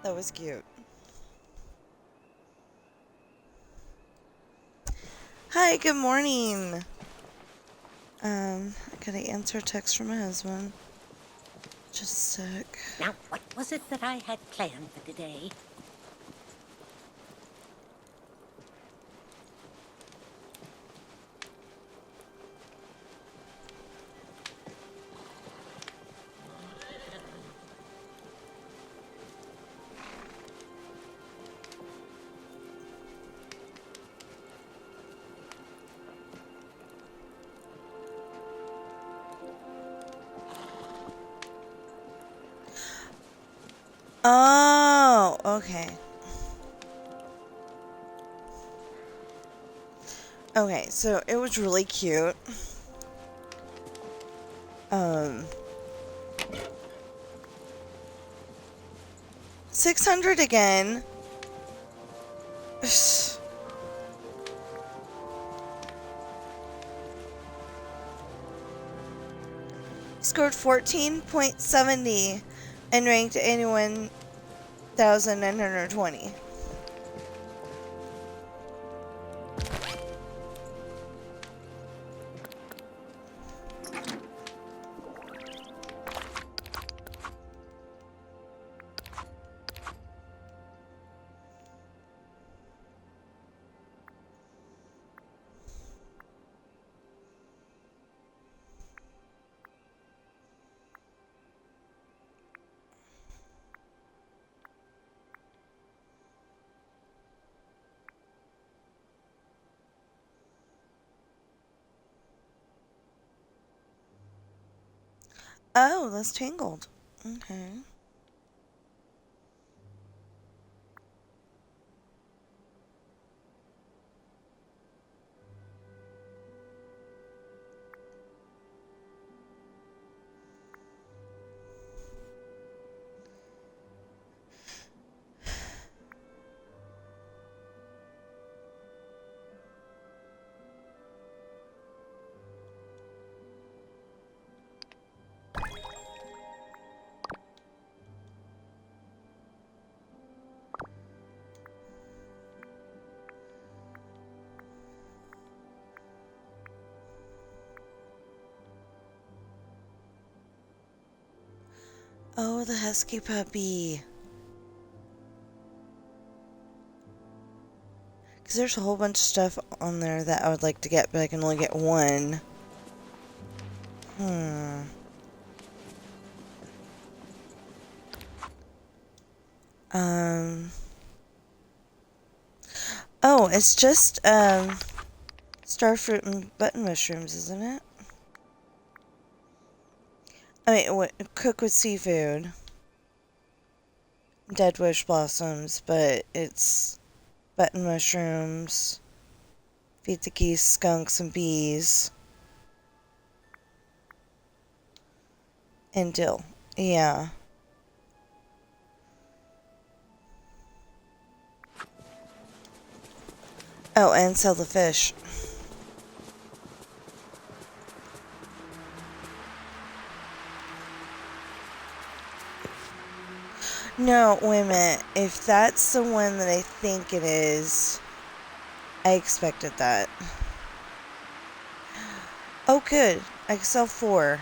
That was cute. Hi, good morning. I gotta answer a text from my husband. Just a sec. Now, what was it that I had planned for today? Oh, okay. Okay, so it was really cute. 600 again. Scored 14.70 and ranked 81,920. Oh, that's Tangled. Okay. Oh, the husky puppy. Because there's a whole bunch of stuff on there that I would like to get, but I can only get one. Oh, it's just, starfruit and button mushrooms, isn't it? I mean, what, cook with seafood. Dead wish blossoms, but it's button mushrooms, feed the geese, skunks, and bees. And dill. Yeah. Oh, and sell the fish. No, wait a minute. If that's the one that I think it is, I expected that. Oh, good. I can sell 4.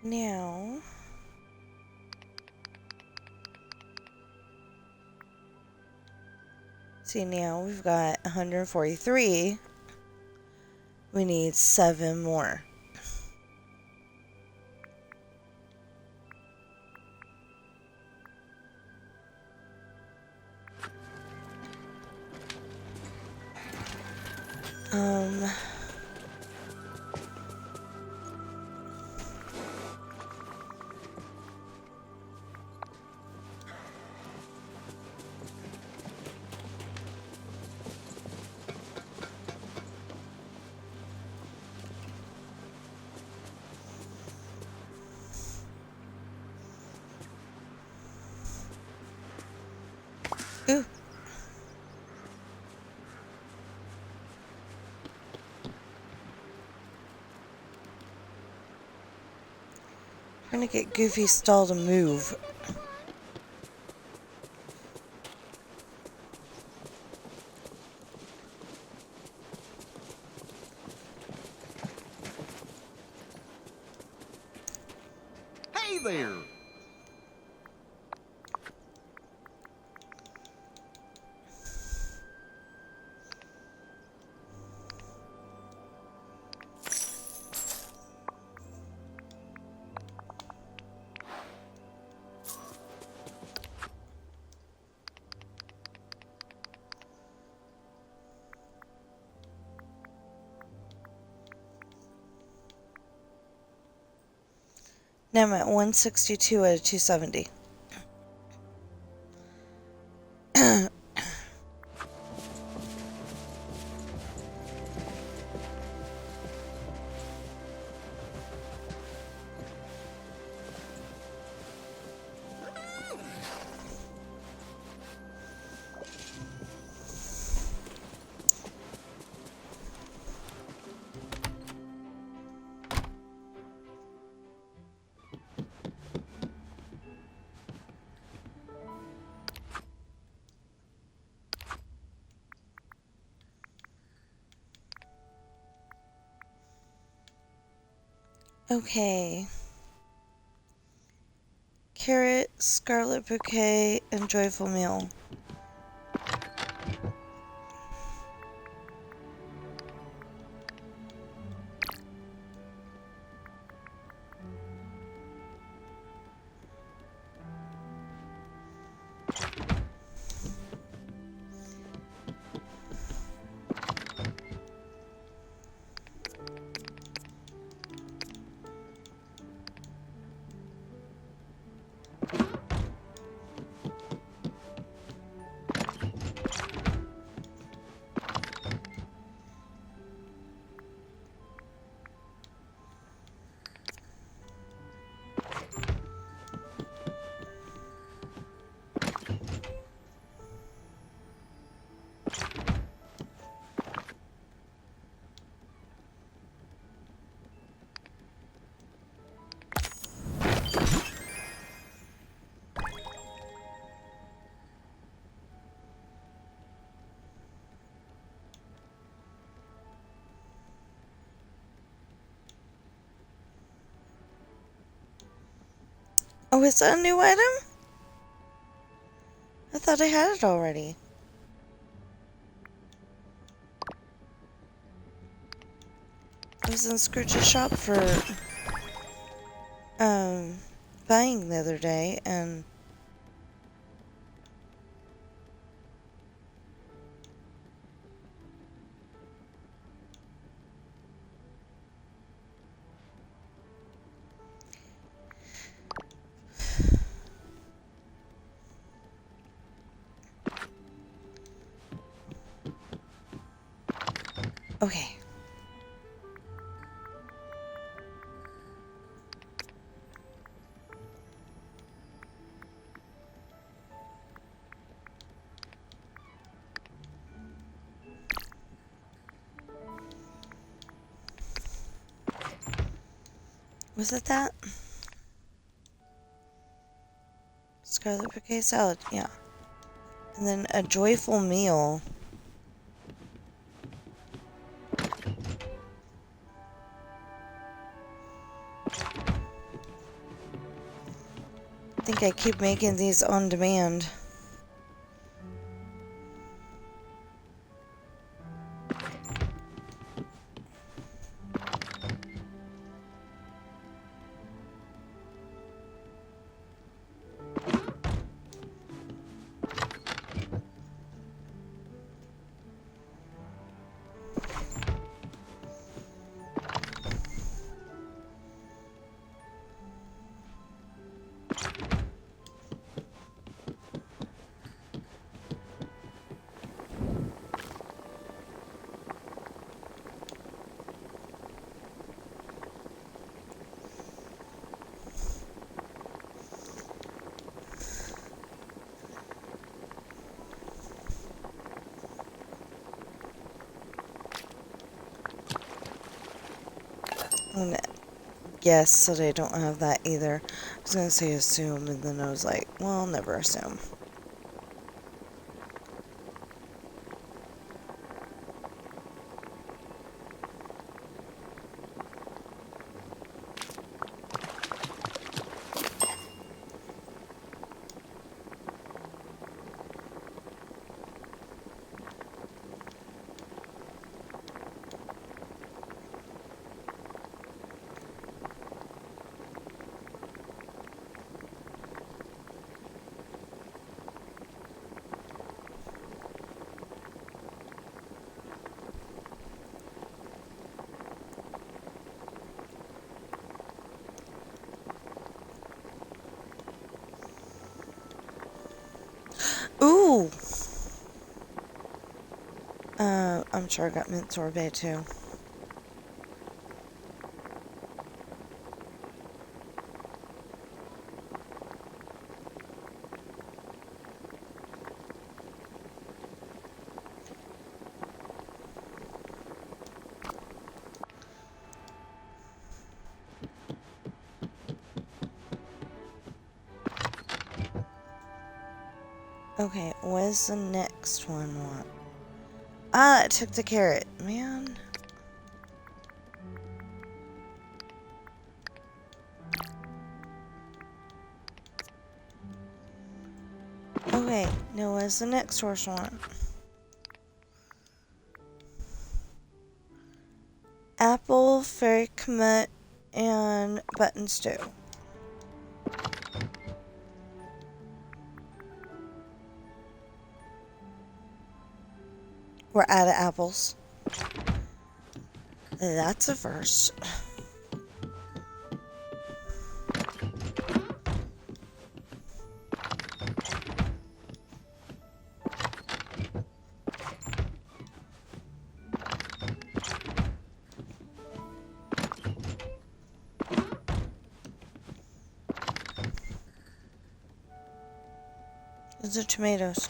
Now, See, now we've got 143. We need 7 more. Ooh. Trying to get Goofy Stall to move. Hey there! Now I'm at 162 out of 270. Okay. Carrot, Scarlet Bouquet, and Joyful Meal. Oh, is that a new item? I thought I had it already. I was in Scrooge's shop for buying the other day, and okay. Was it that? Scarlet Bouquet salad, yeah. And then a joyful meal. I think I keep making these on demand. I'm gonna guess that I don't have that either. I was gonna say assume, and then I was like, well, I'll never assume. Ooh! I'm sure I got mint sorbet too. Okay, what does the next one want? Ah, it took the carrot. Man. Okay, now what does the next horse want? Apple, fairy comet, and button stew. We're out of apples. That's a first. Those are tomatoes.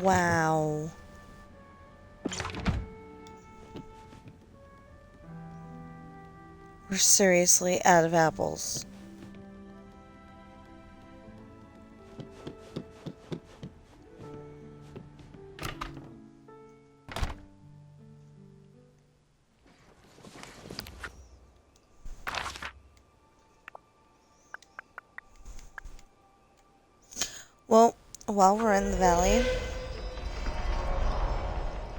Wow. We're seriously out of apples. Well, while we're in the valley,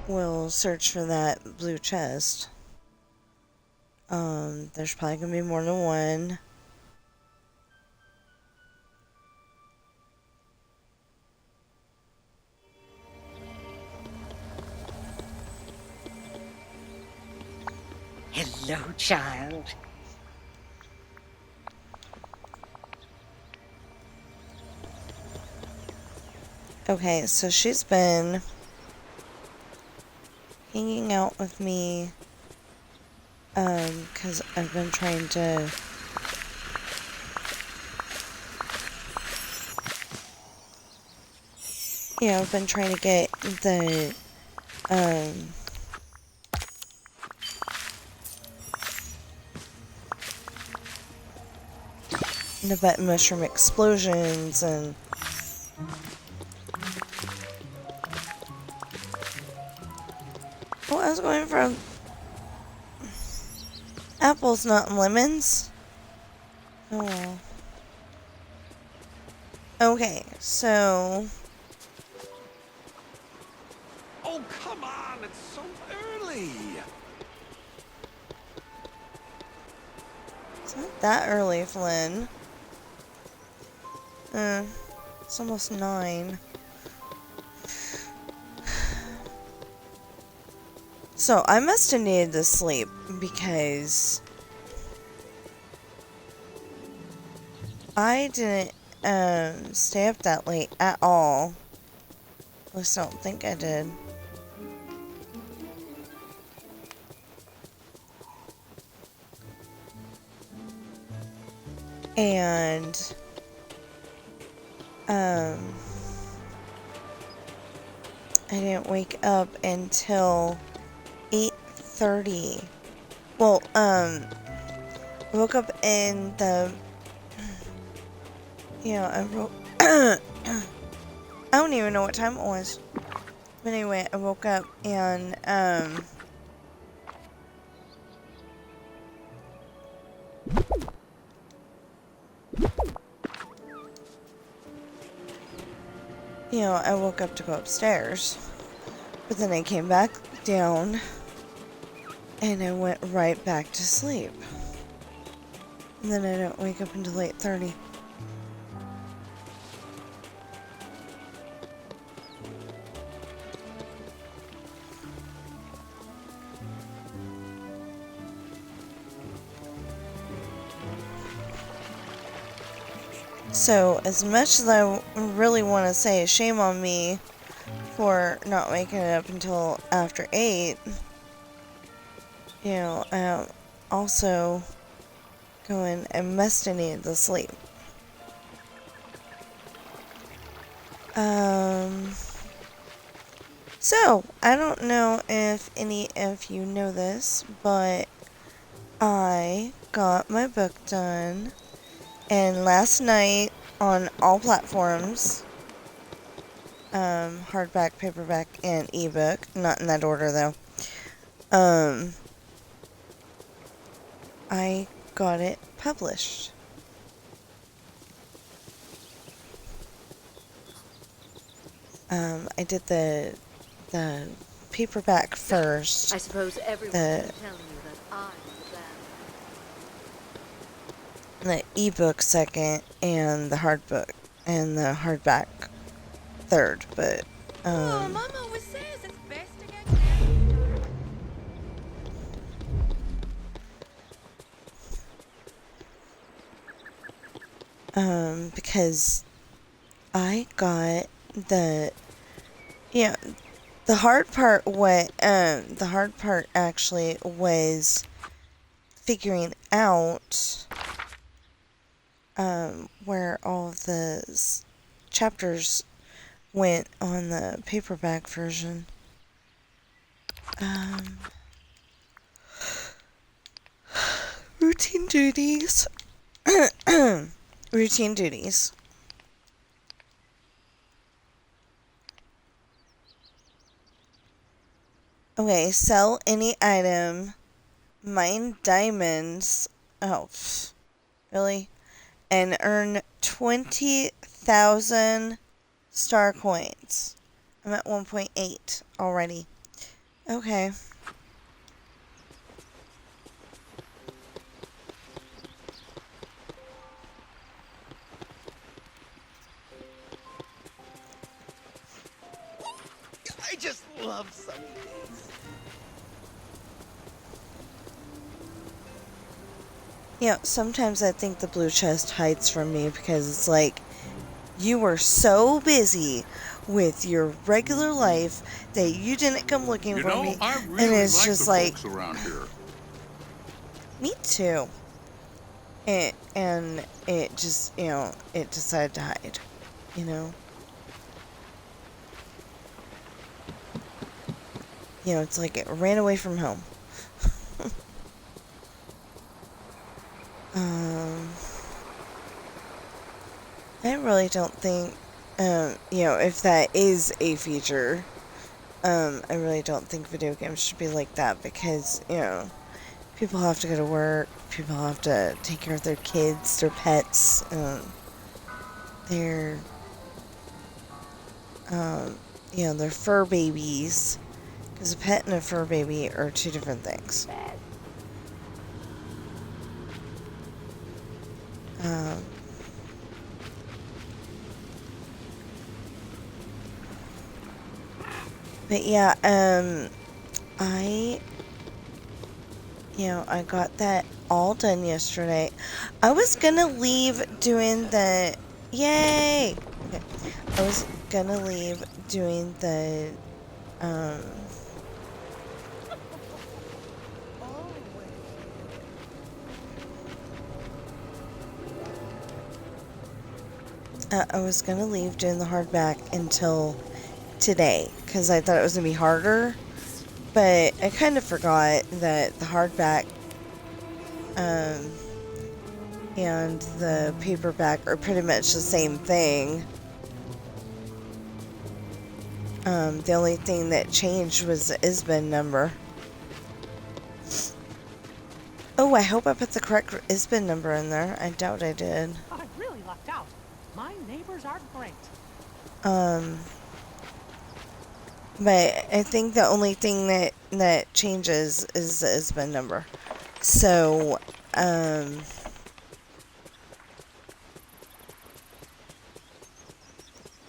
we'll search for that blue chest. There's probably gonna be more than one. Hello, child. Okay, so she's been hanging out with me, 'cause I've been trying to I've been trying to get the, the button mushroom explosions and I was going from apples, not lemons. Oh well. Okay, so Oh, come on, it's so early. it's not that early, Flynn. It's almost 9. So I must have needed to sleep because I didn't stay up that late at all. At least I don't think I did. and I didn't wake up until 8:30. Well, I woke up in the, I don't even know what time it was. But anyway, I woke up and, I woke up to go upstairs. But then I came back down and I went right back to sleep. And then I didn't wake up until 8:30. So, as much as I really want to say shame on me for not waking up until after 8, I also going and must have needed the sleep. So, I don't know if any of you know this, but I got my book done. And last night, on all platforms, hardback, paperback, and ebook, not in that order though, I got it published. I did the paperback first. I suppose everyone can tell you that I was The ebook second, and the hardback third, but Mom always says it's best to get because I got the hard part actually was figuring out where all of the chapters went on the paperback version. Routine duties. Routine duties. Okay, sell any item, mine diamonds. Oh, really? And earn 20,000 star coins. I'm at 1.8 already. Okay. I just love sunny days. Sometimes I think the blue chest hides from me because it's like, you were so busy with your regular life that you didn't come looking for me. I really and it's like just the like, folks around here. Me too. And it just, it decided to hide, it's like it ran away from home. I really don't think, if that is a feature, I really don't think video games should be like that because, people have to go to work, people have to take care of their kids, their pets, their fur babies, because a pet and a fur baby are two different things. But yeah, I got that all done yesterday. I was gonna leave doing the, yay! Okay. I was gonna leave doing the, I was gonna leave doing the hardback until today, because I thought it was gonna be harder, but I kind of forgot that the hardback and the paperback are pretty much the same thing. The only thing that changed was the ISBN number. Oh, I hope I put the correct ISBN number in there. I doubt I did. I really lucked out. My neighbors are great. But I think the only thing that changes is the ISBN number. So,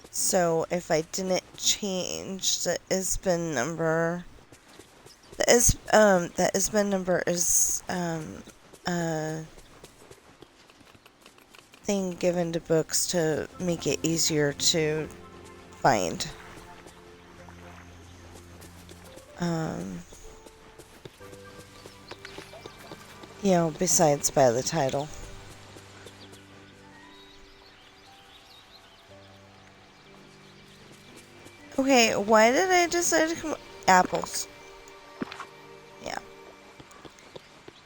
so if I didn't change the ISBN number, the ISBN number is, a thing given to books to make it easier to find. You know, besides by the title. Okay, why did I decide to come... Apples. Yeah.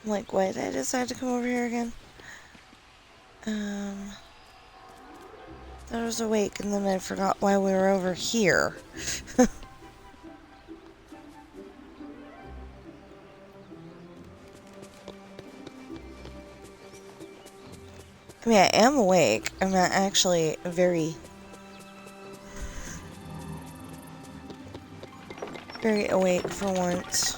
I'm like, why did I decide to come over here again? Thought I was awake, and then I forgot why we were over here. I mean, I am awake. I'm not actually very awake for once.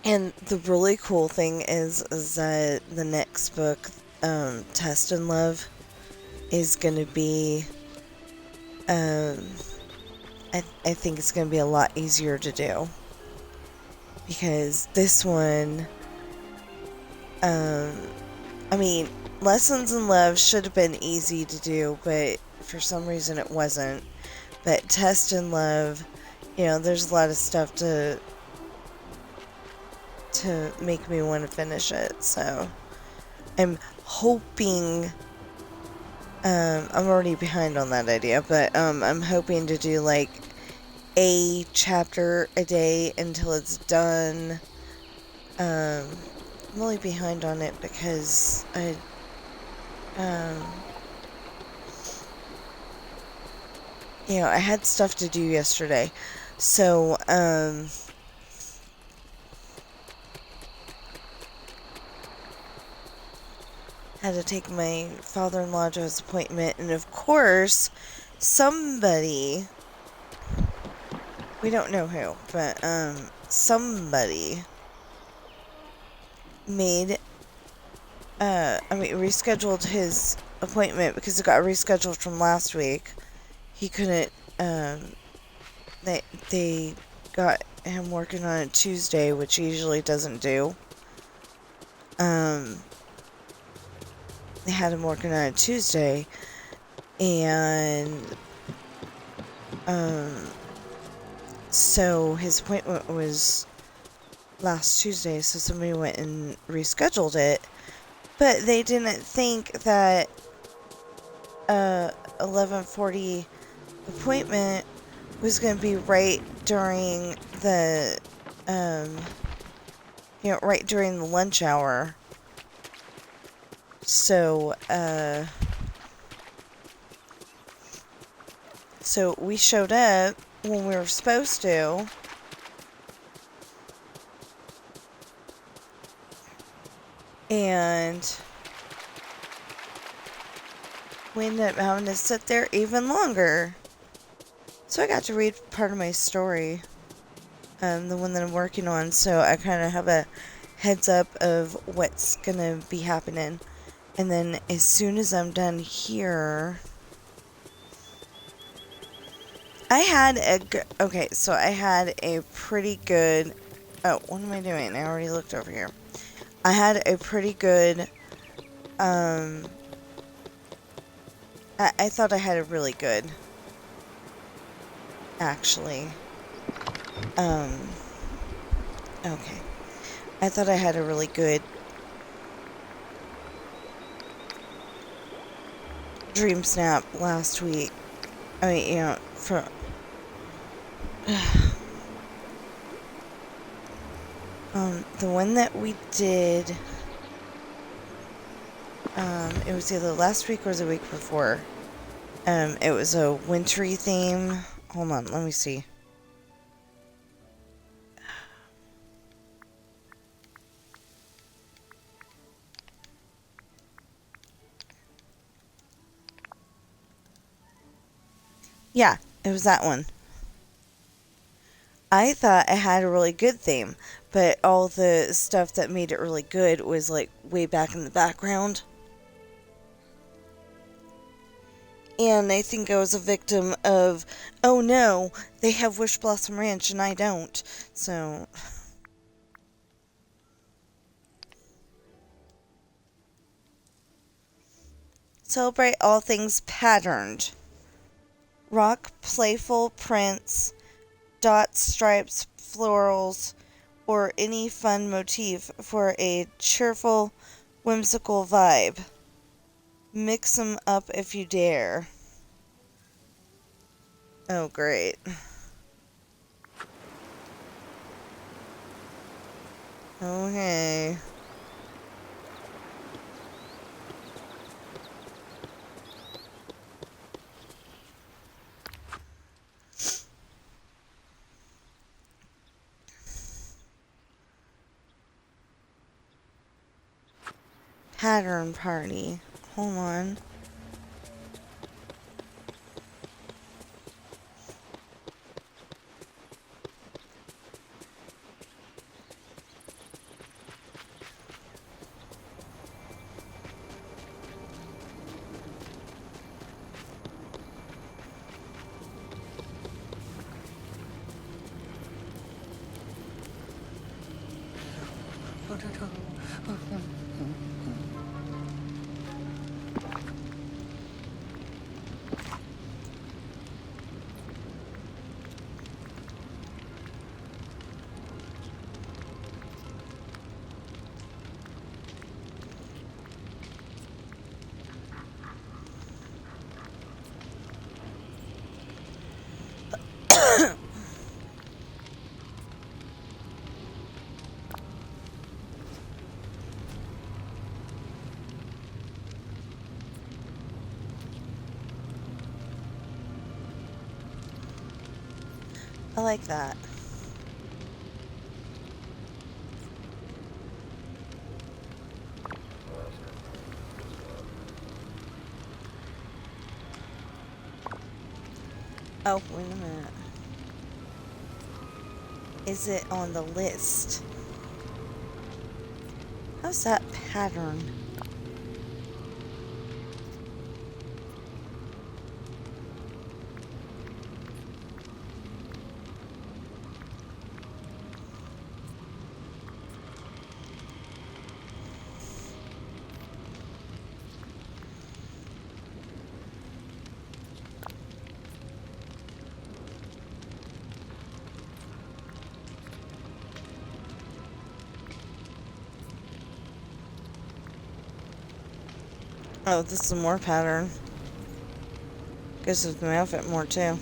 And the really cool thing is that the next book, Test and Love, is going to be, I think it's going to be a lot easier to do. Because this one, I mean, Lessons in Love should have been easy to do, but for some reason it wasn't. But Test and Love, you know, there's a lot of stuff to make me want to finish it, so I'm hoping, I'm already behind on that idea, but I'm hoping to do like a chapter a day until it's done. I'm really behind on it because I you know, I had stuff to do yesterday, so had to take my father-in-law to his appointment, and of course, somebody, we don't know who, but, somebody made, rescheduled his appointment because it got rescheduled from last week. He couldn't, they got him working on it Tuesday, which he usually doesn't do. They had him working on it Tuesday, and so his appointment was last Tuesday, so somebody went and rescheduled it, but they didn't think that 11:40 appointment was going to be right during the you know, right during the lunch hour. So, so we showed up when we were supposed to. And we ended up having to sit there even longer. So I got to read part of my story, the one that I'm working on, so I kind of have a heads up of what's gonna be happening. And then as soon as I'm done here, I had a pretty good, oh, what am I doing? I already looked over here. I had a pretty good I thought I had a really good, actually. Okay. I thought I had a really good Dreamsnap last week. I mean, for... the one that we did, it was either last week or the week before. It was a wintry theme. Hold on, let me see. Yeah, it was that one. I thought it had a really good theme, but all the stuff that made it really good was like way back in the background. And I think I was a victim of, oh no, they have Wish Blossom Ranch and I don't. So... Celebrate all things patterned. Rock, playful prints, dots, stripes, florals, or any fun motif for a cheerful, whimsical vibe. Mix them up if you dare. Oh, great. Okay. Pattern party. Hold on. I like that. Oh, wait a minute. Is it on the list? How's that pattern? Oh, this is more pattern. Goes with my outfit more too.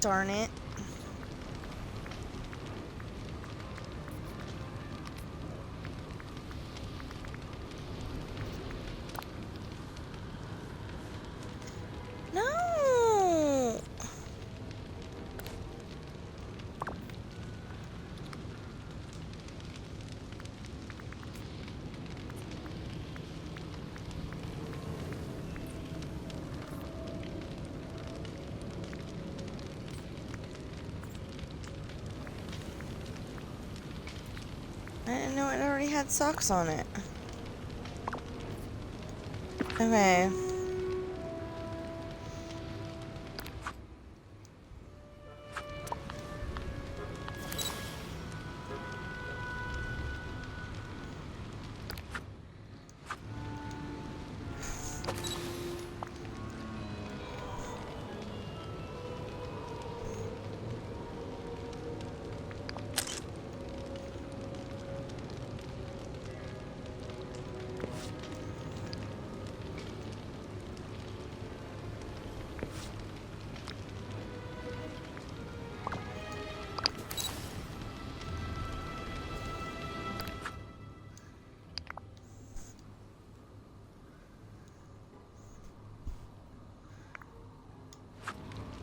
Darn it. No! I didn't know it already had socks on it. Okay.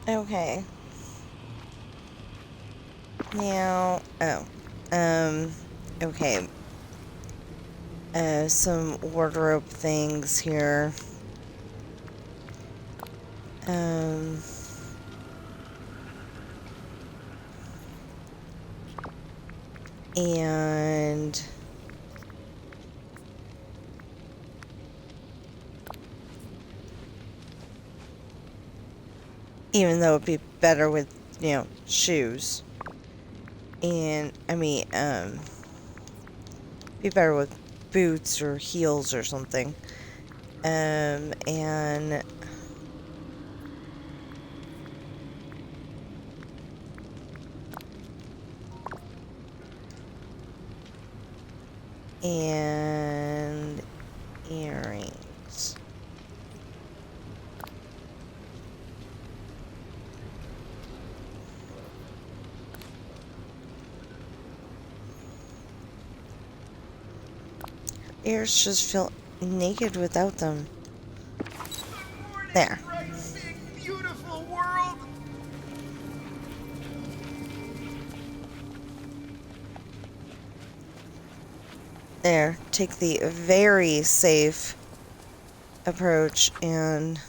Okay. Now, okay. Some wardrobe things here. Um, and even though it'd be better with, shoes. And, be better with boots or heels or something. And earrings. Ears just feel naked without them. There. Bright, big, beautiful world. There. Take the very safe approach and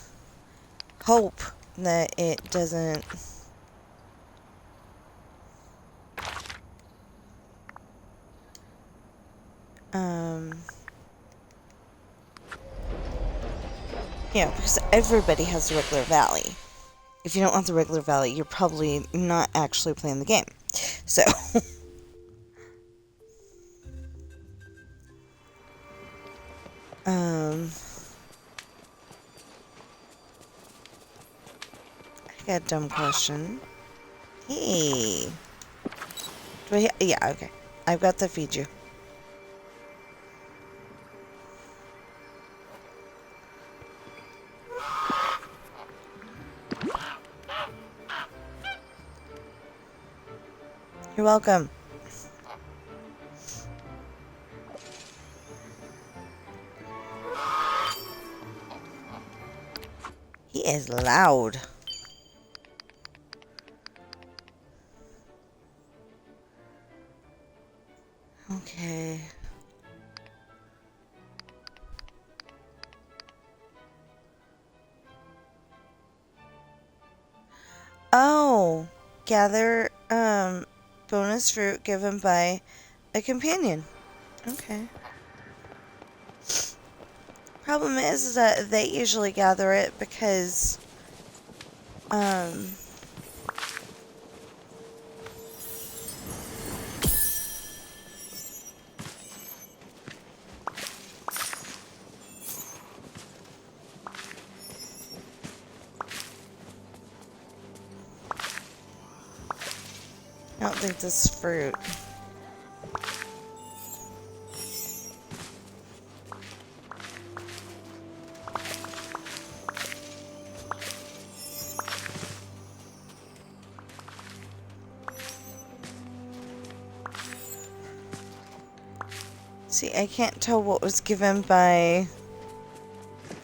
hope that it doesn't because everybody has the regular valley. If you don't want the regular valley, you're probably not actually playing the game. So I got a dumb question. Hey. Yeah, okay. I've got to feed you. You're welcome. He is loud. Okay. Oh, gather bonus fruit given by a companion. Okay. Problem is that they usually gather it because I don't think this is fruit. See, I can't tell what was given by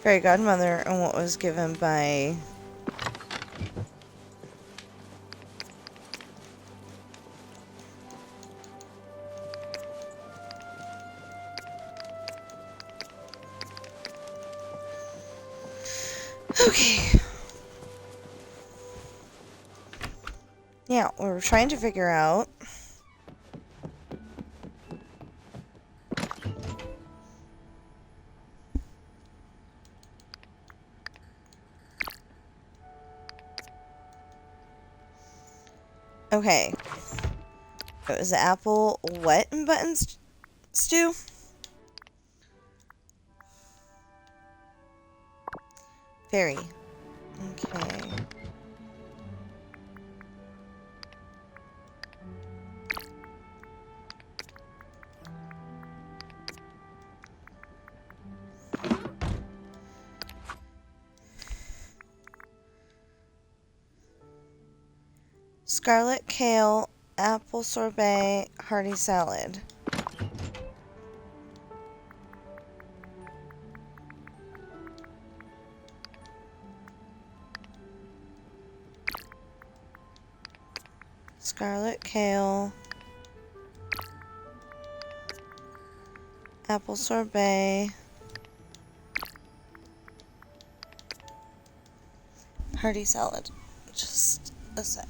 Fairy Godmother and what was given by... Okay. Yeah, we're trying to figure out... Okay. It was the apple what in buttons stew? Fairy. Okay. Scarlet kale, apple sorbet, hearty salad. Scarlet kale, apple sorbet, hearty salad. Just a sec.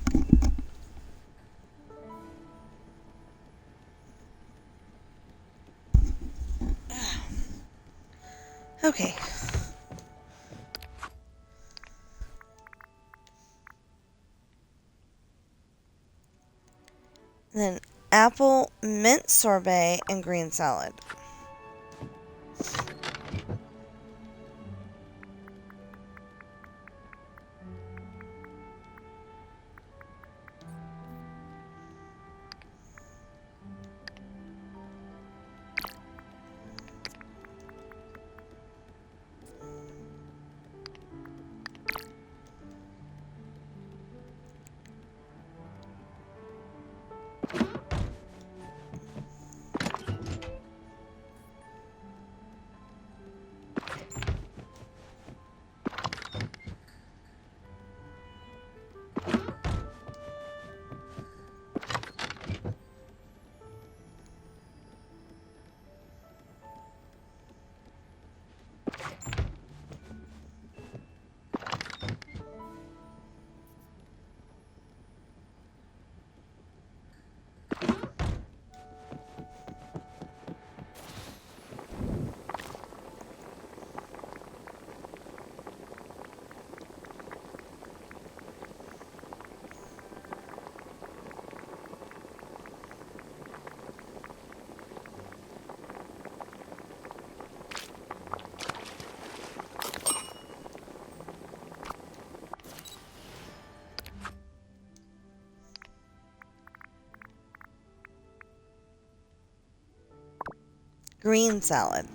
Okay. Then apple mint sorbet and green salad. Green salad.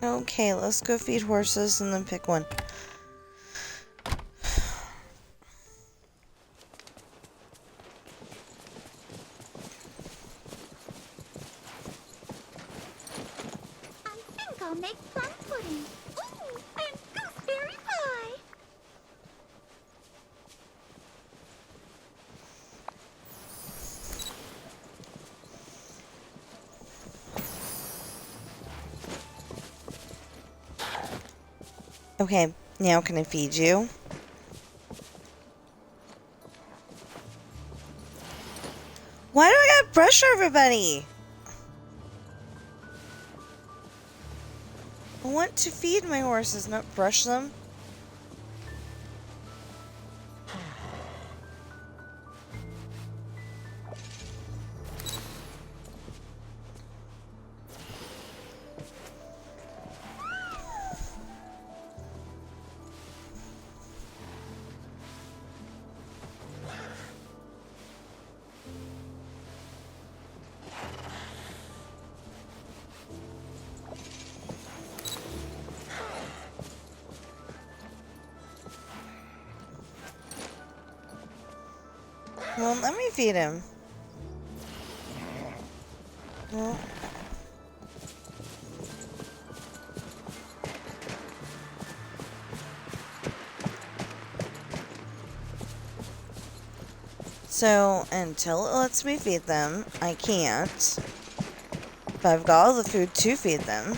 Okay, let's go feed horses and then pick one. I think I'll make plum pudding. Ooh, and gooseberry pie. Okay, now can I feed you? Why do I gotta brush everybody? I want to feed my horses, not brush them. Well, let me feed him. Well. So, until it lets me feed them, I can't. But I've got all the food to feed them.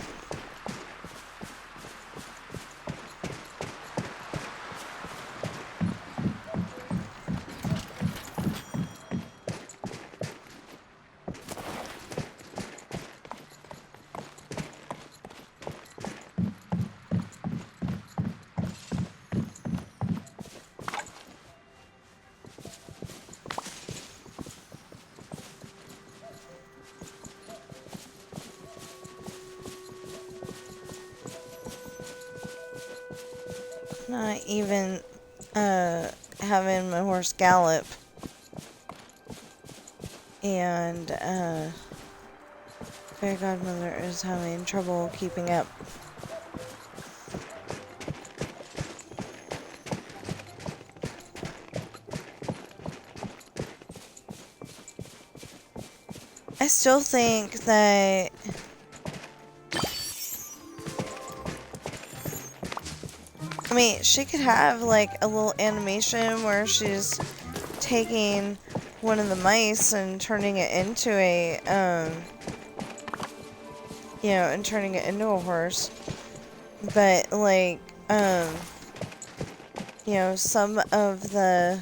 Not even having my horse gallop. And Fairy Godmother is having trouble keeping up. I still think that I mean, she could have like a little animation where she's taking one of the mice and turning it into a, you know, and turning it into a horse. But like, you know, some of the,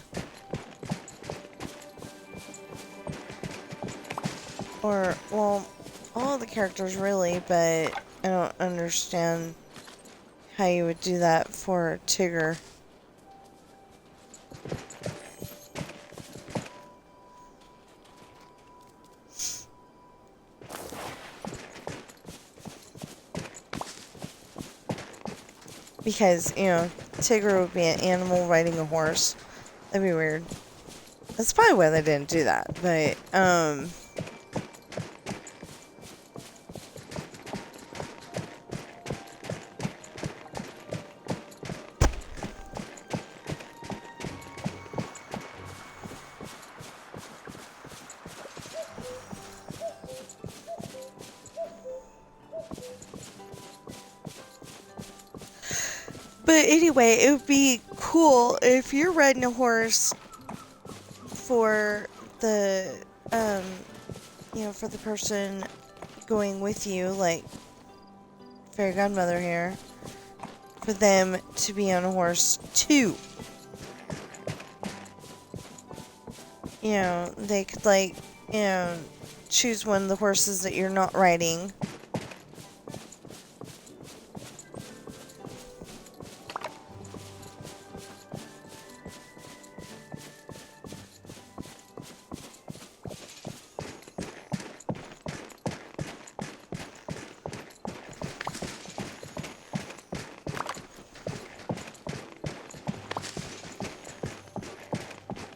or, well, all of the characters really, but I don't understand how you would do that for Tigger. Because, you know, Tigger would be an animal riding a horse. That'd be weird. That's probably why they didn't do that, but, But anyway, it would be cool if you're riding a horse for the, you know, for the person going with you, like Fairy Godmother here, for them to be on a horse too. You know, they could, like, you know, choose one of the horses that you're not riding.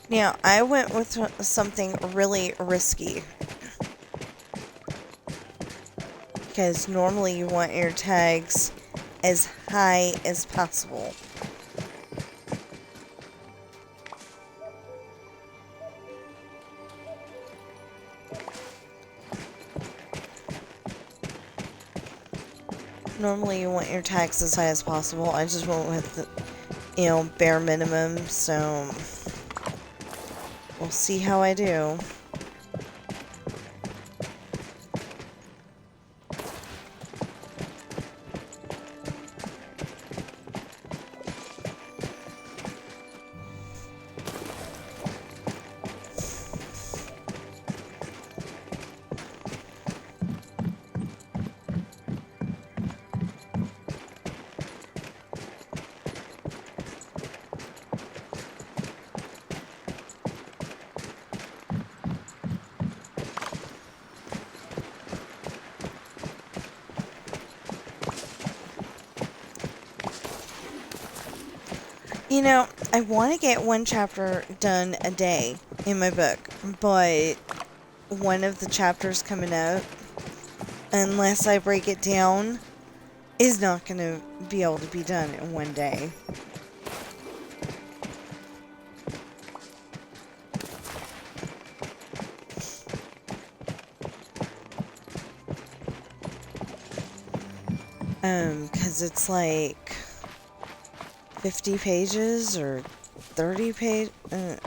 Now, I went with something really risky. Because normally you want your tags as high as possible. Normally you want your tags as high as possible. I just went with the, you know, bare minimum, so we'll see how I do. You know, I want to get one chapter done a day in my book, but one of the chapters coming out, unless I break it down, is not going to be able to be done in one day. 'cause it's like 50 pages or 30 page. It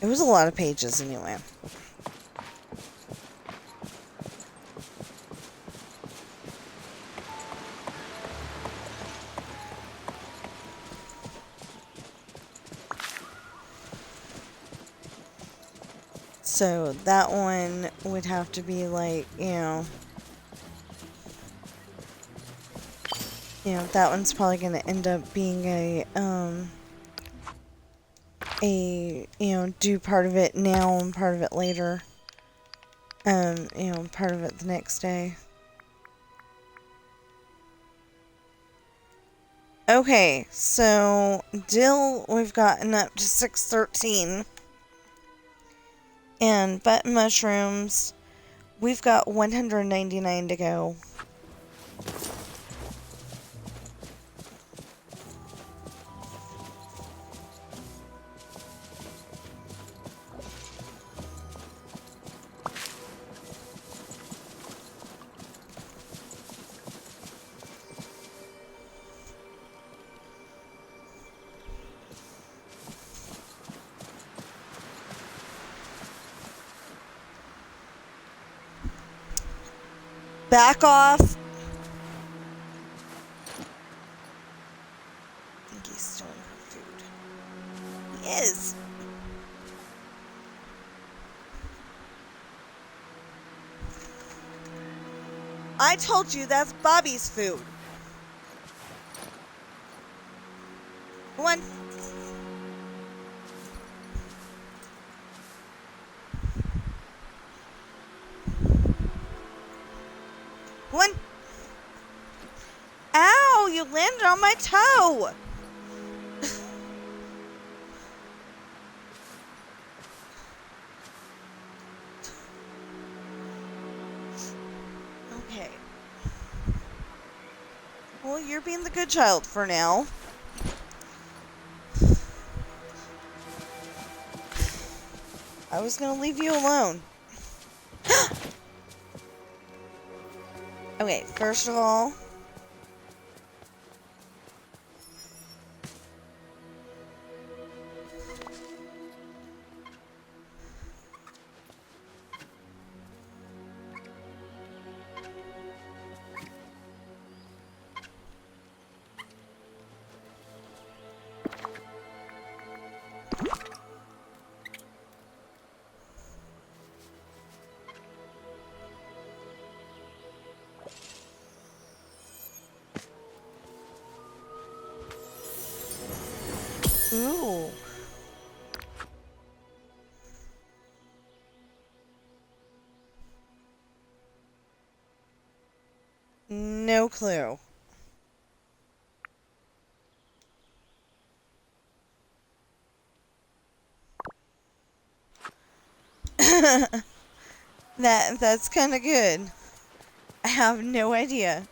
was a lot of pages anyway. So that one would have to be like, that one's probably going to end up being do part of it now and part of it later. Part of it the next day. Okay, so Dill, we've gotten up to 613. And button mushrooms, we've got 199 to go. Back off! I think he's stealing her food. He is! I told you that's Bobby's food! One. One. Ow! You landed on my toe! Okay. Well, you're being the good child for now. I was gonna leave you alone. Okay, first of all, ooh. No clue. That's kind of good. I have no idea.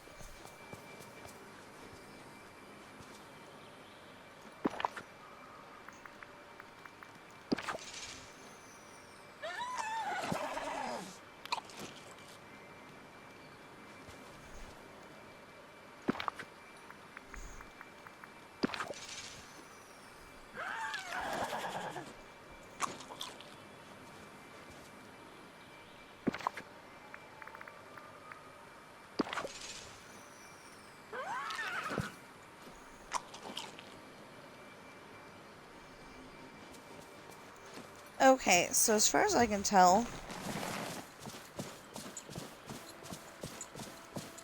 Okay, so as far as I can tell,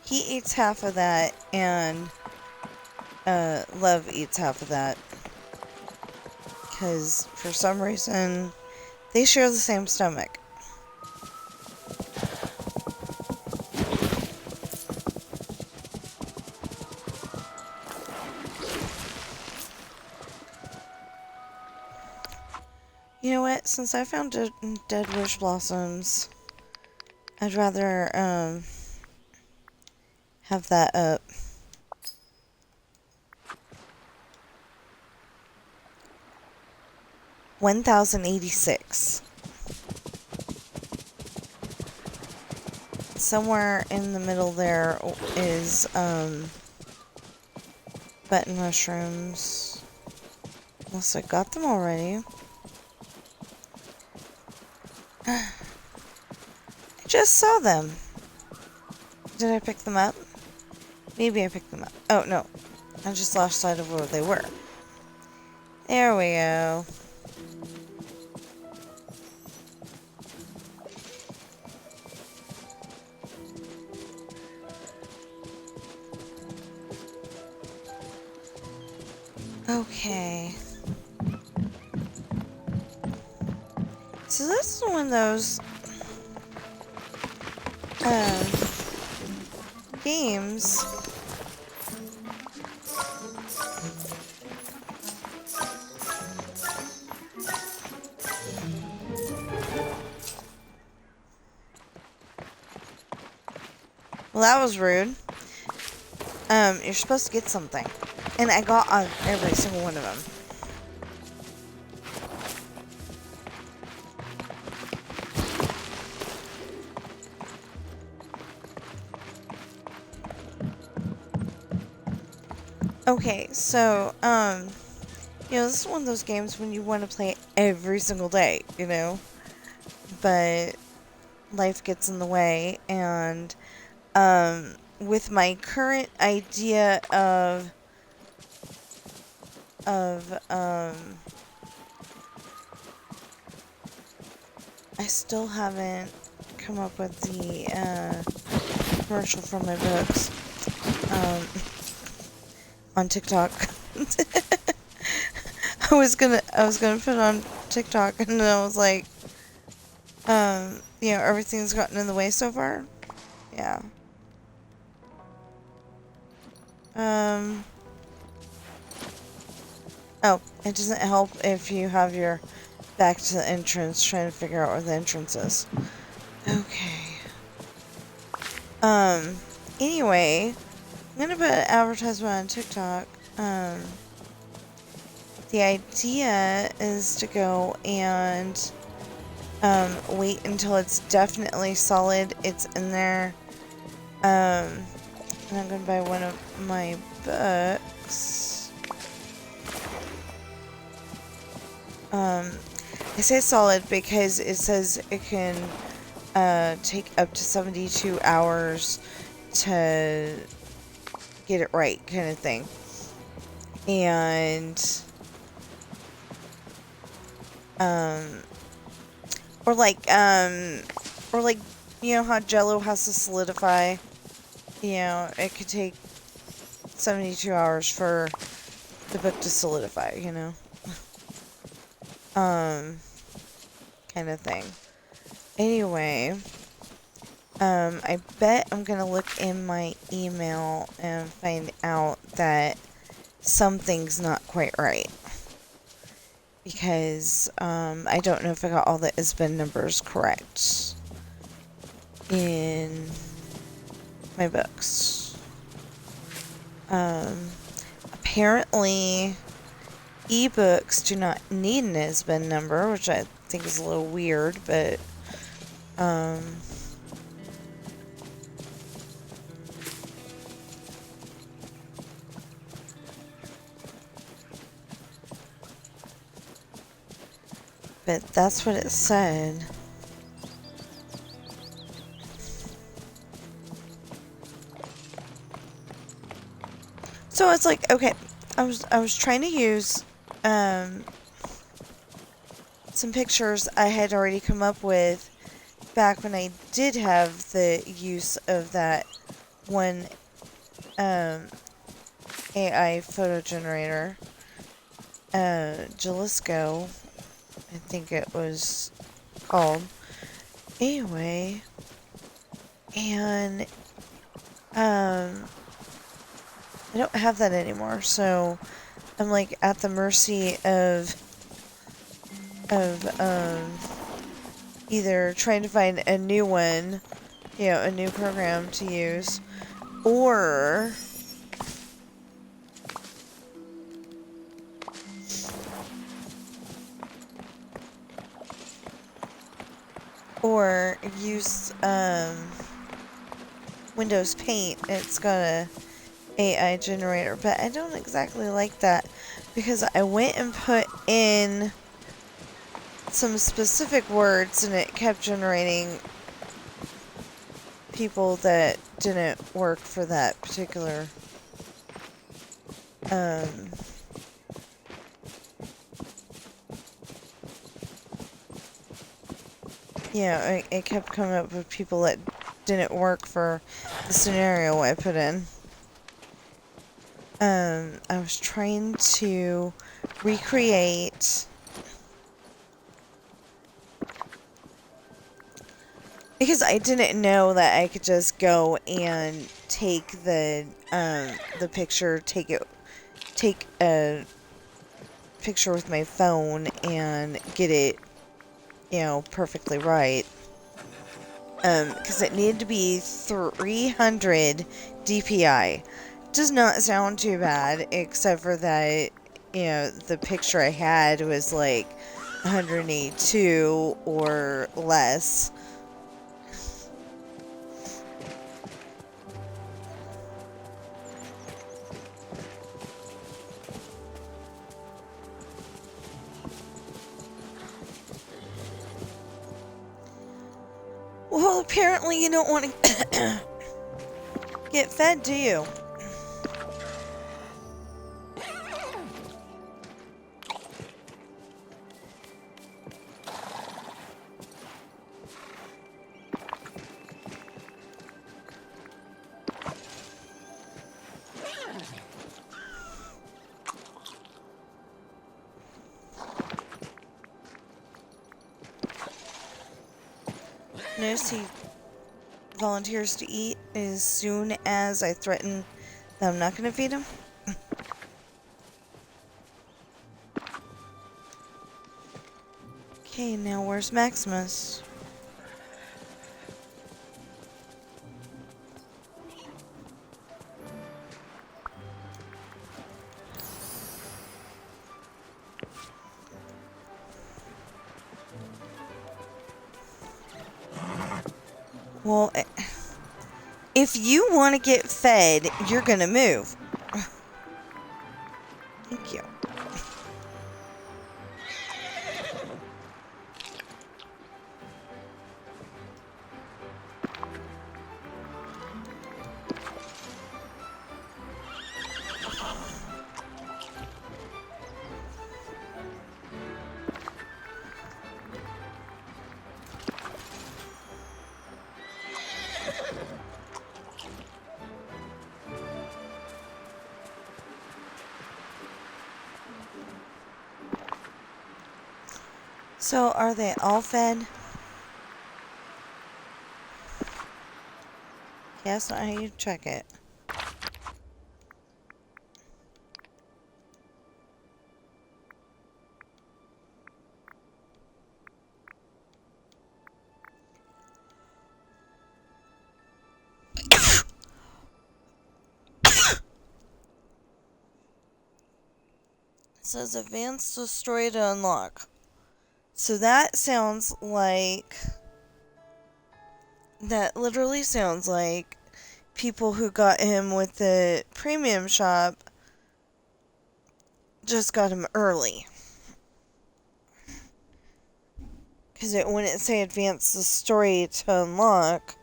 he eats half of that, and Love eats half of that. Because for some reason, they share the same stomach. You know what? Since I found dead wish blossoms, I'd rather have that up. $1,086. somewhere in the middle there is, button mushrooms. Unless I got them already. I just saw them. Did I pick them up? Maybe I picked them up. Oh, no. I just lost sight of where they were. There we go. Okay. So this is one of those games well, that was rude. You're supposed to get something. And I got on every single one of them. Okay, so, you know, this is one of those games when you want to play it every single day, you know? But life gets in the way, and, with my current idea of I still haven't come up with the, commercial for my books, on TikTok. I was gonna put it on TikTok, and then I was like, you know, everything's gotten in the way so far. Yeah. Oh, it doesn't help if you have your back to the entrance trying to figure out where the entrance is. Okay. Anyway, I'm gonna put an advertisement on TikTok. The idea is to go and, wait until it's definitely solid, it's in there, and I'm gonna buy one of my books. I say solid because it says it can, take up to 72 hours to get it right, kind of thing. And, or like, you know how Jello has to solidify? You know, it could take 72 hours for the book to solidify, you know? Kind of thing. Anyway, I bet I'm gonna look in my email and find out that something's not quite right. Because, I don't know if I got all the ISBN numbers correct in my books. Apparently, ebooks do not need an ISBN number, which I think is a little weird, but, but that's what it said. So it's like, okay, I was trying to use some pictures I had already come up with back when I did have the use of that one AI photo generator, Jalisco, I think it was called. Anyway, and I don't have that anymore, so I'm like at the mercy of either trying to find a new one, you know, a new program to use, or use Windows Paint, it's got a AI generator, but I don't exactly like that because I went and put in some specific words and it kept generating people that didn't work for that particular yeah, it kept coming up with people that didn't work for the scenario I put in. I was trying to recreate, because I didn't know that I could just go and take the picture, take a picture with my phone and get it, you know, perfectly right. Because it needed to be 300 DPI. Does not sound too bad, except for that, you know, the picture I had was like 182 or less. Well, apparently you don't want to get fed, do you? Notice he volunteers to eat as soon as I threaten that I'm not going to feed him. Okay, now where's Maximus? Well, if you want to get fed, you're gonna move. Thank you. So, are they all fed? Yeah, that's not how you check it. It says advanced destroy to unlock. So that sounds like... That literally sounds like people who got him with the premium shop just got him early. Because it wouldn't say advance the story to unlock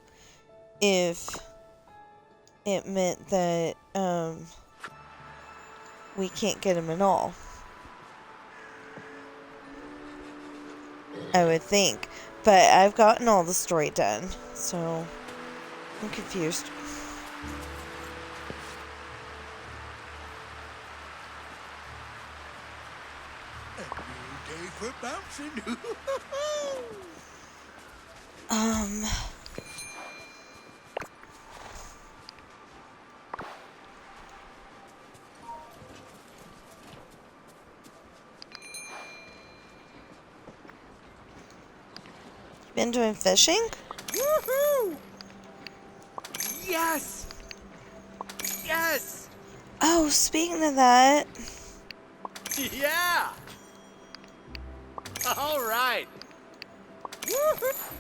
if it meant that we can't get him at all. I would think. But I've gotten all the story done, so I'm confused. A new day for bouncing. Been doing fishing? Woohoo! Yes! Yes! Oh, speaking of that, Yeah! All right. Woohoo!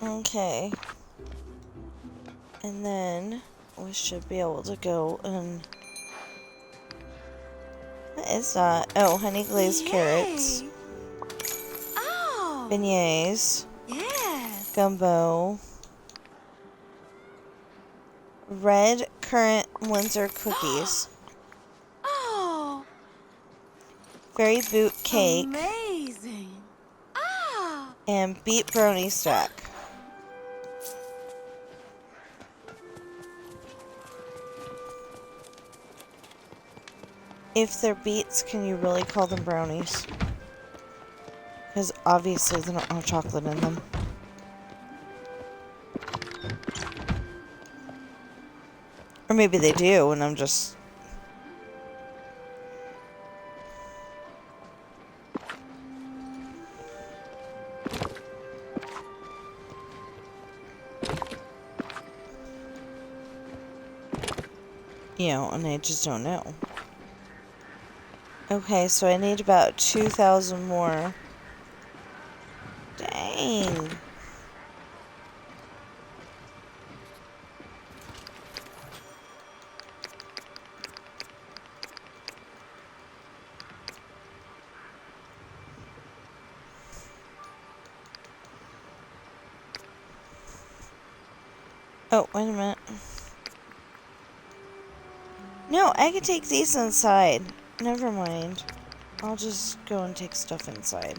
Okay. And then we should be able to go and... What is that? Oh, honey glazed carrots. Oh, Beignets. yes. Gumbo. Red currant Windsor cookies. Oh, Fairy boot cake. amazing. Ah, And beet brownie stack. If they're beets, can you really call them brownies? Because obviously they don't have chocolate in them. Or maybe they do, and I'm just... You know, and I just don't know. Okay, so I need about 2,000 more. Dang. Oh, wait a minute. No, I can take these inside. Never mind. I'll just go and take stuff inside.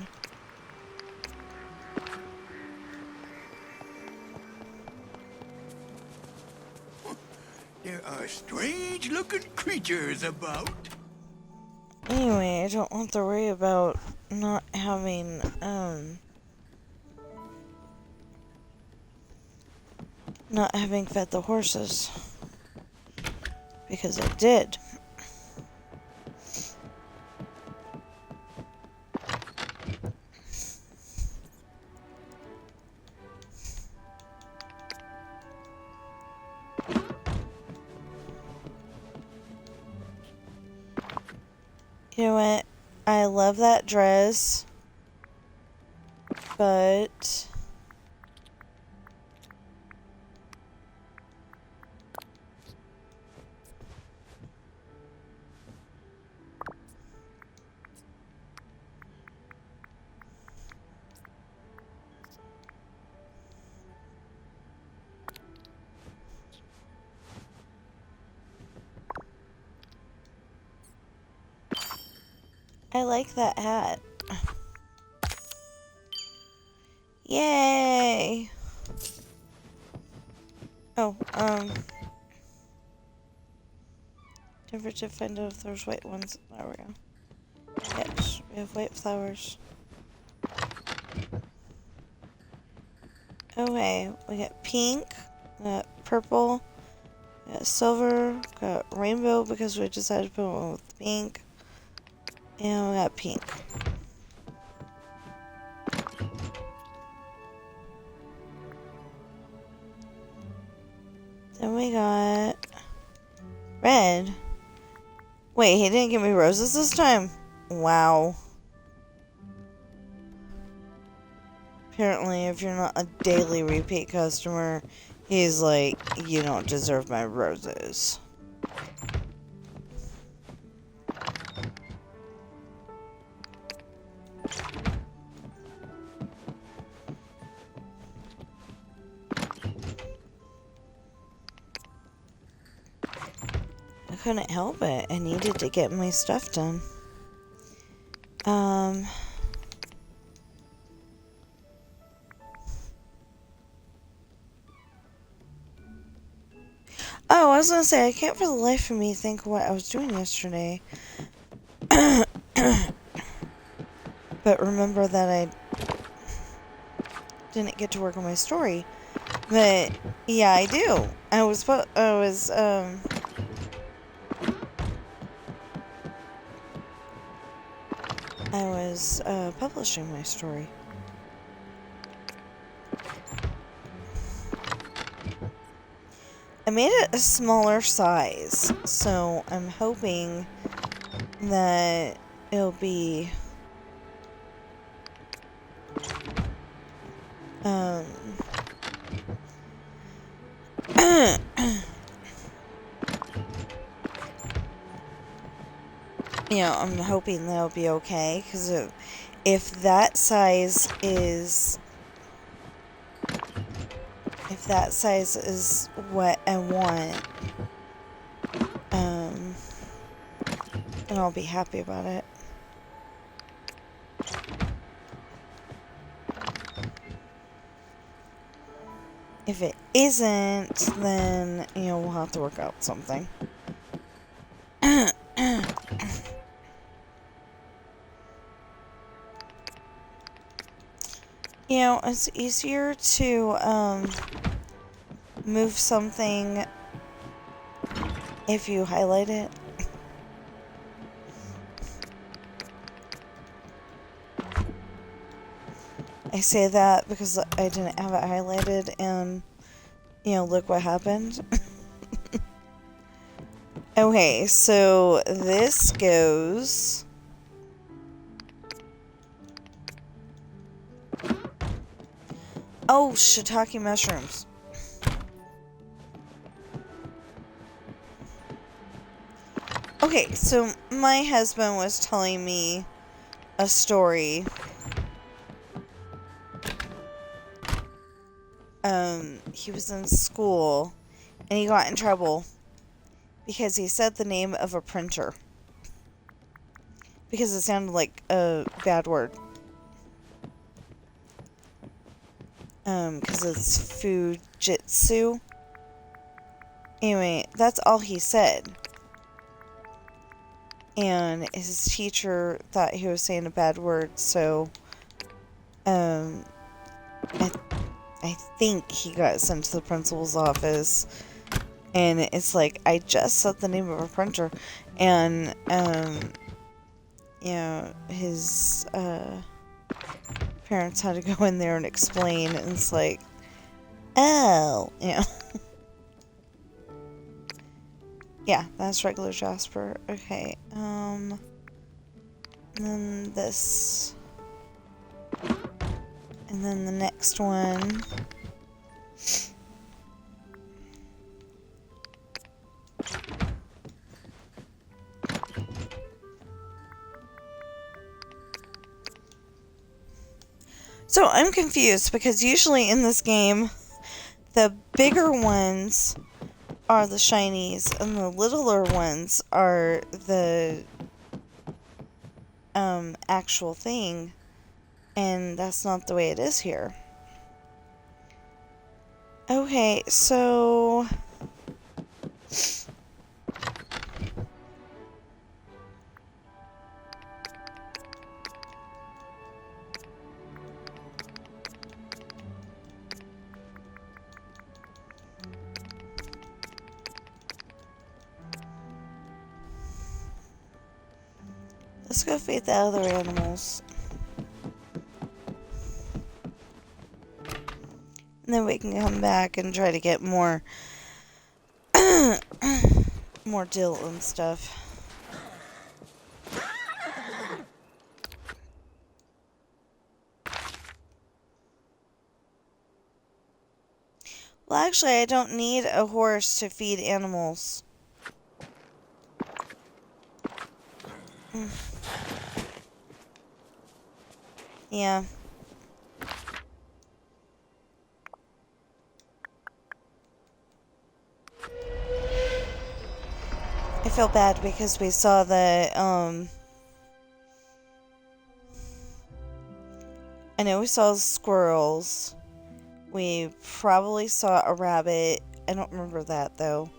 There are strange-looking creatures about. Anyway, I don't want to worry about not having, not having fed the horses. Because I did. You know what? I love that dress. But... I like that hat. Yay! Oh, don't forget to find out if there's white ones. There we go. Yes, we have white flowers. Okay, we got pink, we got purple, we got silver, we got rainbow because we decided to put one with pink, and we got pink. Then we got red. Wait, he didn't give me roses this time? Wow. Apparently, if you're not a daily repeat customer, he's like, you don't deserve my roses. I couldn't help it. I needed to get my stuff done. Oh, I was gonna say, I can't for the life of me think what I was doing yesterday. But remember that I didn't get to work on my story. But, yeah, I do. I was publishing my story. I made it a smaller size, so I'm hoping that it'll be I'm hoping they'll be okay, because if that size is what I want, and I'll be happy about it. If it isn't, then, we'll have to work out something. It's easier to, move something if you highlight it. I say that because I didn't have it highlighted, and, look what happened. Okay, so this goes... Oh, shiitake mushrooms. Okay, so my husband was telling me a story. He was in school, and he got in trouble because he said the name of a printer. Because it sounded like a bad word. Because it's Fujitsu. Anyway, that's all he said. And his teacher thought he was saying a bad word, so, I think he got sent to the principal's office. And it's like, I just said the name of a printer. And, his, parents had to go in there and explain, and it's like, oh, yeah, that's regular Jasper. Okay, and then this, and then the next one. So I'm confused because usually in this game, the bigger ones are the shinies and the littler ones are the actual thing, and that's not the way it is here. Okay, so let's go feed the other animals. And then we can come back and try to get more more dill and stuff. Well, actually, I don't need a horse to feed animals. Yeah. I feel bad because we saw the, I know we saw squirrels. We probably saw a rabbit. I don't remember that, though.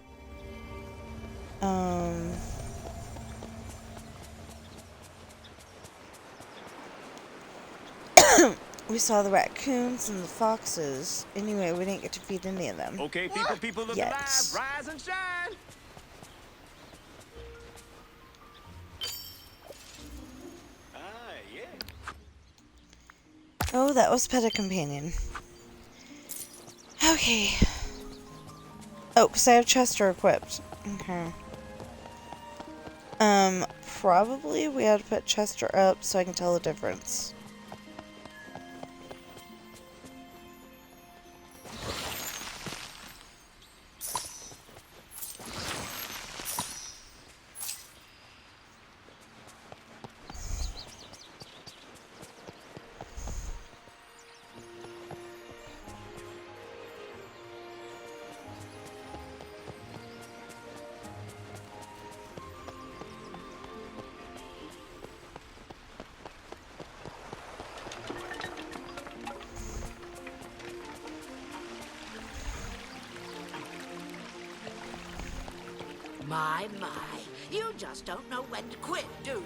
We saw the raccoons and the foxes. Anyway, we didn't get to feed any of them. Okay, people look alive, rise and shine. Yeah. Oh, that was Pet a Companion. Okay. Oh, because I have Chester equipped. Okay. Probably we had to put Chester up so I can tell the difference. My, you just don't know when to quit, do you?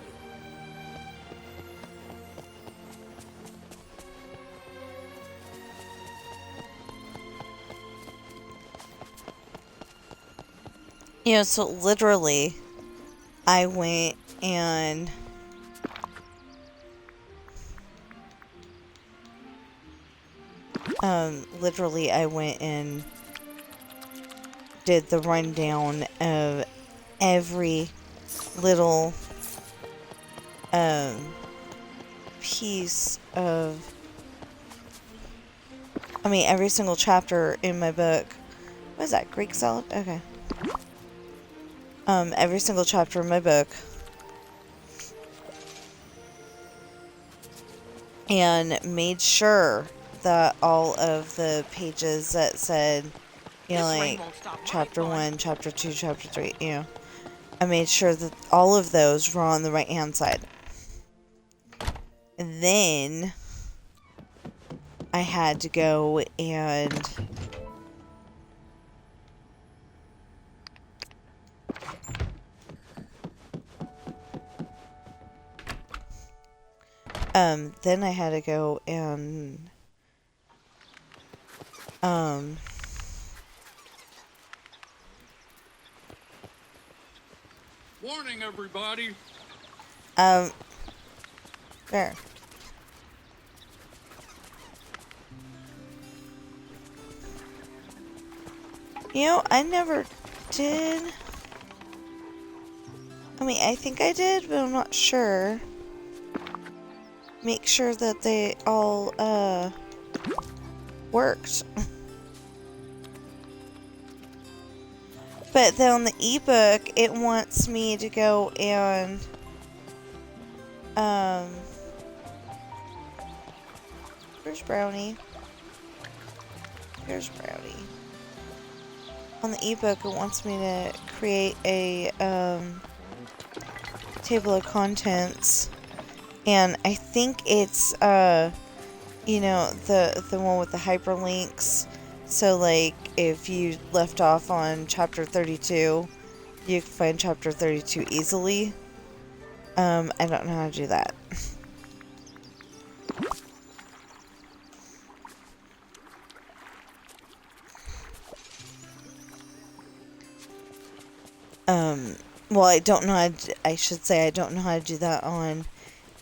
You know, so literally, I went and did the rundown of every little piece of, every single chapter in my book. What is that, Greek salad? Okay. Every single chapter in my book. And made sure that all of the pages that said, you know, like, chapter 1, chapter 2, chapter 3, you know, I made sure that all of those were on the right-hand side. And then I had to go and Warning, everybody. there. You know, I never did. I think I did, but I'm not sure. Make sure that they all, worked. But then on the ebook, it wants me to go and, where's Brownie? Here's Brownie. On the ebook, it wants me to create a, table of contents. And I think it's, you know, the one with the hyperlinks. So, like, if you left off on chapter 32, you can find chapter 32 easily. I don't know how to do that. Well, I don't know how to, I should say I don't know how to do that on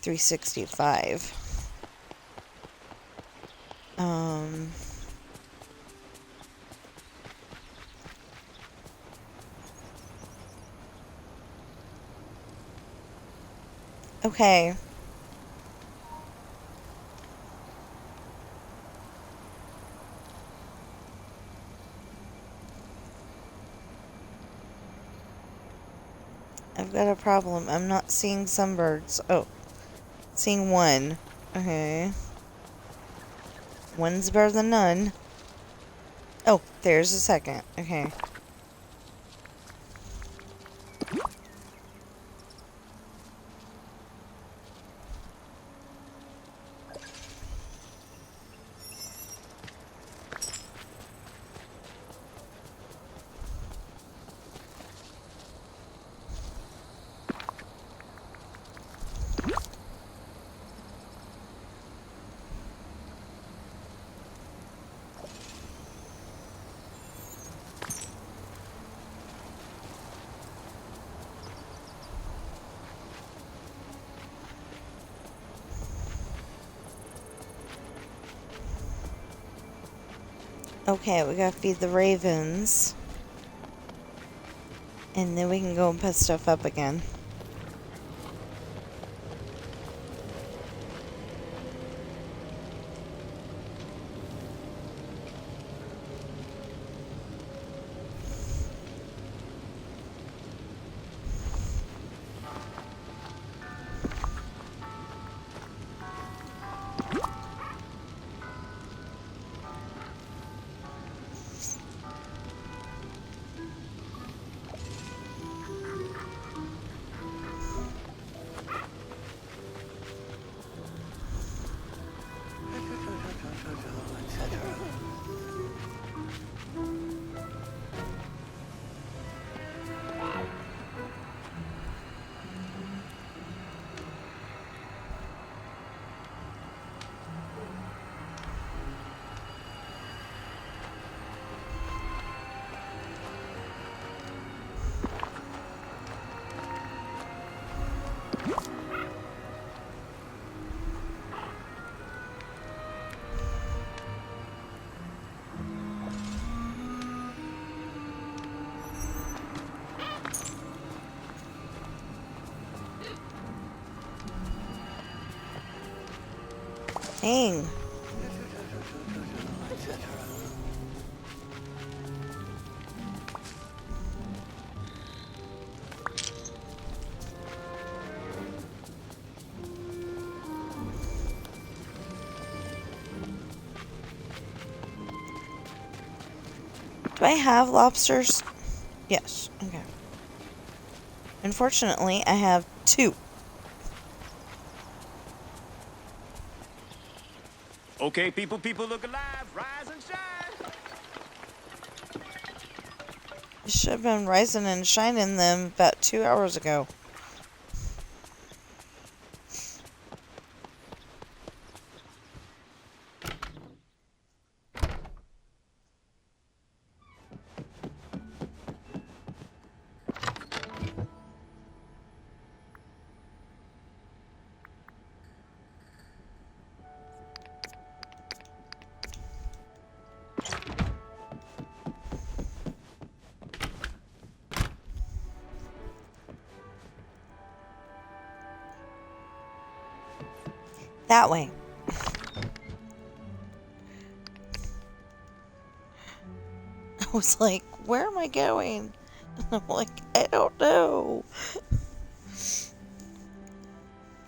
365. Okay. I've got a problem. I'm not seeing sunbirds. Oh. Seeing one. Okay. One's better than none. Oh, there's a second. Okay. Okay, we gotta feed the ravens. And then we can go and put stuff up again. Dang. Do I have lobsters? Yes. Okay. Unfortunately, I have 2. Okay, people look alive. Rise and shine. I should have been rising and shining them about 2 hours ago. That way. I was like, where am I going? And I'm like, I don't know.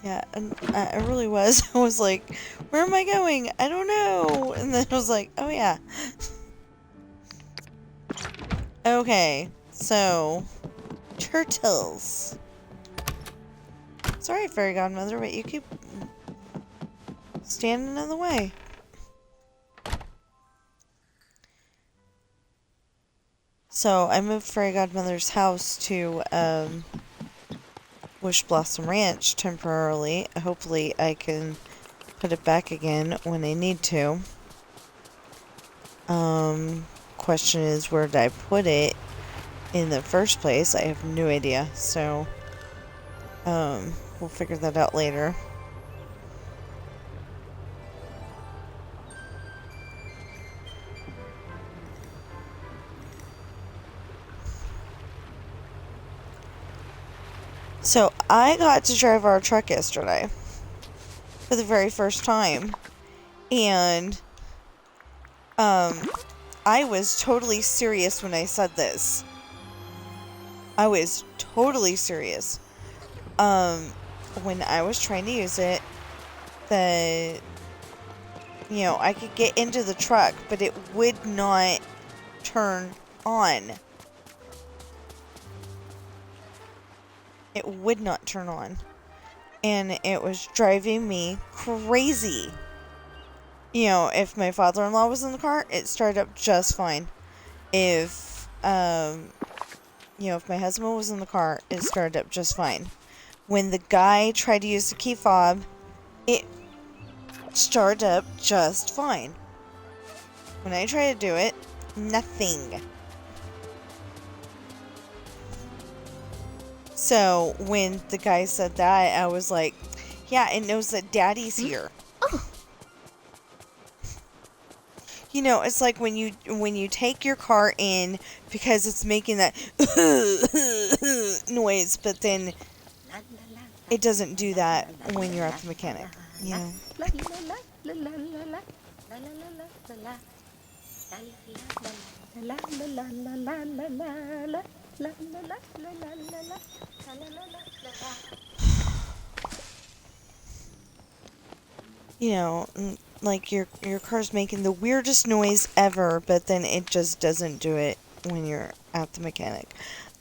Yeah, and I really was. I was like, where am I going? I don't know. And then I was like, oh yeah. Okay, so turtles. Sorry, fairy godmother, but you keep standing in the way. So I moved fairy godmother's house to Wish Blossom Ranch temporarily. Hopefully I can put it back again when I need to. Question is, where did I put it in the first place? I have no idea. So we'll figure that out later. So I got to drive our truck yesterday for the very first time, and I was totally serious when I said this. I was totally serious. When I was trying to use it, I could get into the truck, but it would not turn on. It would not turn on. And it was driving me crazy. If my father-in-law was in the car, it started up just fine. If my husband was in the car, it started up just fine. When the guy tried to use the key fob, it started up just fine. When I tried to do it, nothing. So when the guy said that, I was like, yeah, it knows that Daddy's here. Oh. It's like when you take your car in because it's making that noise, but then it doesn't do that when you're at the mechanic. Yeah. Like your car's making the weirdest noise ever, but then it just doesn't do it when you're at the mechanic.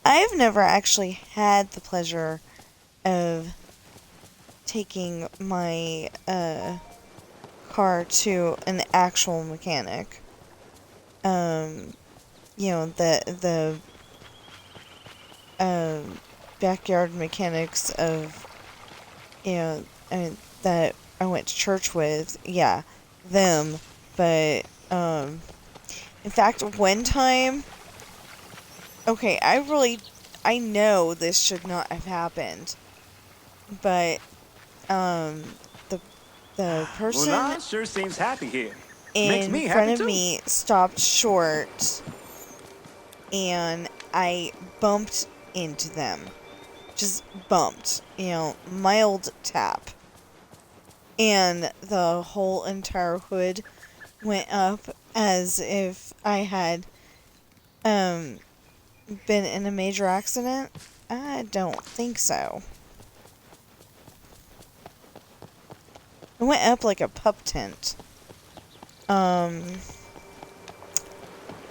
I've never actually had the pleasure of taking my car to an actual mechanic. The backyard mechanics of that I went to church with, yeah, them. But in fact, one time, okay, I know this should not have happened, but the person Mulan sure seems happy here. Makes in me front happy of too. me stopped short, and I bumped into them. Just bumped, mild tap. and the whole entire hood went up as if I had been in a major accident? I don't think so. It went up like a pup tent. I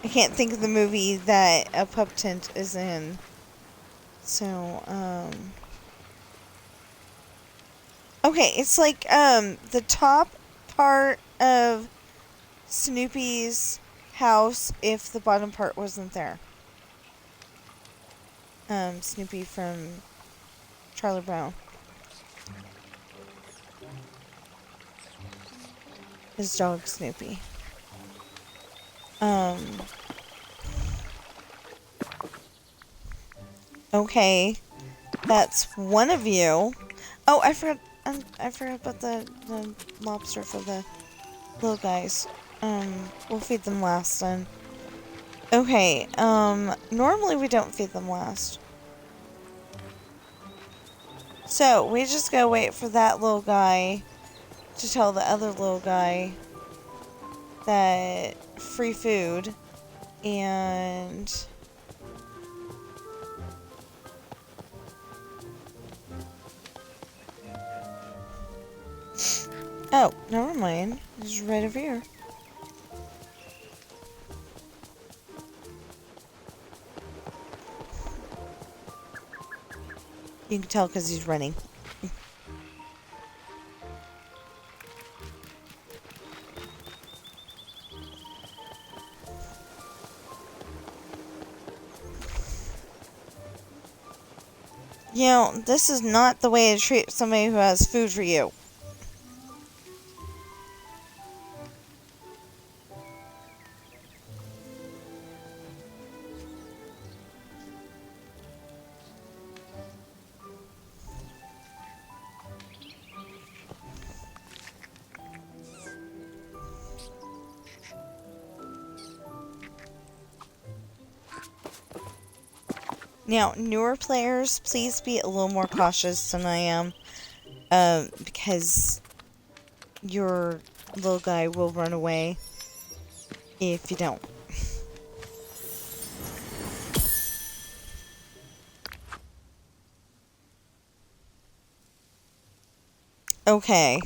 can't think of the movie that a pup tent is in. So, okay, it's like, the top part of Snoopy's house if the bottom part wasn't there. Snoopy from Charlie Brown. His dog, Snoopy. Okay. That's one of you. Oh, I forgot about the lobster for the little guys. We'll feed them last then. Okay, normally we don't feed them last. So, we just gotta wait for that little guy to tell the other little guy that free food, and oh, never mind. It's right over here. You can tell because he's running. You know, this is not the way to treat somebody who has food for you. Now, newer players, please be a little more cautious than I am, because your little guy will run away if you don't. Okay.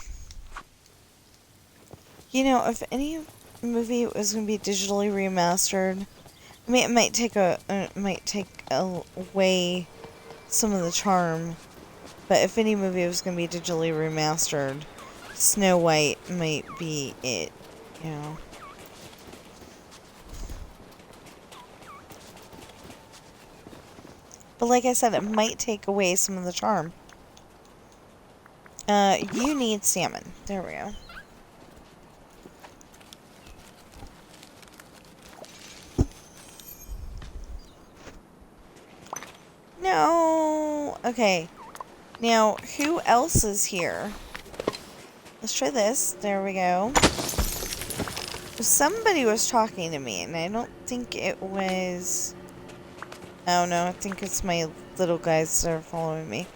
You know, if any movie was going to be digitally remastered, I mean, it might take away some of the charm, but if any movie was going to be digitally remastered, Snow White might be it, you know. But like I said, it might take away some of the charm. You need salmon. There we go. No! Okay. Now, who else is here? Let's try this. There we go. Somebody was talking to me, and I don't think it was... Oh no, I think it's my little guys that are following me.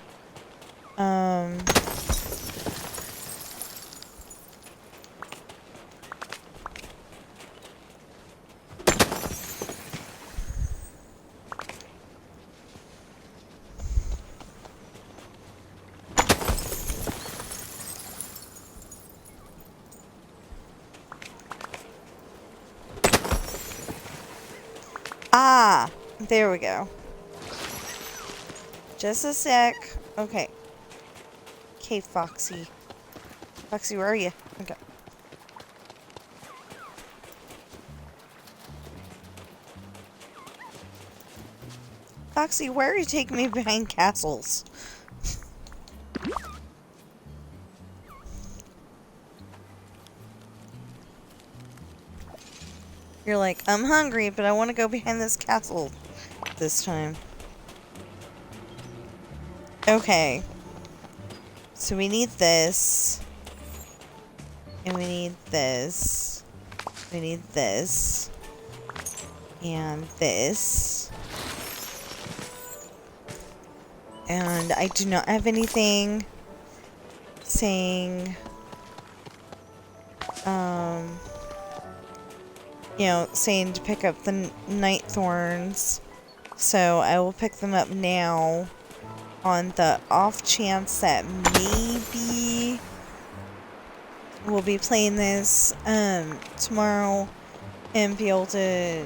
Ah! There we go. Just a sec. Okay. Okay, Foxy. Foxy, where are you? Okay. Foxy, where are you taking me behind castles? You're like, I'm hungry, but I want to go behind this castle this time. Okay. So we need this. And we need this. We need this. And this. And I do not have anything saying you know, saying to pick up the night thorns. So I will pick them up now on the off chance that maybe we'll be playing this tomorrow and be able to,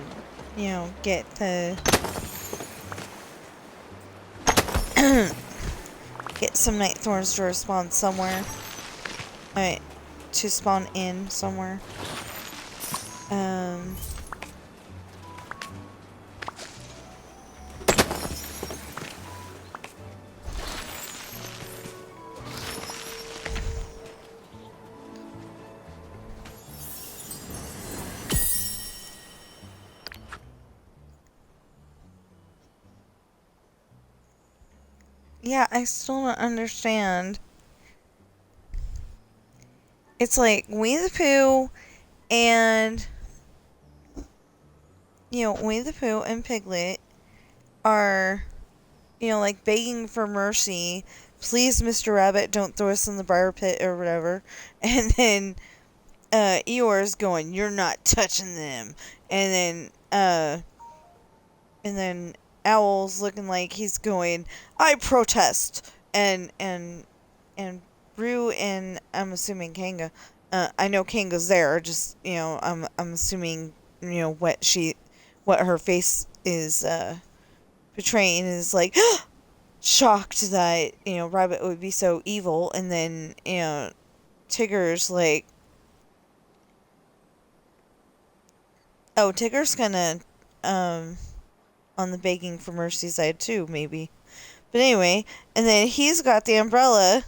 you know, get some night thorns to respawn somewhere. Alright, to spawn in somewhere. Yeah, I still don't understand. It's like Winnie the Pooh and, you know, Winnie the Pooh and Piglet are, you know, like begging for mercy. Please, Mr. Rabbit, don't throw us in the briar pit or whatever. And then Eeyore's going, you're not touching them. And then Owl's looking like he's going, I protest. And Rue and I'm assuming Kanga. I know Kanga's there. Just, you know, I'm assuming, you know, what her face is portraying is like shocked that, you know, Rabbit would be so evil. And then, you know, Tigger's like, oh, Tigger's kinda on the begging for mercy side too, maybe. But anyway, and then he's got the umbrella.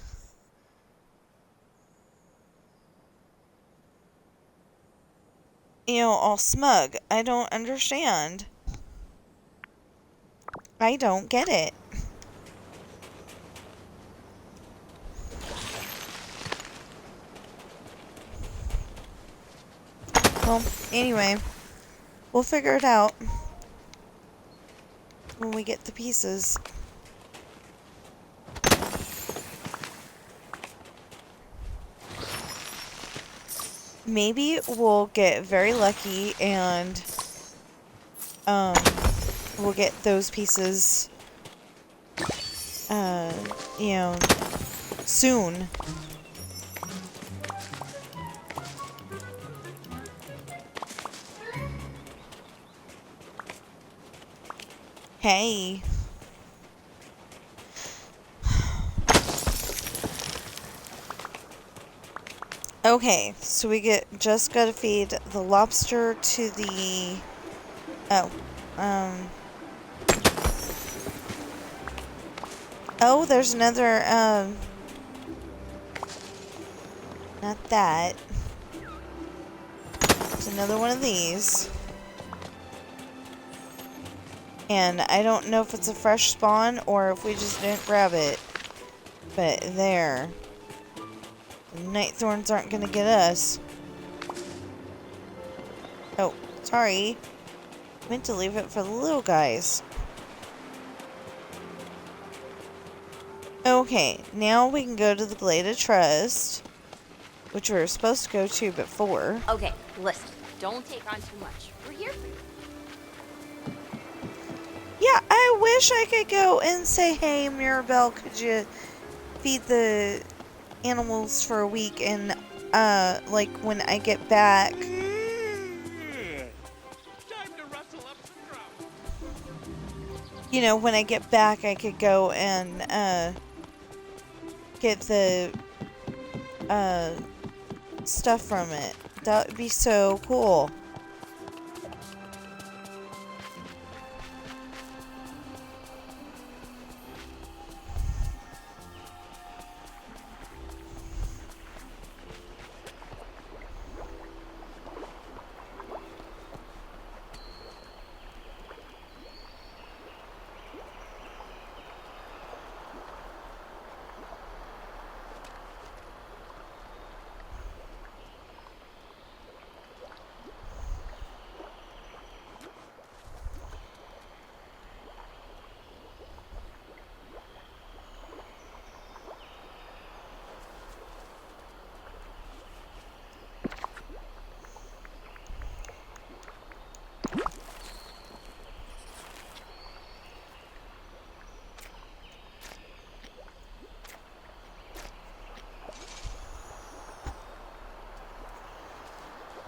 You know, all smug. I don't understand. I don't get it. Well, anyway, we'll figure it out when we get the pieces. Maybe we'll get very lucky and we'll get those pieces you know, soon. Hey. Okay, so we just gotta feed the lobster to the... Oh. Oh, there's another, not that. There's another one of these. And I don't know if it's a fresh spawn or if we just didn't grab it. But there. The night thorns aren't gonna get us. Oh, sorry. Meant to leave it for the little guys. Okay, now we can go to the Glade of Trust, which we were supposed to go to before. Okay, listen, don't take on too much. We're here for you. Yeah, I wish I could go and say, hey, Mirabelle, could you feed the animals for a week and, like, when I get back... Time to rustle up some grub. You know, when I get back, I could go and, get the, stuff from it. That would be so cool.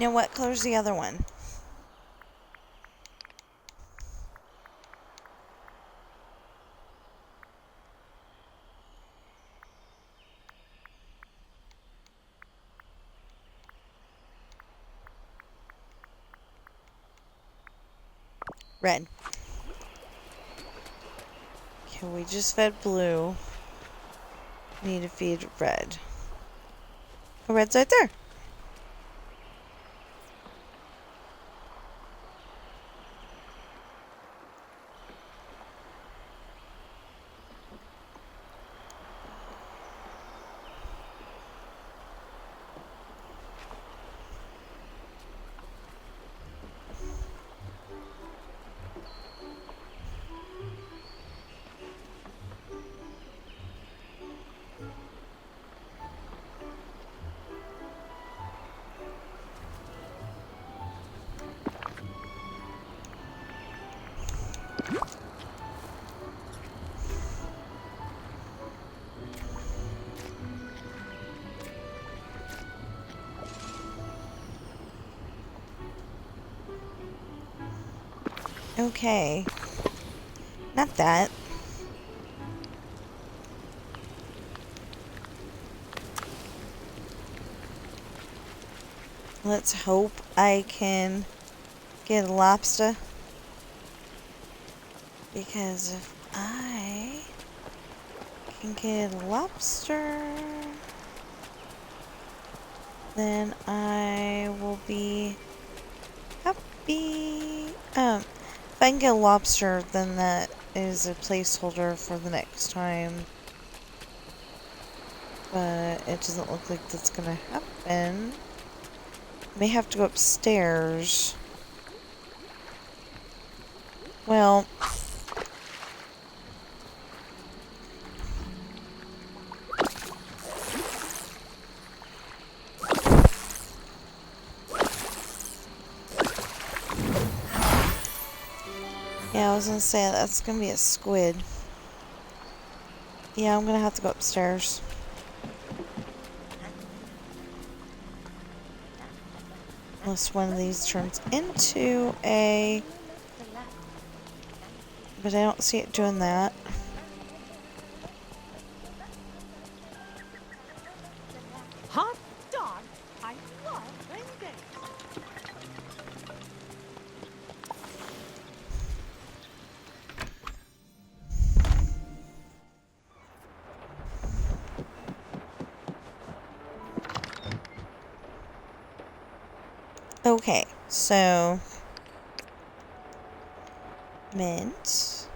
Now, what color's the other one? Red. Okay, we just fed blue. Need to feed red. Oh, red's right there. Okay. Not that. Let's hope I can get a lobster. Because if I can get a lobster, then I will be happy. If I can get a lobster, then that is a placeholder for the next time. But it doesn't look like that's gonna happen. May have to go upstairs. Well, yeah, I was gonna say that's gonna be a squid. Yeah, I'm gonna have to go upstairs. Unless one of these turns into a... But I don't see it doing that. Hot dog! I love playing games. Okay, so... mint.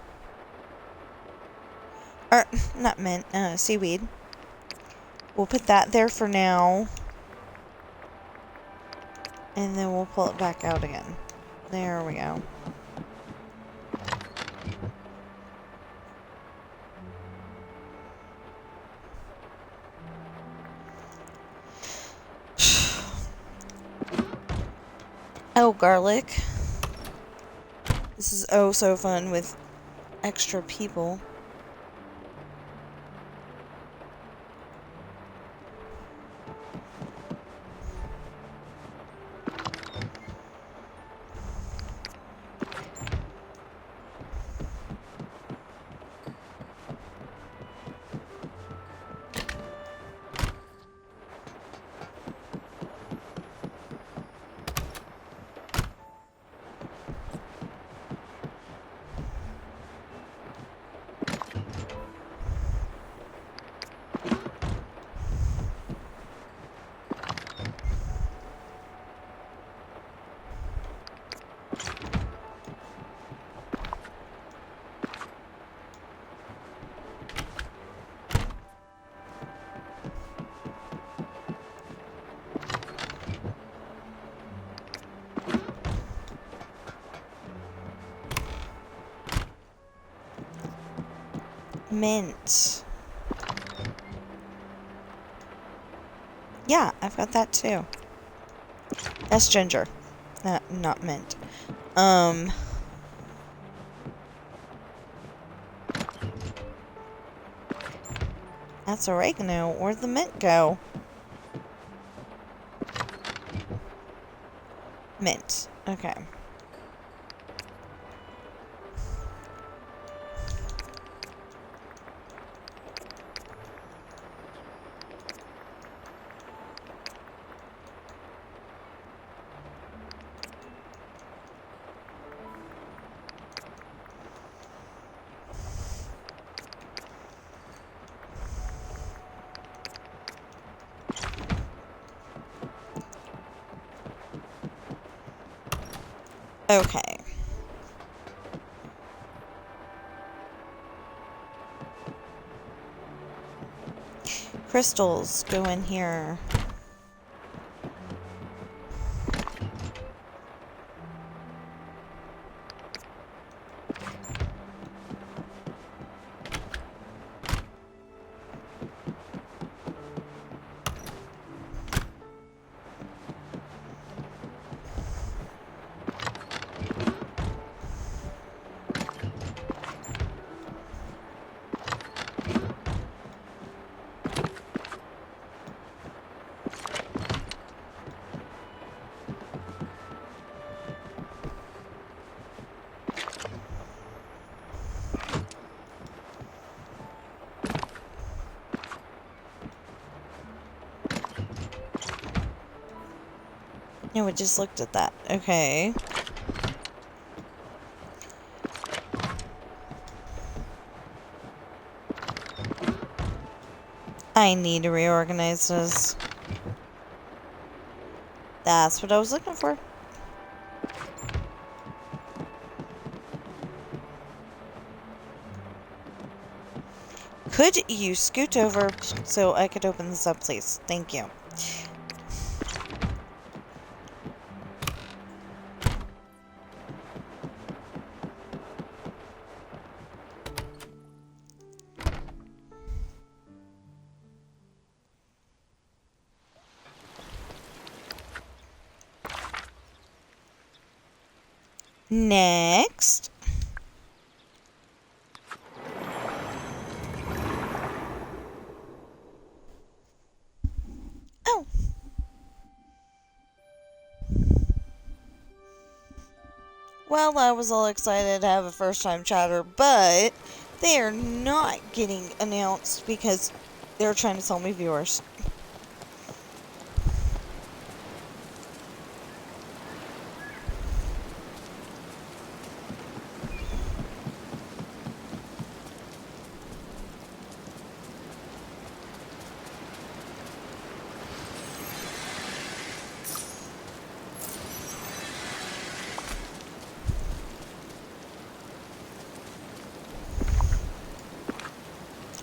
Or, not mint, seaweed. We'll put that there for now. And then we'll pull it back out again. There we go. Oh, garlic. This is oh so fun with extra people. Mint. Yeah, I've got that too. That's ginger. Not mint. That's oregano. Where'd the mint go? Mint. Okay. Okay. Crystals go in here. No, we just looked at that. Okay. I need to reorganize this. That's what I was looking for. Could you scoot over so I could open this up, please? Thank you. Next. Oh. Well, I was all excited to have a first-time chatter, but they are not getting announced because they're trying to sell me viewers.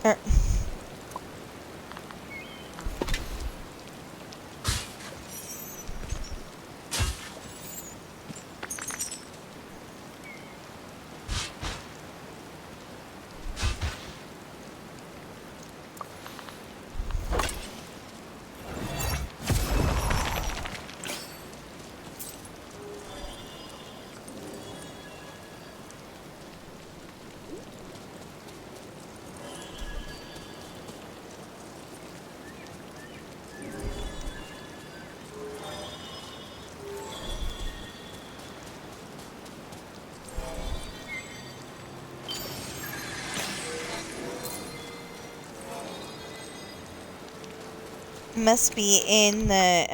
Er, must be in the,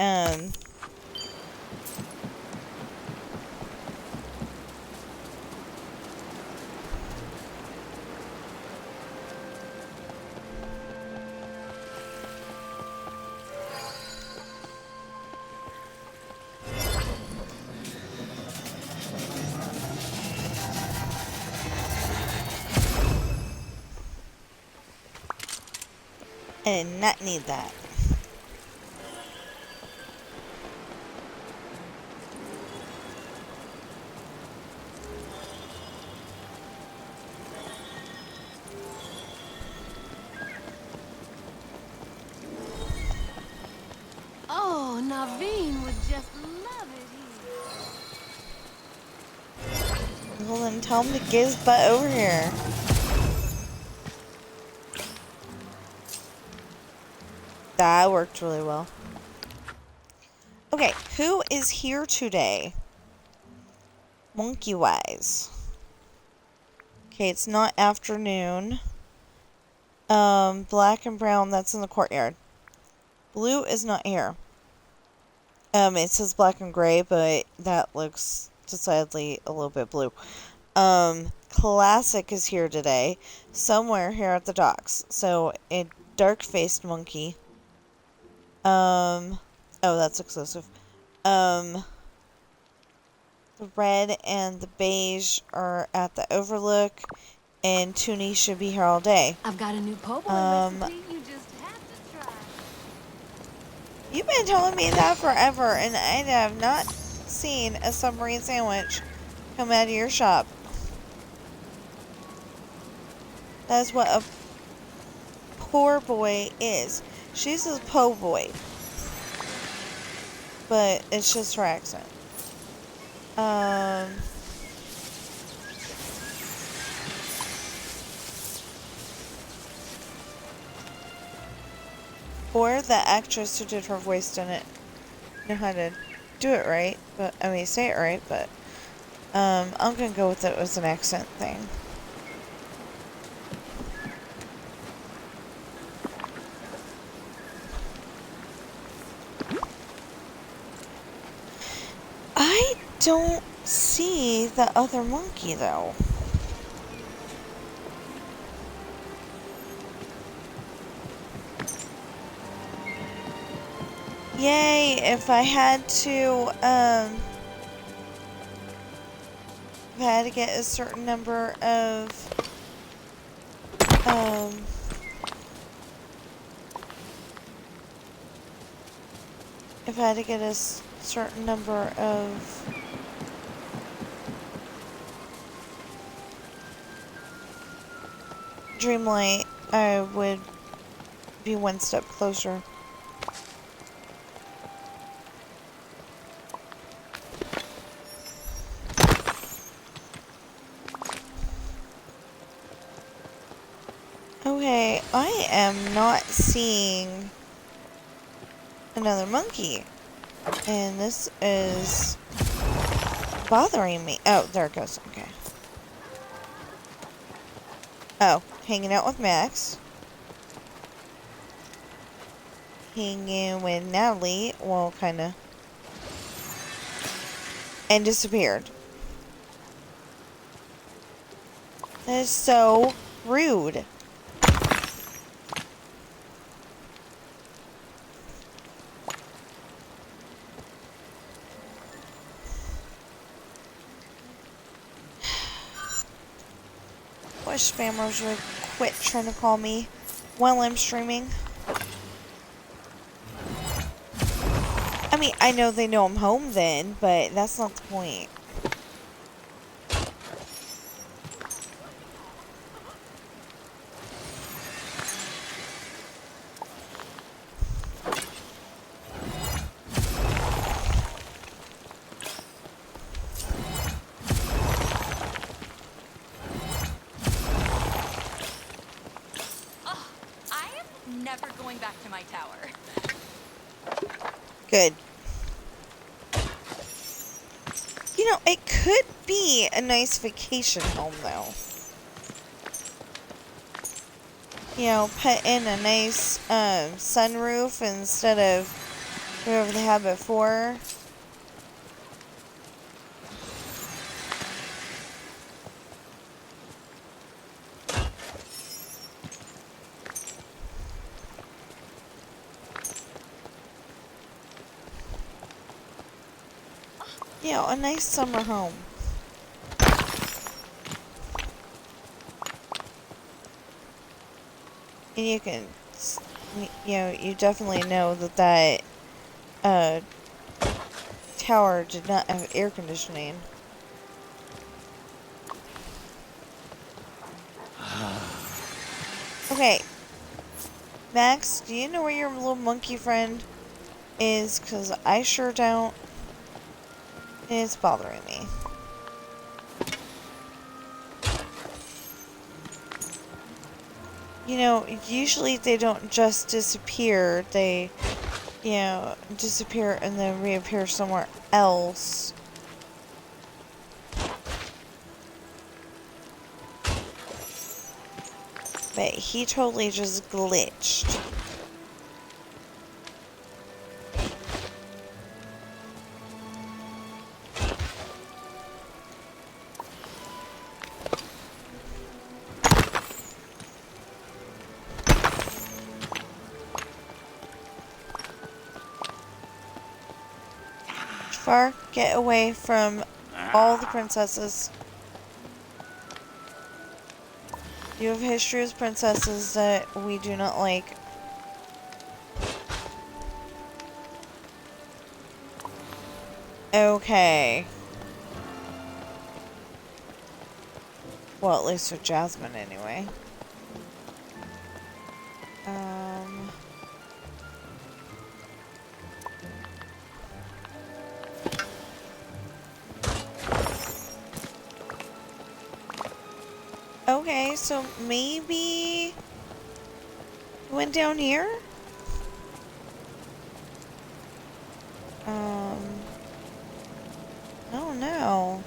I did not need that. Oh, Naveen would just love it here. Well, then tell him to get his butt over here. That worked really well. Okay, who is here today? Monkey-wise. Okay, it's not afternoon. Black and brown, that's in the courtyard. Blue is not here. It says black and gray, but that looks decidedly a little bit blue. Classic is here today. Somewhere here at the docks. So, a dark-faced monkey. Oh, that's exclusive. The red and the beige are at the Overlook, and Toonie should be here all day. I've got a new po' boy recipe. You just have to try. You've been telling me that forever, and I have not seen a submarine sandwich come out of your shop. That's what a poor boy is. She's a po' boy. But it's just her accent. Or the actress who did her voice didn't know how to do it right. But, I mean, say it right, but, I'm gonna go with it as an accent thing. I don't see the other monkey, though. Yay, if I had to get a certain number of, if I had to get a certain number of Dreamlight, I would be one step closer. Okay, I am not seeing another monkey. And this is bothering me. Oh, there it goes. Okay. Oh, hanging out with Max. Hanging with Natalie. Well, kinda. And disappeared. That is so rude. Wish spammers would quit trying to call me while I'm streaming. I mean, I know they know I'm home then, but that's not the point. Never going back to my tower. Good. You know, it could be a nice vacation home, though. You know, put in a nice sunroof instead of whatever they had before. You know, a nice summer home. And you can, you know, you definitely know that tower did not have air conditioning. Okay. Max, do you know where your little monkey friend is? 'Cause I sure don't. It's bothering me. You know, usually they don't just disappear. They you know, disappear and then reappear somewhere else. But he totally just glitched. Far, get away from all the princesses. You have history with princesses that we do not like. Okay. Well, at least with Jasmine, anyway. Okay, so maybe went down here? I don't know.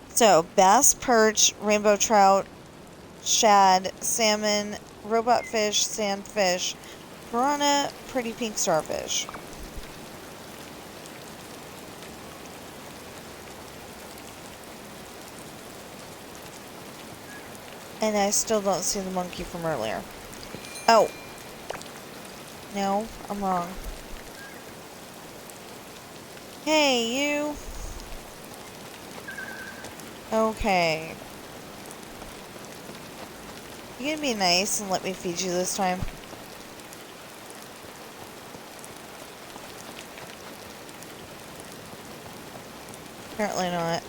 So, bass, perch, rainbow trout, shad, salmon, robot fish, sandfish, piranha, pretty pink starfish. And I still don't see the monkey from earlier. Oh. No, I'm wrong. Hey, you. Okay. You gonna be nice and let me feed you this time? Apparently not.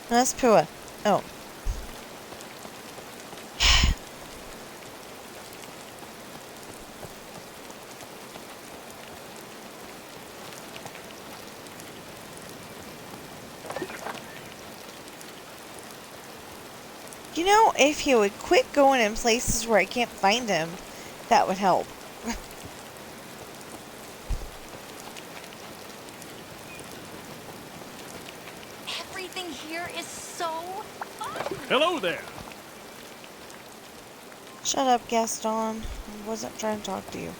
That's Pua. Oh. You know, if he would quit going in places where I can't find him, that would help. Everything here is so fun. Hello there. Shut up, Gaston. I wasn't trying to talk to you.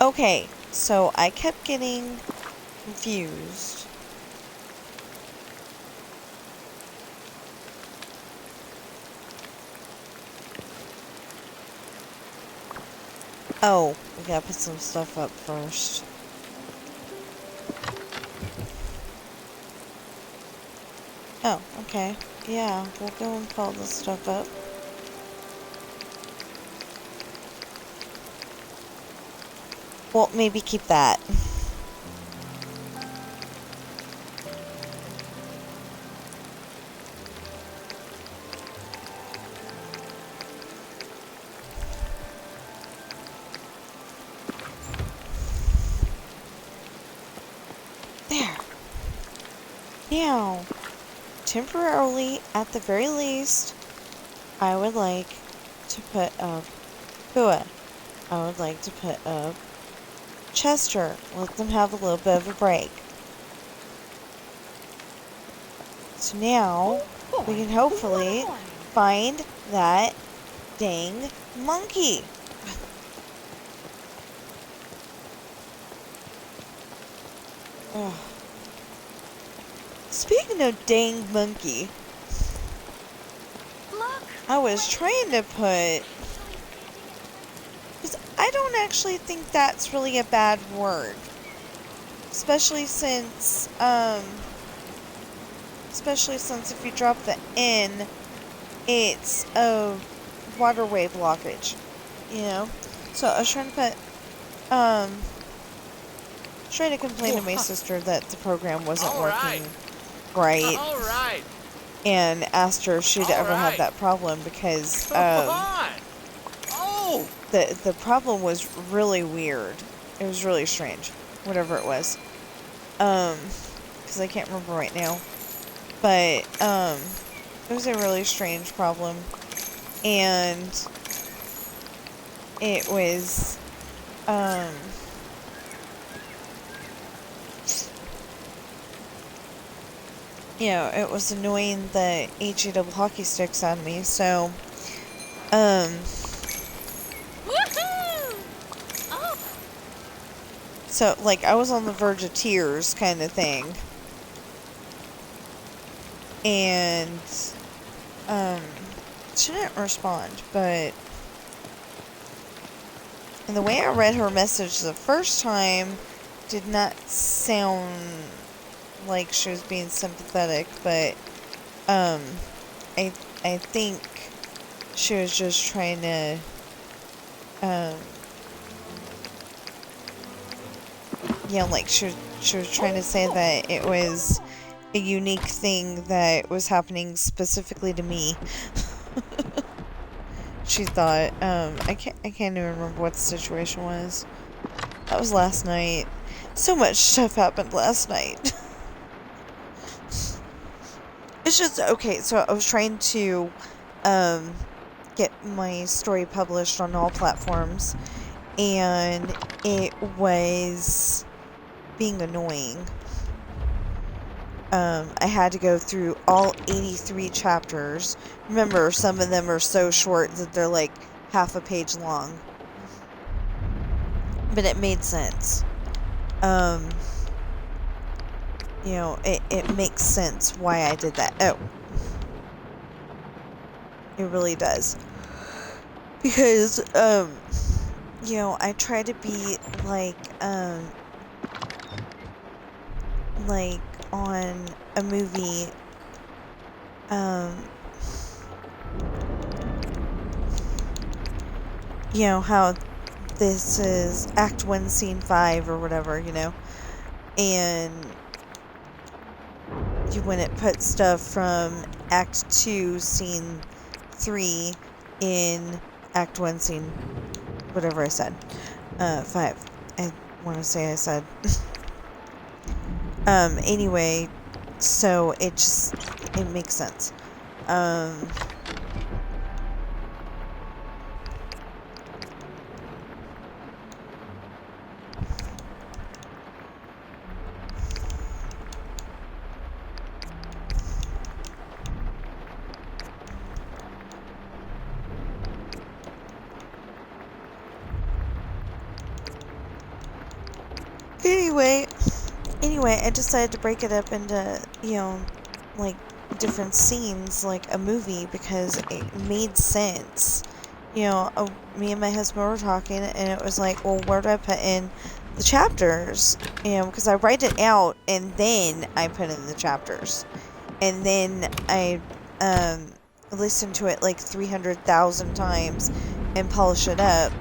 Okay, so I kept getting confused. Oh, we gotta put some stuff up first. Oh, okay. Yeah, we'll go and put all this stuff up. Well, maybe keep that. There. Now, temporarily, at the very least, I would like to put up Pua. I would like to put up Chester. Let them have a little bit of a break. So now, we can hopefully find that dang monkey. Ugh. Speaking of dang monkey, Look. I was trying to put... Because I don't actually think that's really a bad word. Especially since if you drop the N, it's a waterway blockage. you know? So I was trying to trying to complain to my sister that the program wasn't working right. All right. And asked her if she'd ever had right. that problem because, Come on. Oh! the problem was really weird. It was really strange. Whatever it was. Because I can't remember right now. But, it was a really strange problem. And it was, you know, it was annoying the HE double hockey sticks on me, so, Woohoo! Oh, so, like, I was on the verge of tears kind of thing. And, she didn't respond, but, and the way I read her message the first time did not sound like she was being sympathetic, but, I think she was just trying to, yeah, like, she was trying to say that it was a unique thing that was happening specifically to me. She thought, I can't even remember what the situation was. That was last night. So much stuff happened last night. It's just, okay, so I was trying to, get my story published on all platforms, and it was being annoying. I had to go through all 83 chapters. Remember, some of them are so short that they're like half a page long. But it made sense. You know, it makes sense why I did that. Oh. It really does. Because, you know, I try to be like on a movie, you know, how this is Act 1, Scene 5 or whatever, you know, and when it puts stuff from Act 2, Scene 3 in Act 1, Scene whatever I said, 5. I want to say I said. Anyway, so it makes sense. Anyway, I decided to break it up into, you know, like, different scenes, like a movie, because it made sense. You know, me and my husband were talking, and it was like, well, where do I put in the chapters? You know, because I write it out, and then I put in the chapters. And then I, listen to it like 300,000 times and polish it up.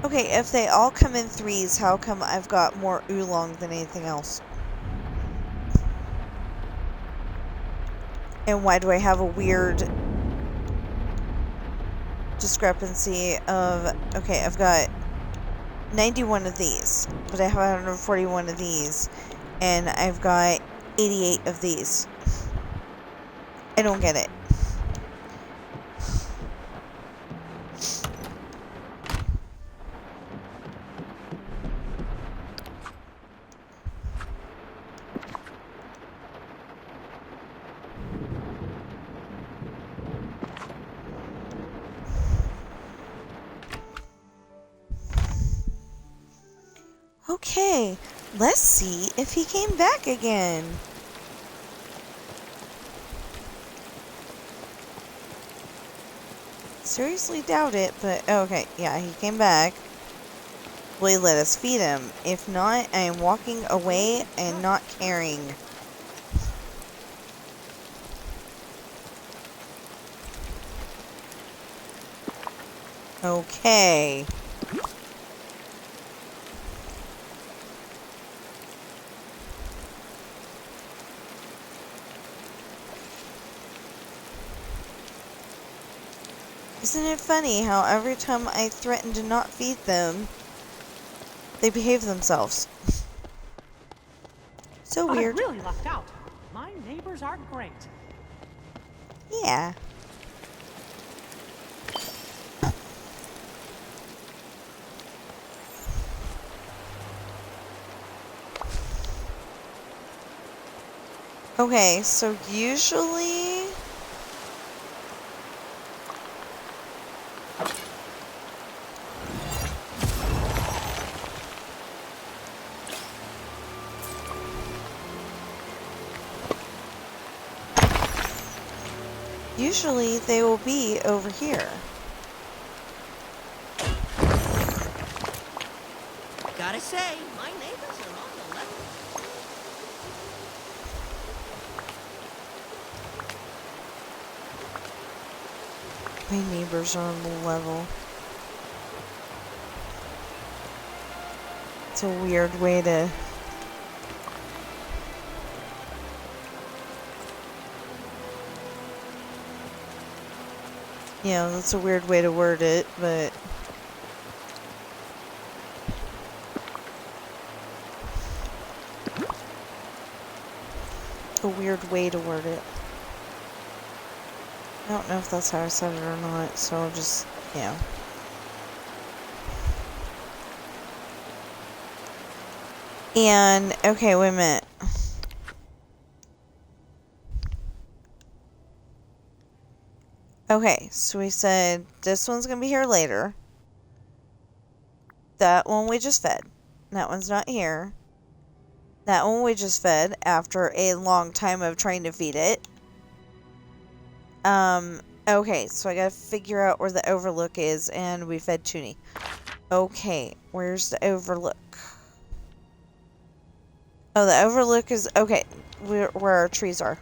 Okay, if they all come in threes, how come I've got more oolong than anything else? And why do I have a weird discrepancy of... Okay, I've got 91 of these, but I have 141 of these, and I've got 88 of these. I don't get it. Okay, let's see if he came back again. Seriously doubt it, but okay, yeah, he came back. Will he let us feed him? If not, I am walking away and not caring. Okay. Isn't it funny how every time I threaten to not feed them, they behave themselves? So I weird. really lucked out. My neighbors are great. Yeah. Okay, so usually... Usually they will be over here. Gotta say, my neighbors are on the level. My neighbors are on the level. It's a weird way to... Yeah, that's a weird way to word it, but... A weird way to word it. I don't know if that's how I said it or not, so I'll just, yeah. And, okay, wait a minute. Okay, so we said this one's gonna be here later. That one we just fed. That one's not here. That one we just fed after a long time of trying to feed it. Okay, so I gotta figure out where the overlook is, and we fed Toonie. Okay, where's the overlook? Oh, the overlook is, okay, where our trees are.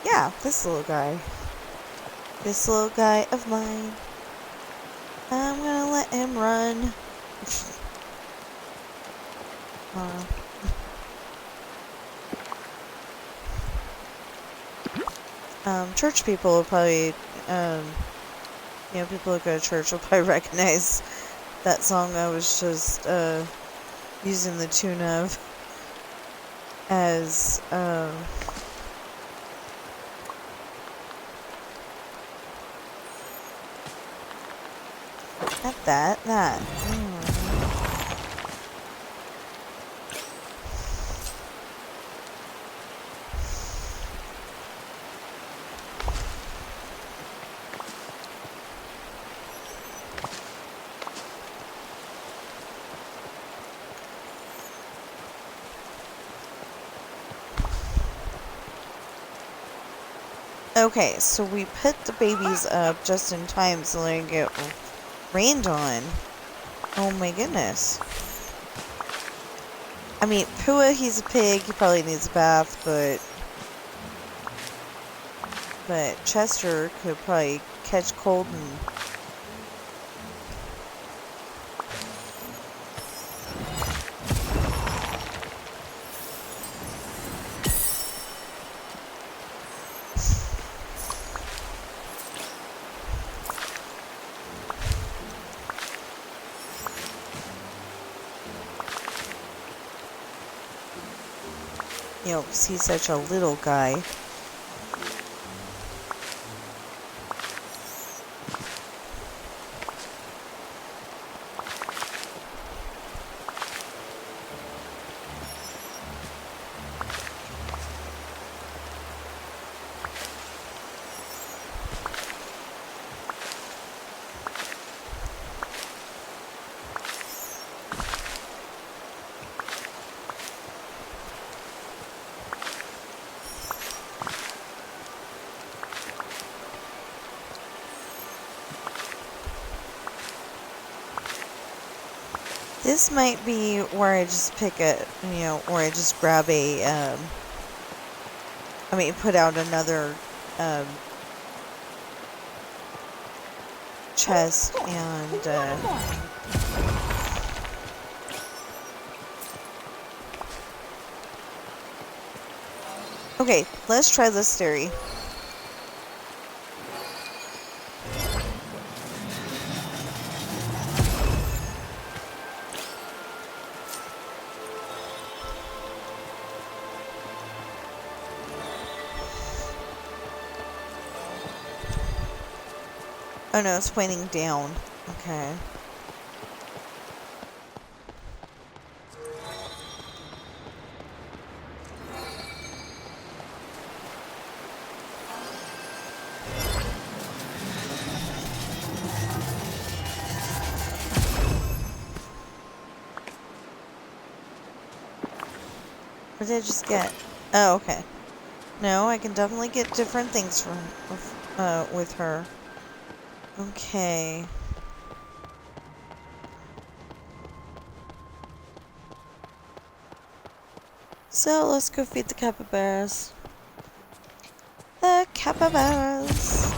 Yeah, this little guy. This little guy of mine. I'm gonna let him run. Church people will probably, you know, people who go to church will probably recognize that song I was just, using the tune of as, not that. Okay, so we put the babies up just in time so they don't get rained on. Oh my goodness. I mean, Pua, he's a pig, he probably needs a bath, but Chester could probably catch cold and... You know, 'cause he's such a little guy. This might be where I just pick a, you know, or I just grab a, put out another, chest and, okay, let's try this theory. Oh no, it's pointing down. Okay. What did I just get? Oh, okay. No, I can definitely get different things from with her. Okay. So let's go feed the capybaras. The capybaras.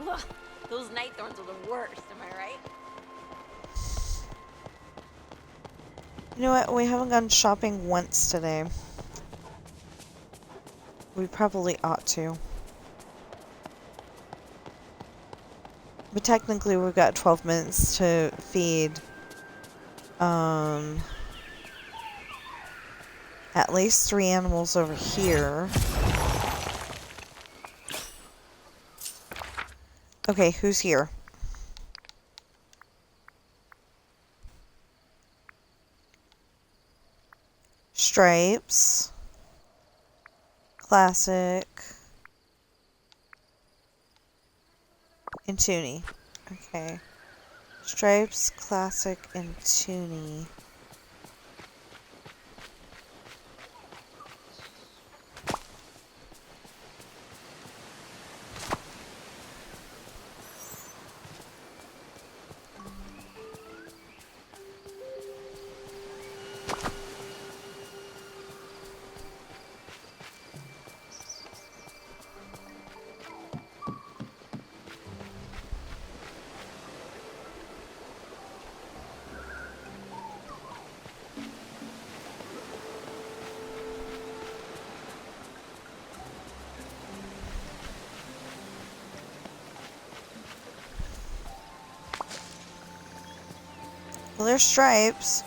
Ugh, those night thorns are the worst, am I right? You know what? We haven't gone shopping once today. We probably ought to. But technically we've got 12 minutes to feed at least 3 animals over here. Okay, who's here? Stripes. Classic. And Toonie. Okay. Stripes, Classic, and Toonie. Well, there's Stripes.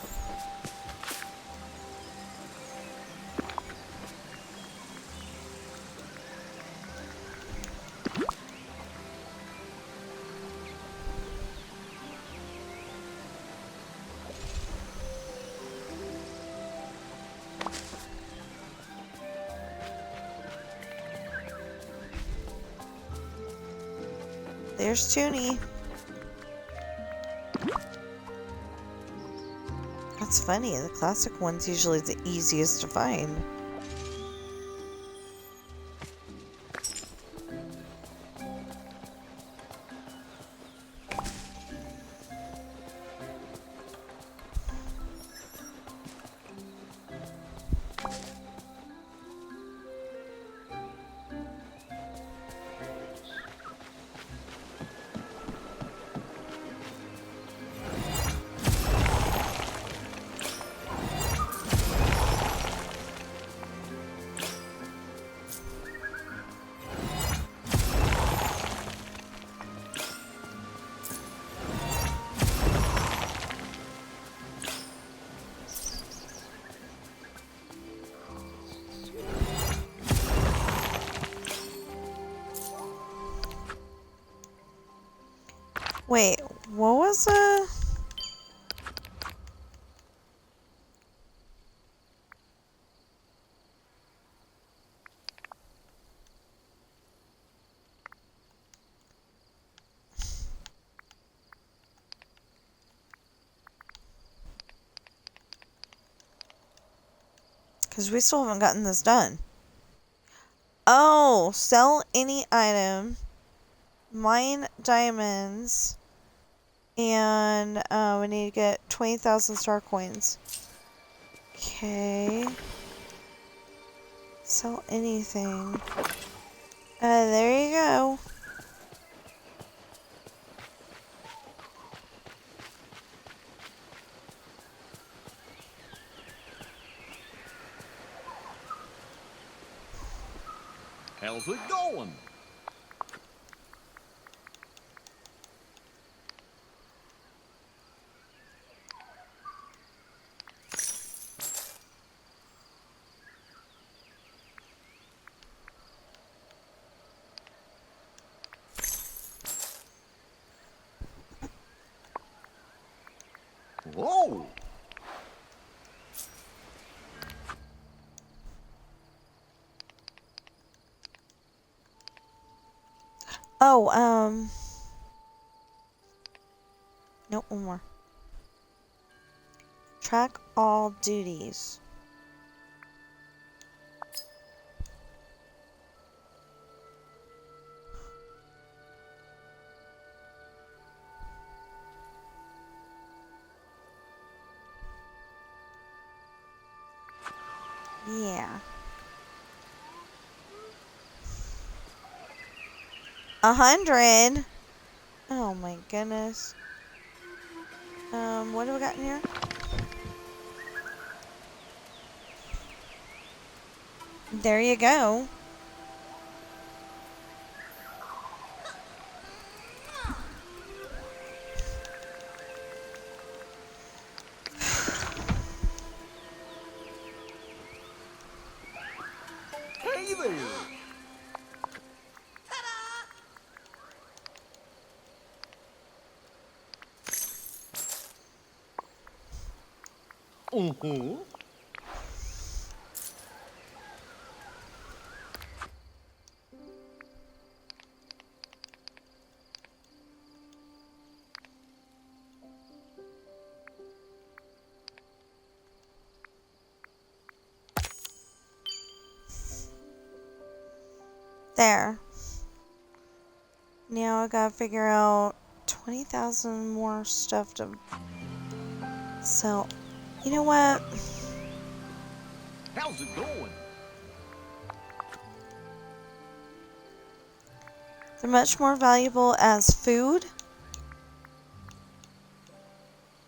There's Toonie. That's funny, the classic one's usually the easiest to find. Wait, what was because we still haven't gotten this done. Oh, sell any item. Mine diamonds. And we need to get 20,000 star coins. Okay. Sell anything. There you go. How's it going? Whoa! Oh, nope, one more. Track all duties. Yeah. 100. Oh my goodness. What do we got in here? There you go. Hey there! Mm-hmm. There. Now I gotta figure out 20,000 more stuff to sell. You know what? How's it going? They're much more valuable as food.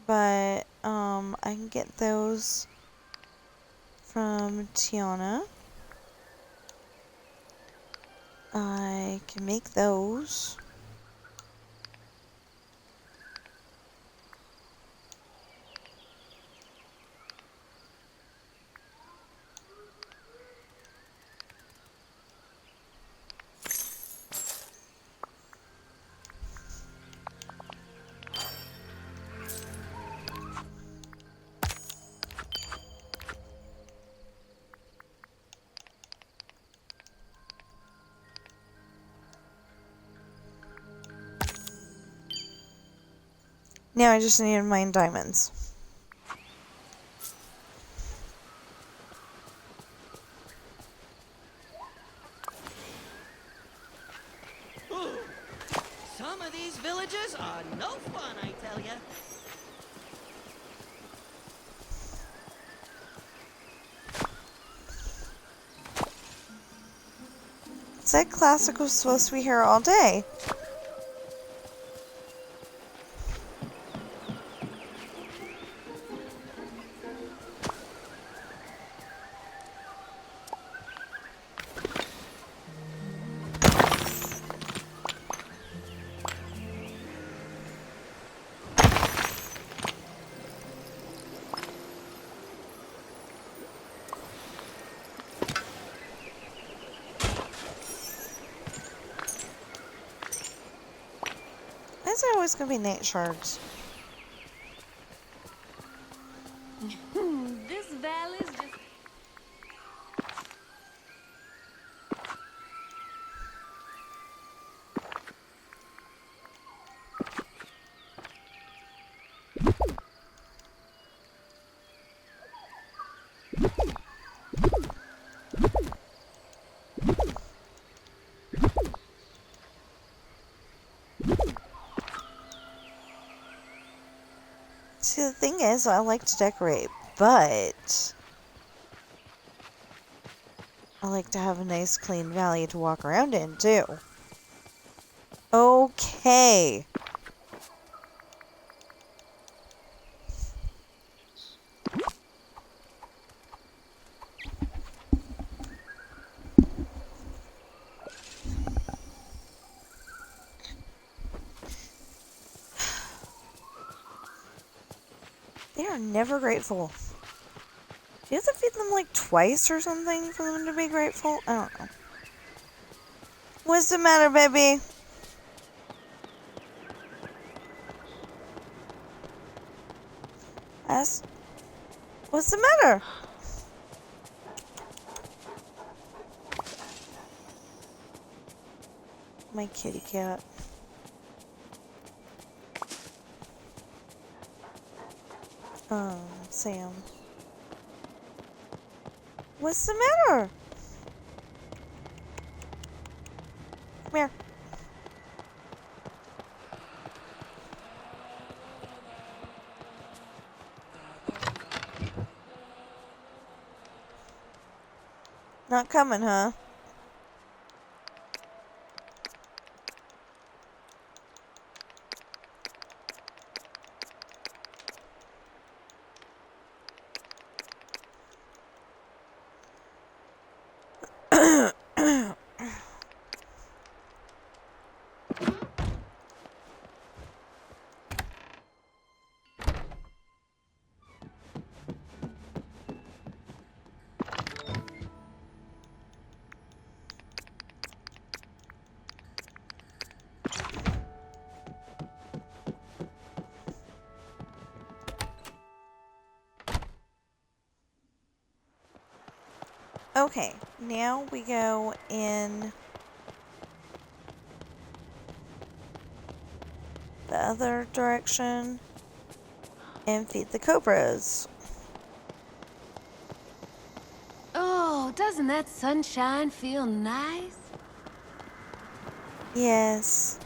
But, I can get those from Tiana. I can make those. Now I just need to mine diamonds. Some of these villages are no fun, I tell ya. Said classic was supposed to be here all day. Why is there always gonna be nate shards? This valley's just... See, the thing is, I like to decorate, but I like to have a nice clean valley to walk around in, too. Okay. They are never grateful. Do you have to feed them like twice or something for them to be grateful? I don't know. What's the matter, baby? What's the matter? My kitty cat. Sam. What's the matter? Come here. Not coming, huh? Okay, now we go in the other direction and feed the cobras. Oh, doesn't that sunshine feel nice? Yes.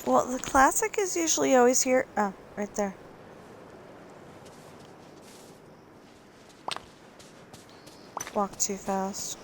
Well, the classic is usually always here. Oh, right there. Walk too fast.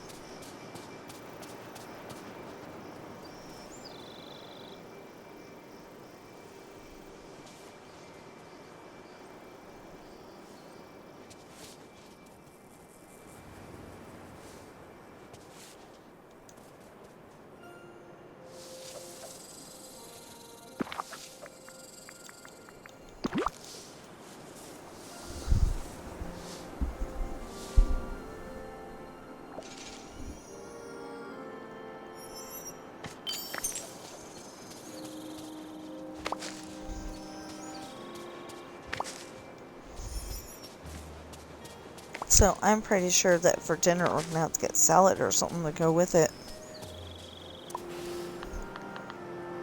So I'm pretty sure that for dinner we're gonna have to get salad or something to go with it.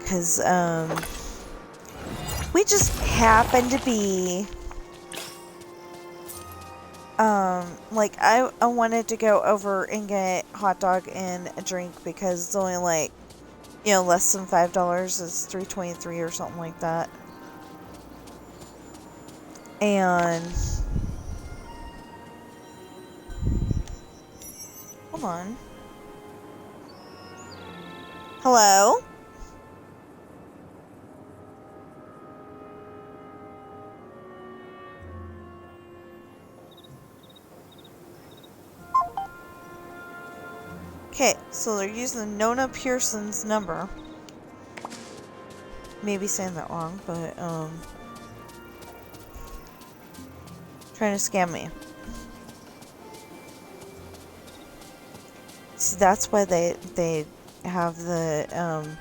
Cause we just happen to be like I wanted to go over and get hot dog and a drink because it's only like, you know, less than $5. It's $3.23 or something like that. And hold on. Hello? Okay, so they're using Nona Pearson's number. Maybe saying that wrong, but trying to scam me. So that's why they have the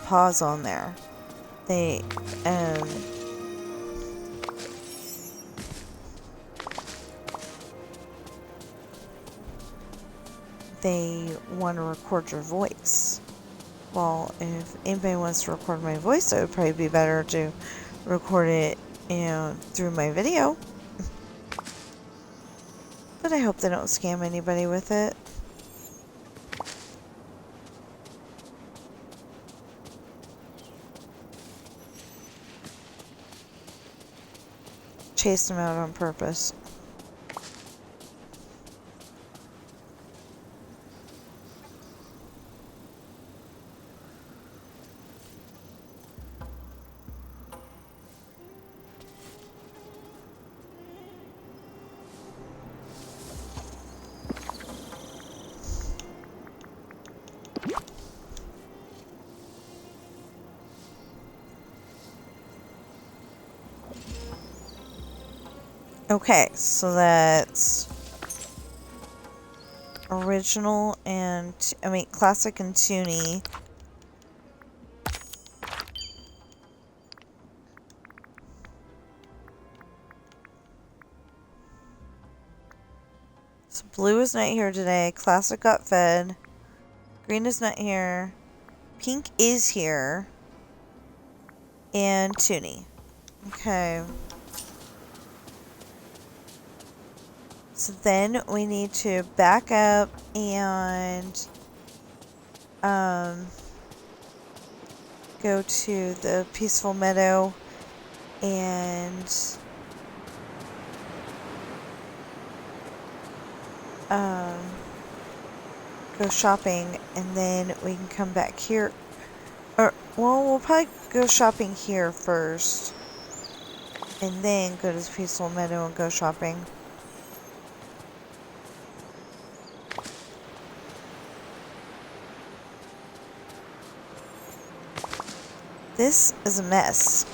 pause on there. They want to record your voice. Well, if anybody wants to record my voice, it would probably be better to record it, you know, through my video. But I hope they don't scam anybody with it. chased him out on purpose. Okay, so that's original and, I mean, classic and Toonie. So blue is not here today. Classic got fed. Green is not here. Pink is here. And Toonie. Okay. So then we need to back up and go to the peaceful meadow and go shopping, and then we can come back here. Or, well, we'll probably go shopping here first, and then go to the peaceful meadow and go shopping. This is a mess.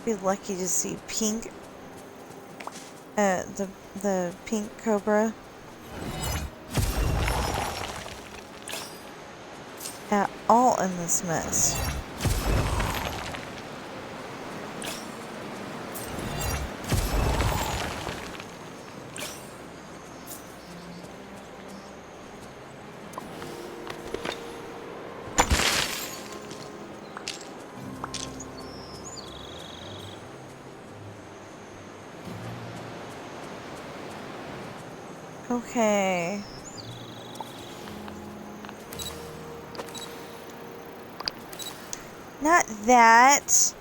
Be lucky to see pink, the pink cobra at all in this mess. Okay. Not that.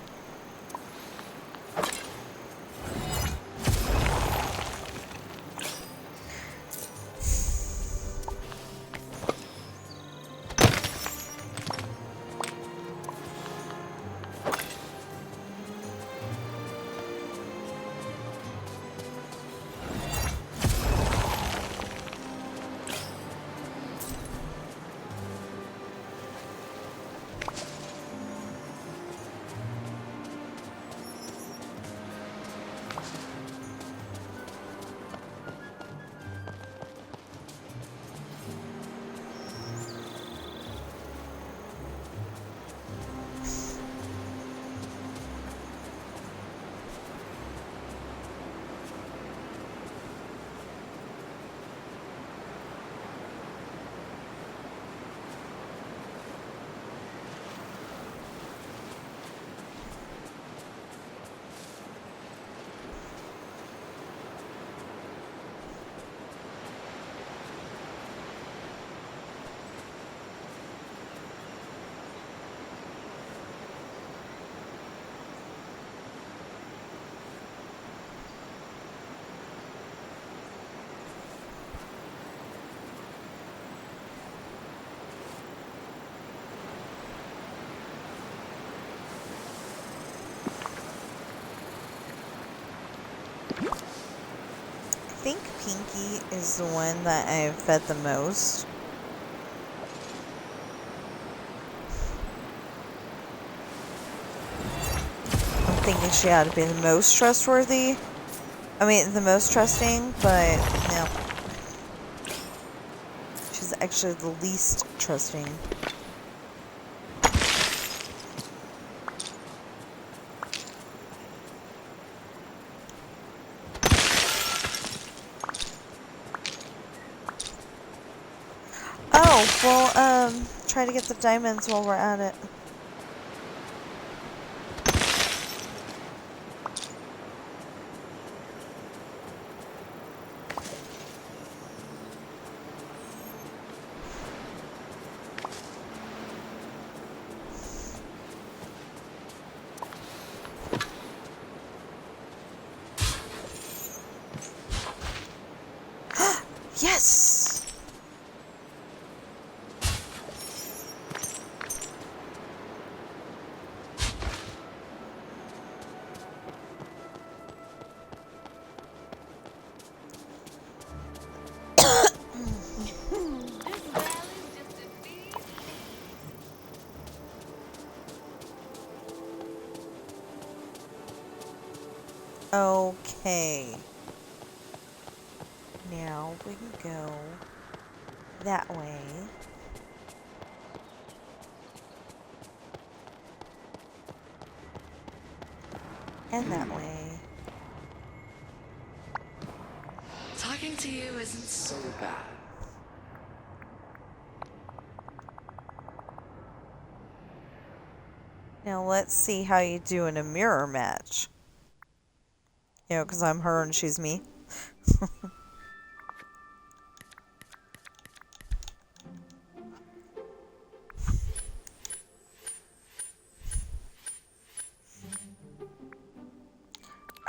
I think Pinky is the one that I've fed the most. I'm thinking she ought to be the most trustworthy. I mean, the most trusting, but no. She's actually the least trusting. Oh, well, try to get the diamonds while we're at it. Yes! Okay. Now we can go that way. And that way. Talking to you isn't so bad. Now let's see how you do in a mirror match. You know, because I'm her and she's me.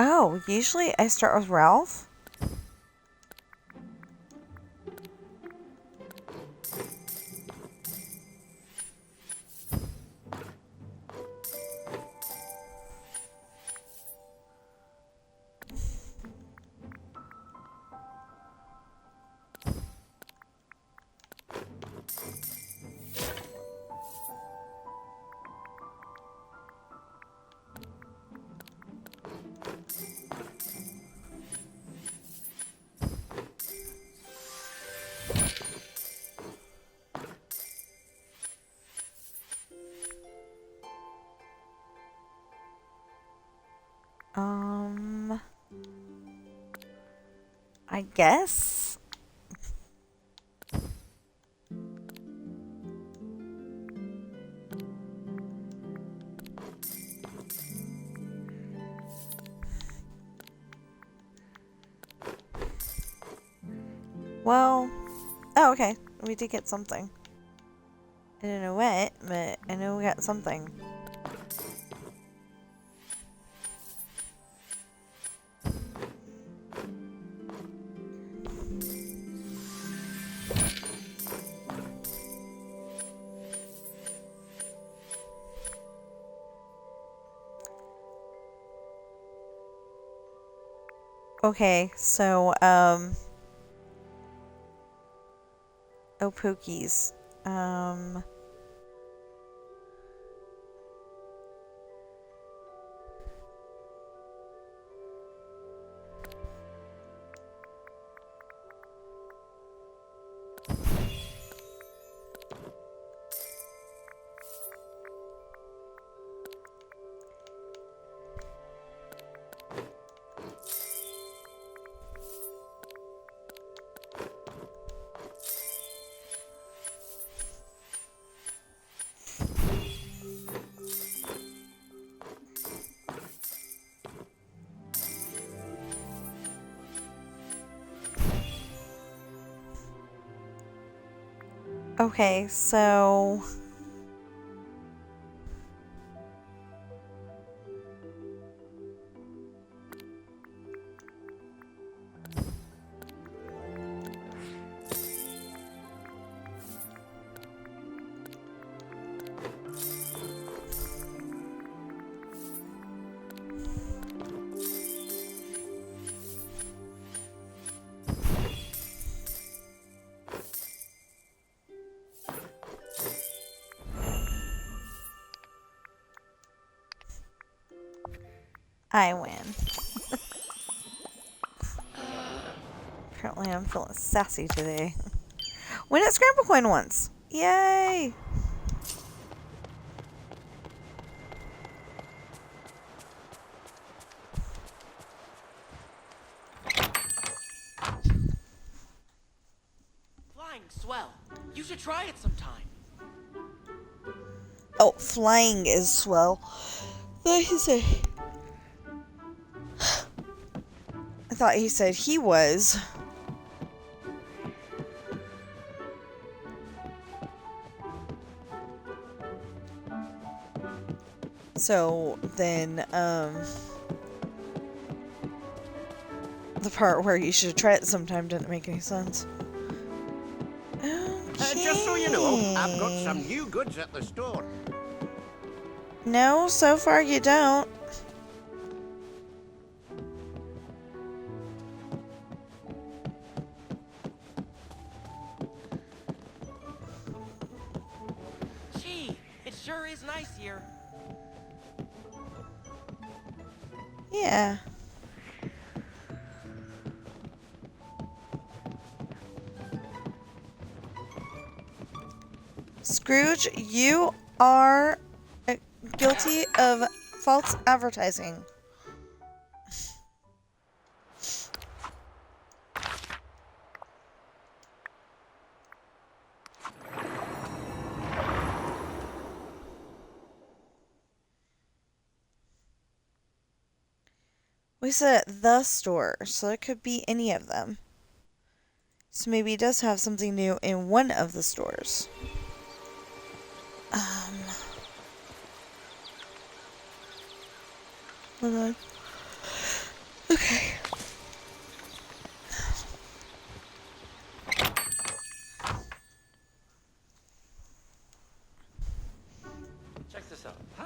Oh, usually I start with Ralph. I guess. Well, oh, okay. We did get something. I don't know what, but I know we got something. Okay, so, oh, Pokies. Okay, so... I win. Apparently I'm feeling sassy today. Win at Scramble Coin once! Yay! Flying swell. You should try it sometime. Oh, flying is swell. I thought he said he was. So then, the part where you should try it sometime didn't make any sense. just so you know, I've got some new goods at the store. No, so far you don't. Gee, it sure is nice here. Yeah. Scrooge, you are guilty of false advertising. We said at the store, so it could be any of them. So maybe he does have something new in one of the stores. Hold on. Okay. Check this out, huh?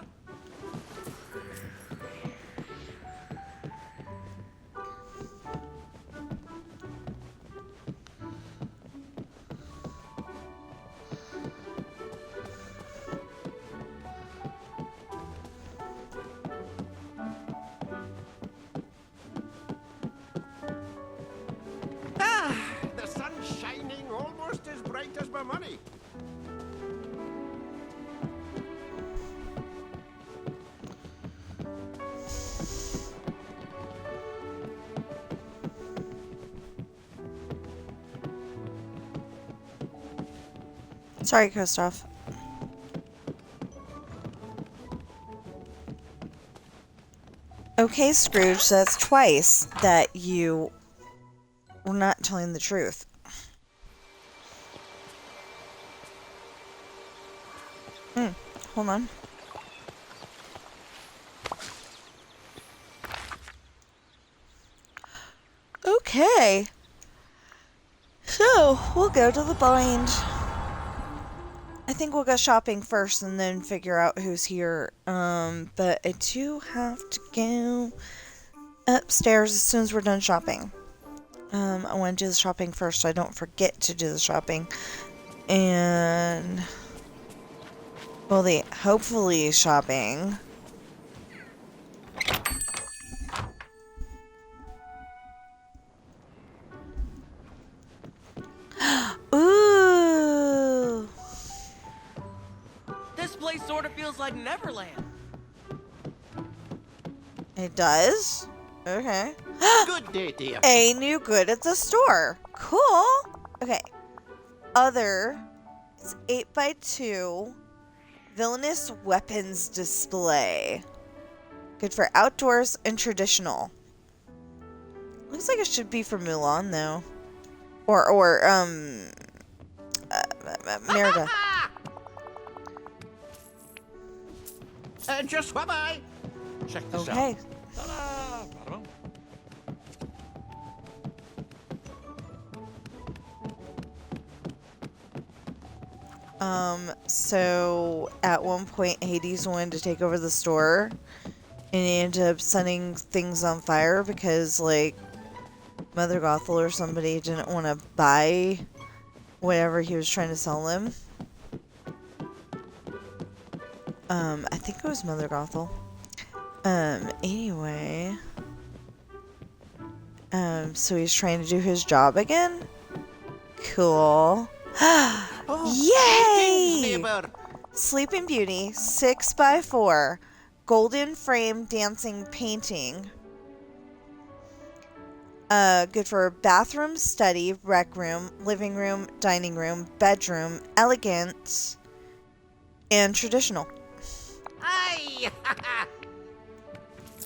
The sun's shining almost as bright as my money. Sorry, Kristoff. Okay, Scrooge, that's twice that you were not telling the truth. Hold on. Okay. So, we'll go to the bind. I think we'll go shopping first and then figure out who's here. But I do have to go upstairs as soon as we're done shopping. I want to do the shopping first so I don't forget to do the shopping. And... well, the hopefully shopping. Ooh! This place sort of feels like Neverland. It does? Okay. Good day, dear. A new good at the store. Cool. Okay. Other. It's 8x2. Villainous weapons display. Good for outdoors and traditional. Looks like it should be for Mulan though. Or Merida. Just bye-bye. Check this out. Okay. Ta-da! Bada-boom. So at one point Hades wanted to take over the store and he ended up setting things on fire because like Mother Gothel or somebody didn't want to buy whatever he was trying to sell them. I think it was Mother Gothel. Anyway. So he's trying to do his job again? Cool. Yay! Neighbor. Sleeping Beauty, 6x4. Golden frame dancing painting. Good for bathroom, study, rec room, living room, dining room, bedroom, elegant, and traditional. Aye!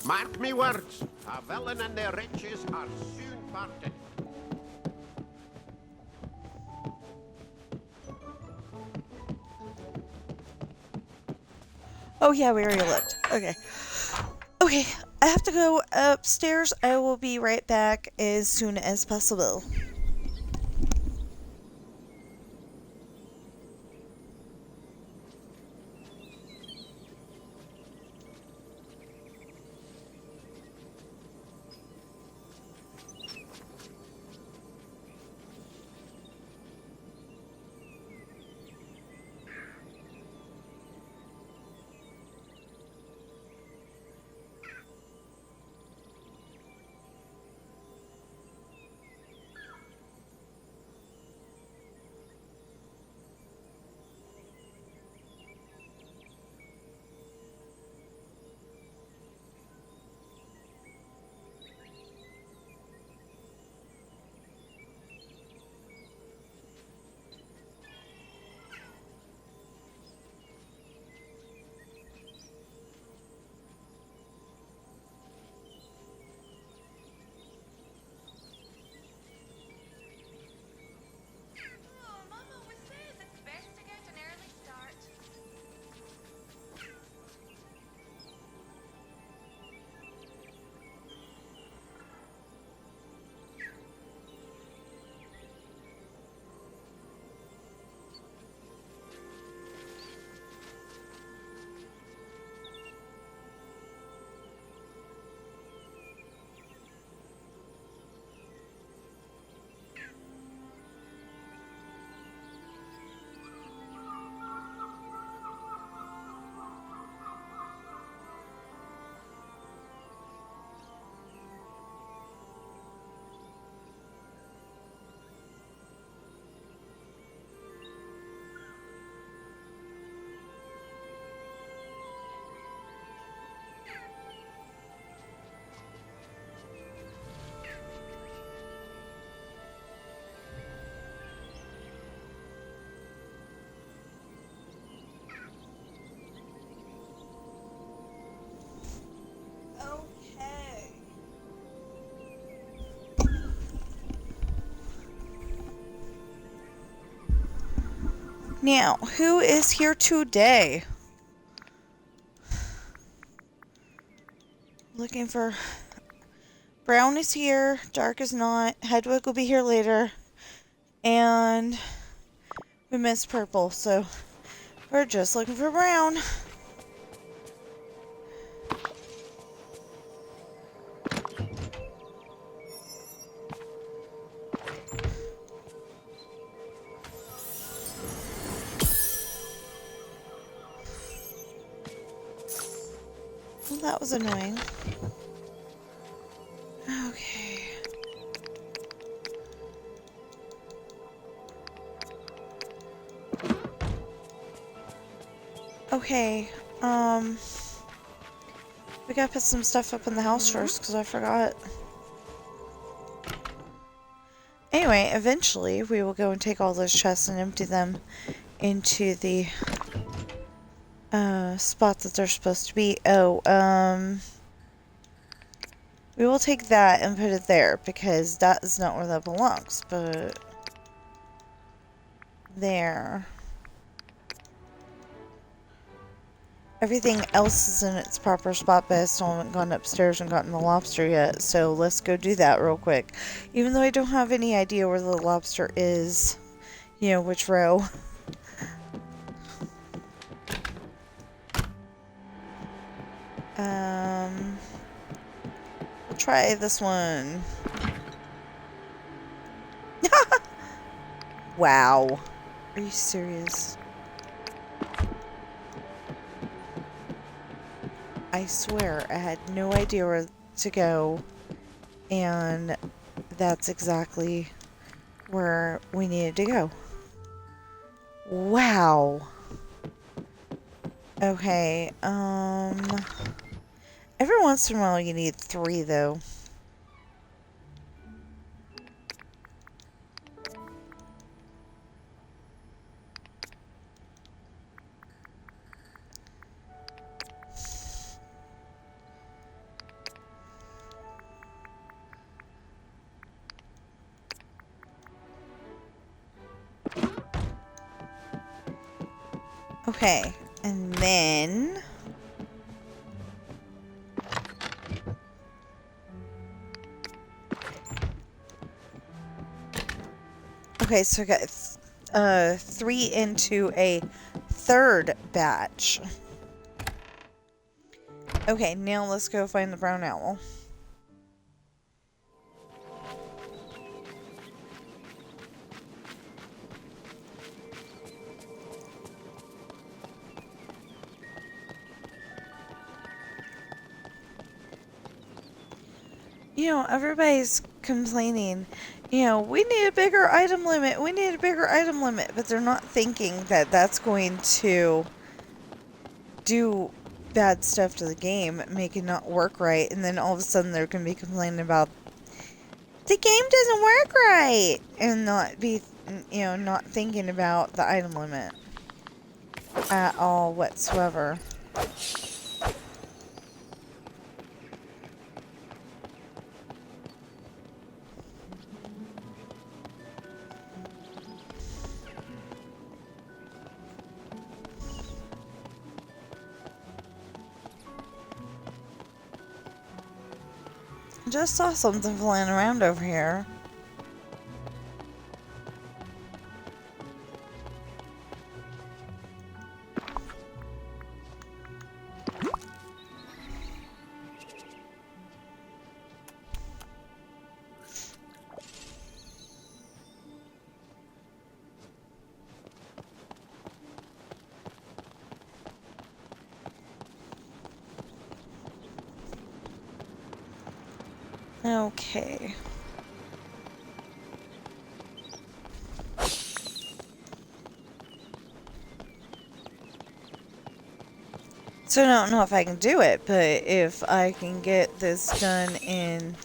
Mark me words, a villain and their riches are soon parted. Oh yeah, we already looked. Okay. Okay, I have to go upstairs. I will be right back as soon as possible. Now, who is here today? Looking for... Brown is here. Dark is not. Hedwig will be here later. And we missed Purple, so we're just looking for Brown. Well, that was annoying. Okay. Okay, we gotta put some stuff up in the house first, because I forgot. Anyway, eventually, we will go and take all those chests and empty them into the, spot that they're supposed to be. Oh, we will take that and put it there, because that is not where that belongs, but... There. Everything else is in its proper spot, but I still haven't gone upstairs and gotten the lobster yet, so let's go do that real quick. Even though I don't have any idea where the lobster is, you know, which row. We'll try this one. Wow. Are you serious? I swear, I had no idea where to go, and that's exactly where we needed to go. Wow. Okay, every once in a while you need 3, though. Okay, and then... Okay, so I got 3 into a 3rd batch. Okay, now let's go find the brown owl. You know, everybody's complaining, you know, we need a bigger item limit, we need a bigger item limit, but they're not thinking that that's going to do bad stuff to the game, make it not work right, and then all of a sudden they're going to be complaining about the game doesn't work right, and not be, you know, not thinking about the item limit at all whatsoever. Just saw something flying around over here. Okay. So I don't know if I can do it, but if I can get this done in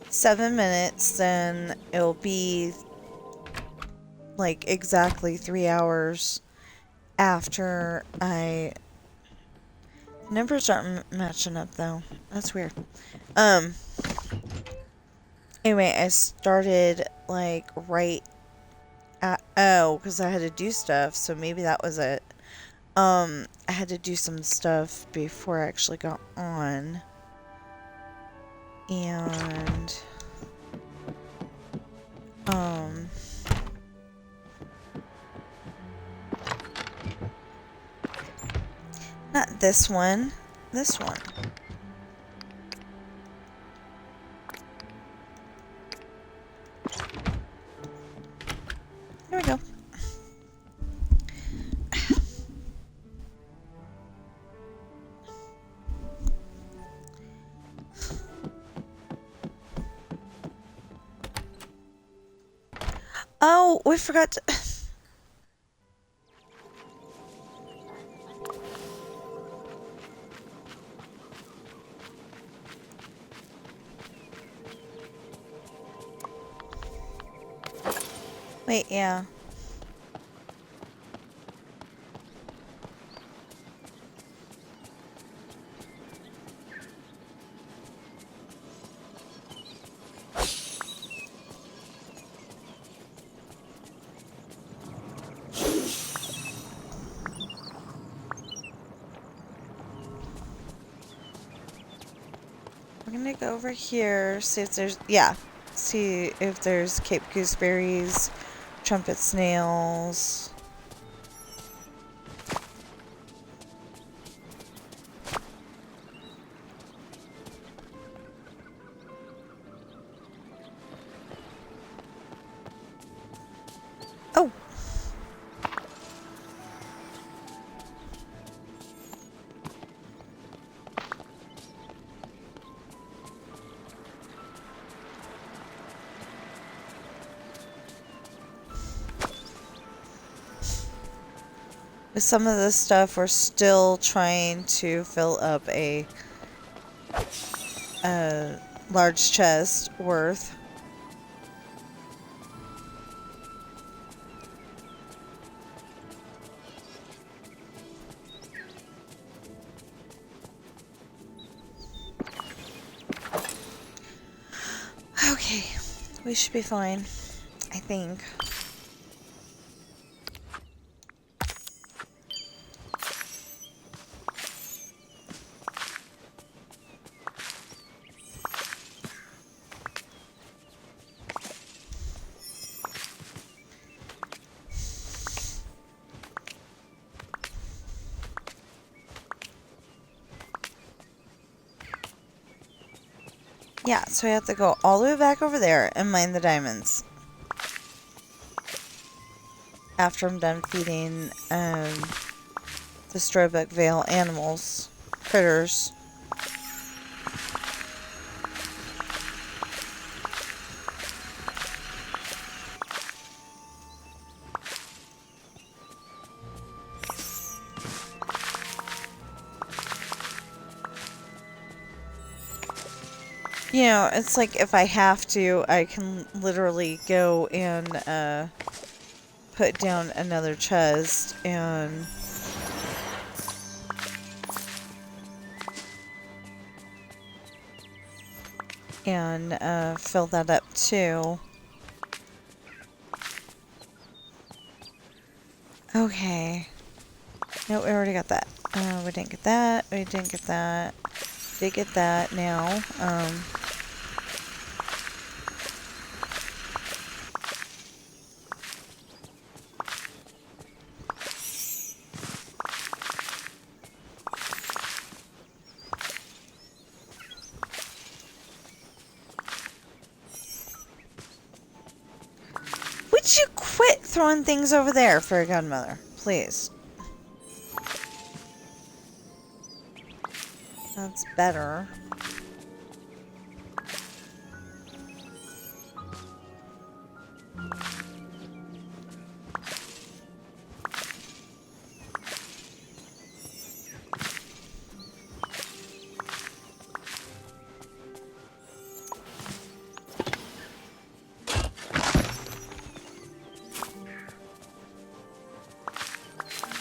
7 minutes, then it'll be like exactly 3 hours after I... Numbers aren't matching up though. That's weird. Anyway, I started like right Oh, because I had to do stuff, so maybe that was it. I had to do some stuff before I actually got on. And, not this one. This one. There we go. Oh, we forgot to... Wait, yeah. We're gonna go over here, see if there's... Yeah. See if there's Cape Gooseberries, trumpet snails... Oh! With some of this stuff, we're still trying to fill up a large chest worth. Okay, we should be fine, I think. Yeah, so we have to go all the way back over there and mine the diamonds. After I'm done feeding the Strobeck Vale animals, critters. You know, it's like if I have to, I can literally go and put down another chest and fill that up too. Okay. No, we already got that. We didn't get that. We didn't get that. Did get that now. Would you quit throwing things over there for a gunmother, please? That's better.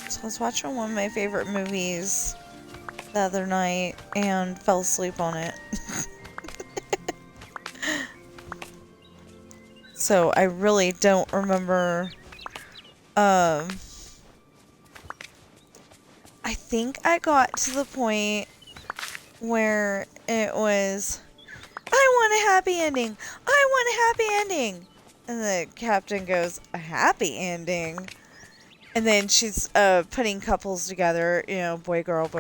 So I was watching one of my favorite movies the other night and fell asleep on it. So I really don't remember I think I got to the point where it was, I want a happy ending. I want a happy ending. And the captain goes, a happy ending? And then she's putting couples together, you know, boy, girl.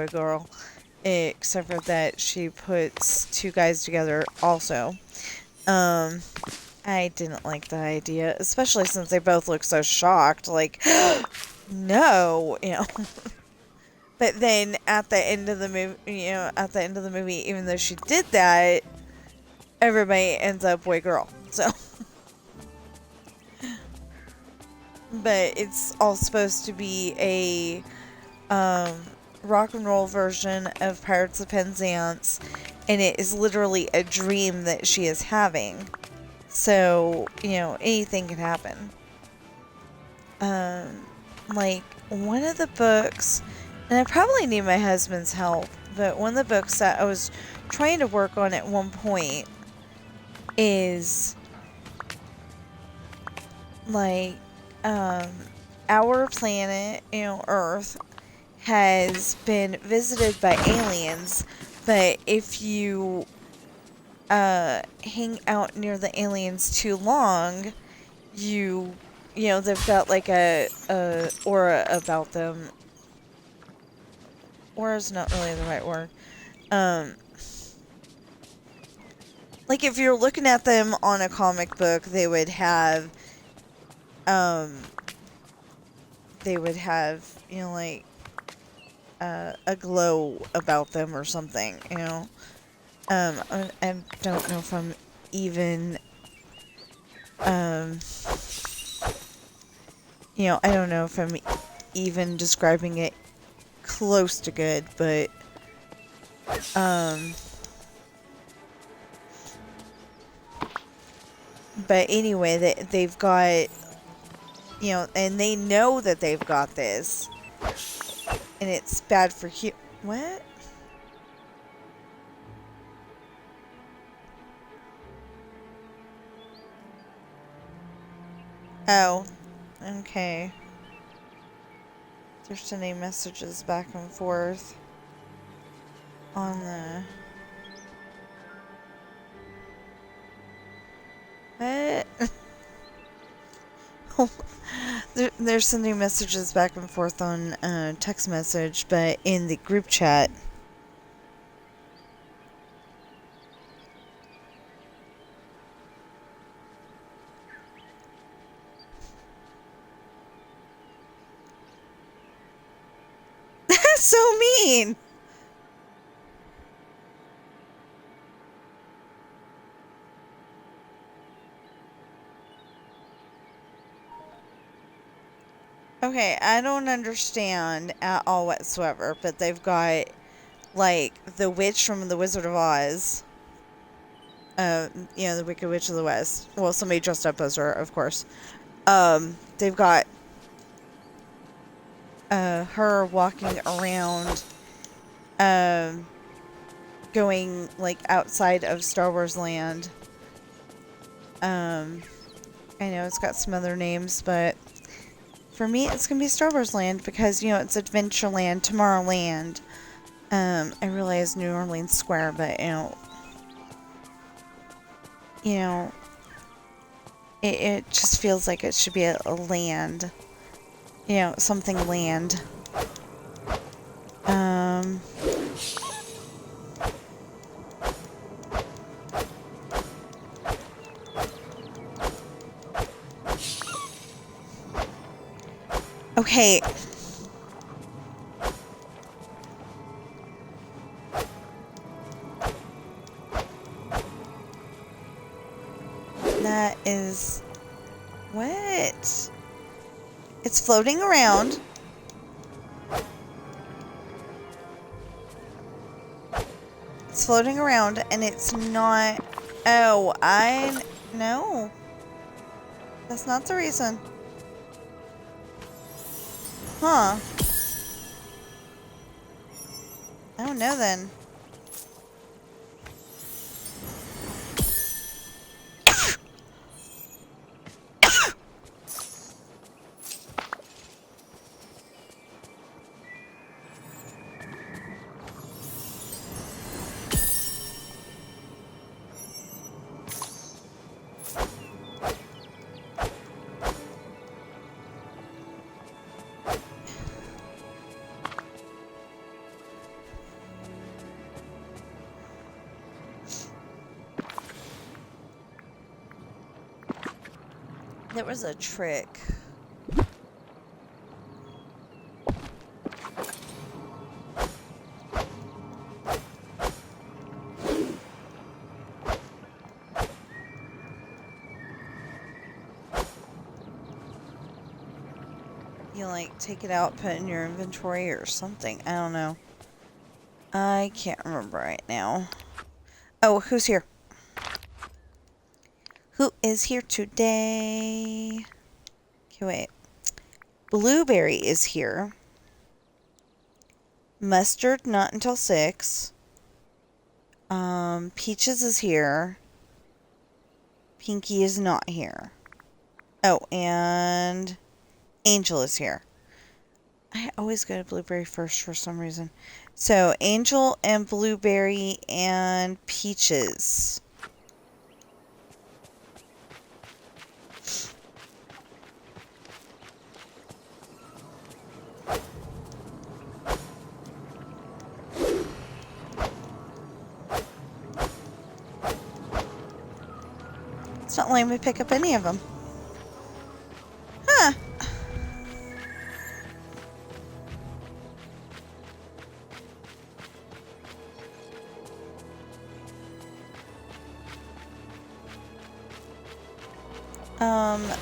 Except for that she puts two guys together also. I didn't like the idea, especially since they both look so shocked, like, no, you know. But then at the end of the movie, even though she did that, everybody ends up boy girl. So, but it's all supposed to be a rock and roll version of Pirates of Penzance, and it is literally a dream that she is having. So, you know, anything can happen. Like, one of the books, and I probably need my husband's help, but one of the books that I was trying to work on at one point is, like, our planet, you know, Earth, has been visited by aliens, but if you hang out near the aliens too long, you know, they've got like a aura about them. Aura's not really the right word. Like if you're looking at them on a comic book, they would have, you know, like, a glow about them or something, you know. I don't know if I'm even, you know, I don't know if I'm even describing it close to good, but, but anyway, they've got, you know, and they know that they've got this, and it's bad for what? Oh, okay. They're sending messages back and forth on the... What? They're sending messages back and forth on text message, but in the group chat. That's so mean! Okay, I don't understand at all whatsoever, but they've got, like, the witch from The Wizard of Oz. You know, the Wicked Witch of the West. Well, somebody dressed up as her, of course. They've got her walking around, going, like, outside of Star Wars Land. I know it's got some other names, but for me, it's going to be Star Wars Land because, you know, it's Adventureland, Tomorrowland. I realize New Orleans Square, but, you know, it just feels like it should be a land. You know, something land. Okay. That is... What? It's floating around. It's floating around, and it's not... Oh, No. That's not the reason. Huh. I don't know then. There was a trick. You like take it out, put it in your inventory or something. I don't know. I can't remember right now. Oh, who's here? Who is here today? Okay, wait. Blueberry is here. Mustard, not until 6. Peaches is here. Pinky is not here. Oh, and Angel is here. I always go to Blueberry first for some reason. So, Angel and Blueberry and Peaches. It's not letting me pick up any of them. Huh.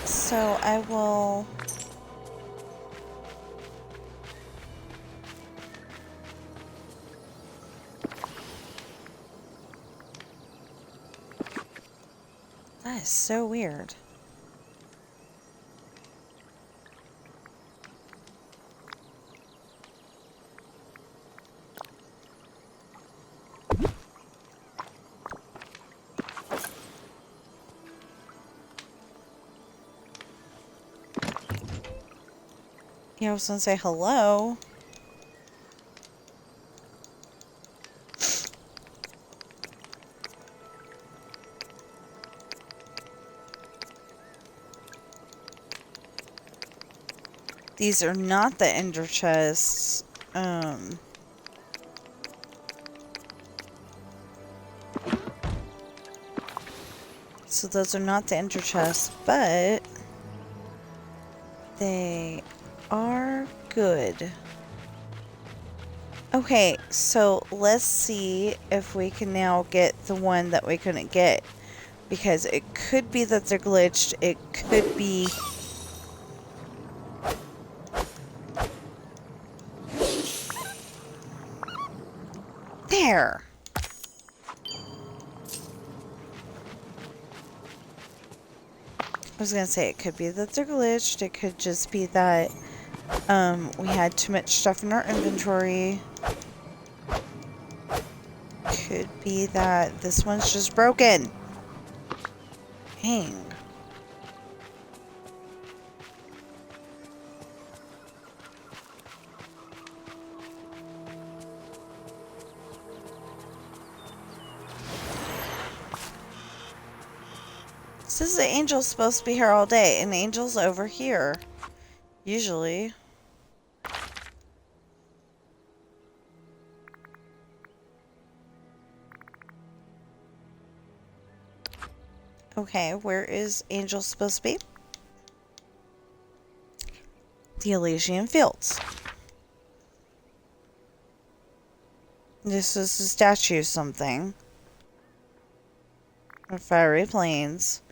So I will... That is so weird. Yeah, I was gonna say hello. These are not the ender chests. So those are not the ender chests, but they are good. Okay, so let's see if we can now get the one that we couldn't get. Because it could be that they're glitched. It could be... There! I was gonna say, it could be that they're glitched. It could just be that we had too much stuff in our inventory. Could be that this one's just broken. Dang. Says the Angel's supposed to be here all day, and Angel's over here. Usually. Okay, where is Angel supposed to be? The Elysian Fields. This is a statue of something. Or fiery plains.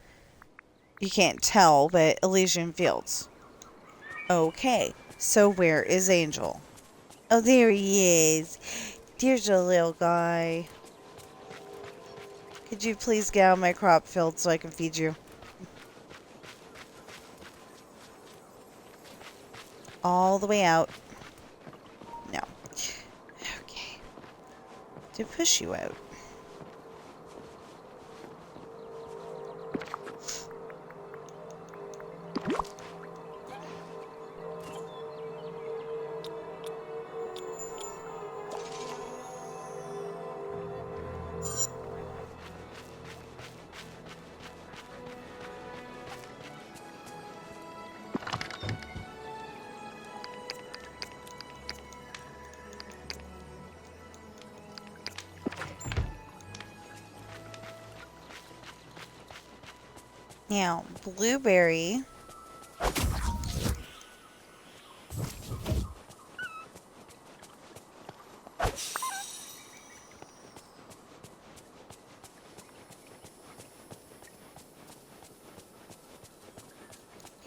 You can't tell, but Elysian Fields. Okay, so where is Angel? Oh, there he is. There's a little guy. Could you please get out of my crop field so I can feed you? All the way out. No. Okay. To push you out. Now, Blueberry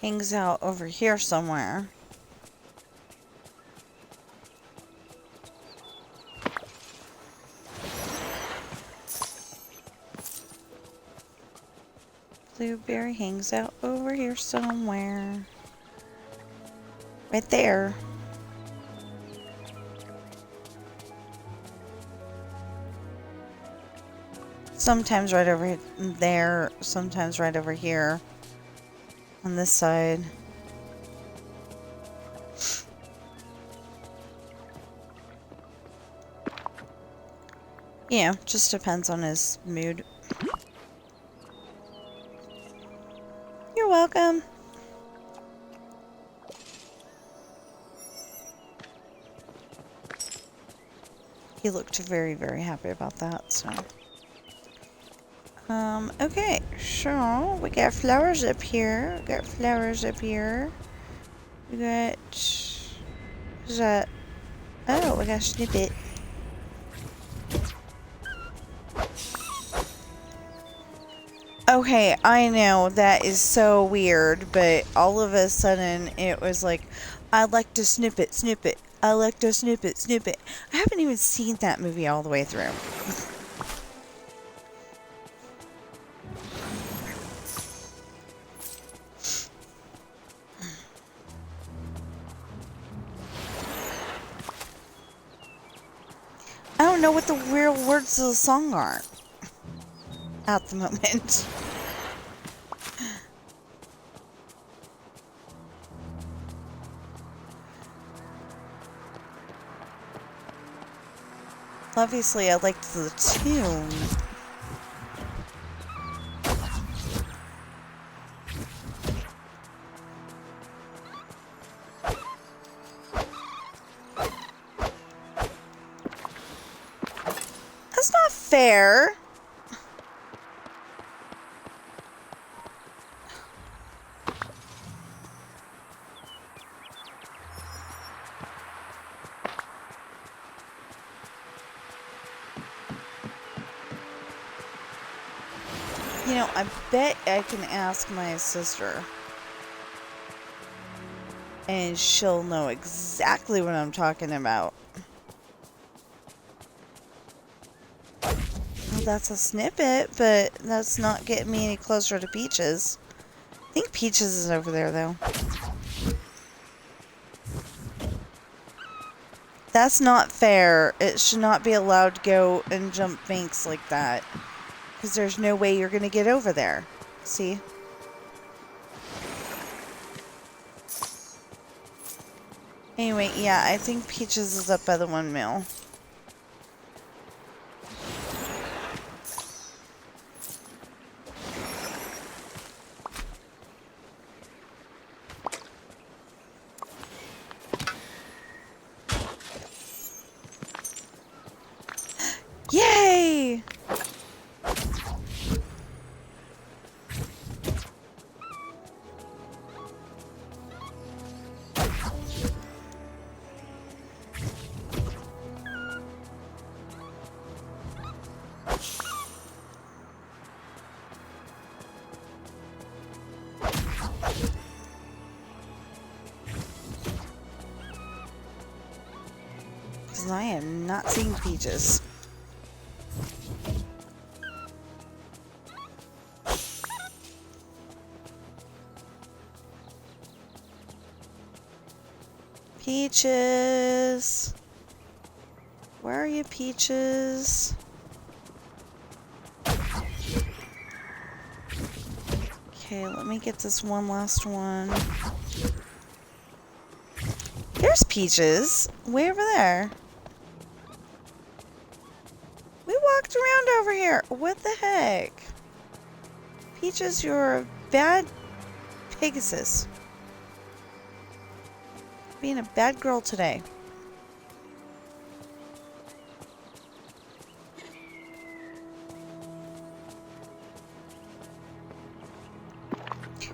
Hangs out over here somewhere. Blueberry hangs out over here somewhere. Right there. Sometimes right over there, sometimes right over here. On this side. Yeah, just depends on his mood. You're welcome. He looked very, very happy about that, so. Okay, so we got flowers up here. We got flowers up here. We got, what's that? Oh, we got a snippet. Okay, I know that is so weird, but all of a sudden it was like, I like to snip it, snip it. I like to snip it, snip it. I haven't even seen that movie all the way through. I don't know what the real words of the song are at the moment. Obviously, I liked the tune. That's not fair. You know, I bet I can ask my sister. And she'll know exactly what I'm talking about. Well, that's a snippet, but that's not getting me any closer to Peaches. I think Peaches is over there, though. That's not fair. It should not be allowed to go and jump banks like that. Because there's no way you're going to get over there. See? Anyway, yeah, I think Peaches is up by the windmill. Yay! Because I am not seeing Peaches. Peaches! Where are you, Peaches? Okay, let me get this one last one. There's Peaches! Way over there. We walked around over here. What the heck? Peaches, you're a bad Pegasus. Being a bad girl today.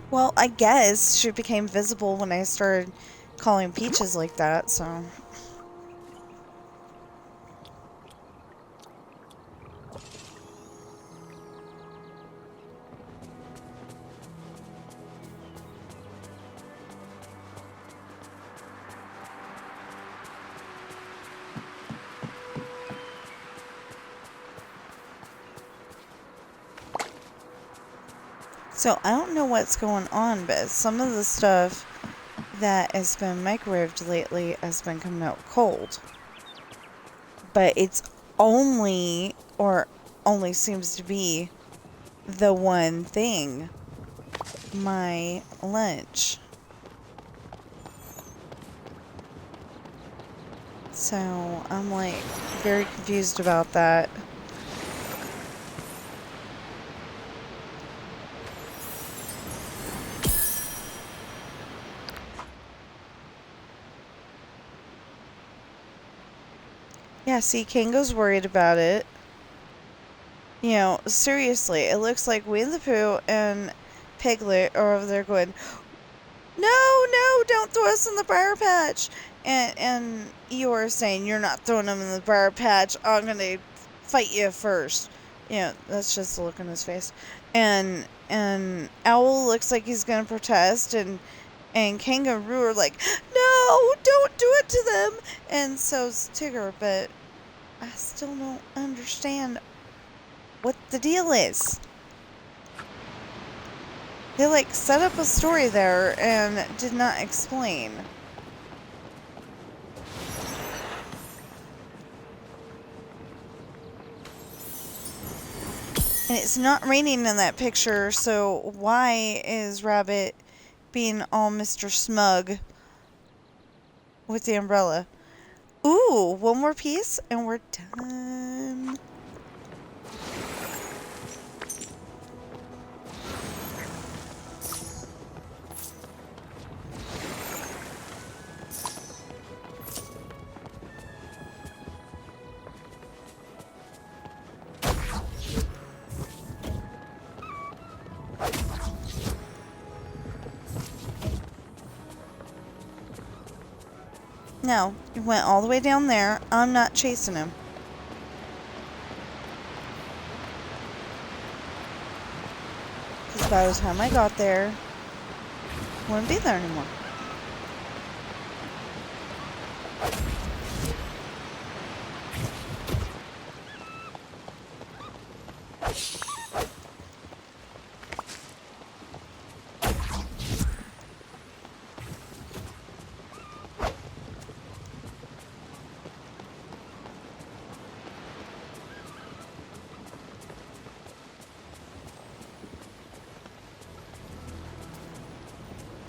Well, I guess she became visible when I started calling Peaches like that, so. So I don't know what's going on, but some of the stuff that has been microwaved lately has been coming out cold. But it's only seems to be the one thing, my lunch. So I'm like very confused about that. Yeah, see, Kango's worried about it. You know, seriously, it looks like Winnie the Pooh and Piglet are over there going, no, no, don't throw us in the Briar Patch. And Eeyore is saying, you're not throwing them in the Briar Patch. I'm going to fight you first. You know, that's just the look on his face. And Owl looks like he's going to protest. And Kangaroo are like, no, don't do it to them. And so's Tigger, but I still don't understand what the deal is. They like set up a story there and did not explain. And it's not raining in that picture, so why is Rabbit being all Mr. Smug with the umbrella? Ooh, one more piece and we're done. No, he went all the way down there. I'm not chasing him. Because by the time I got there, he wouldn't be there anymore.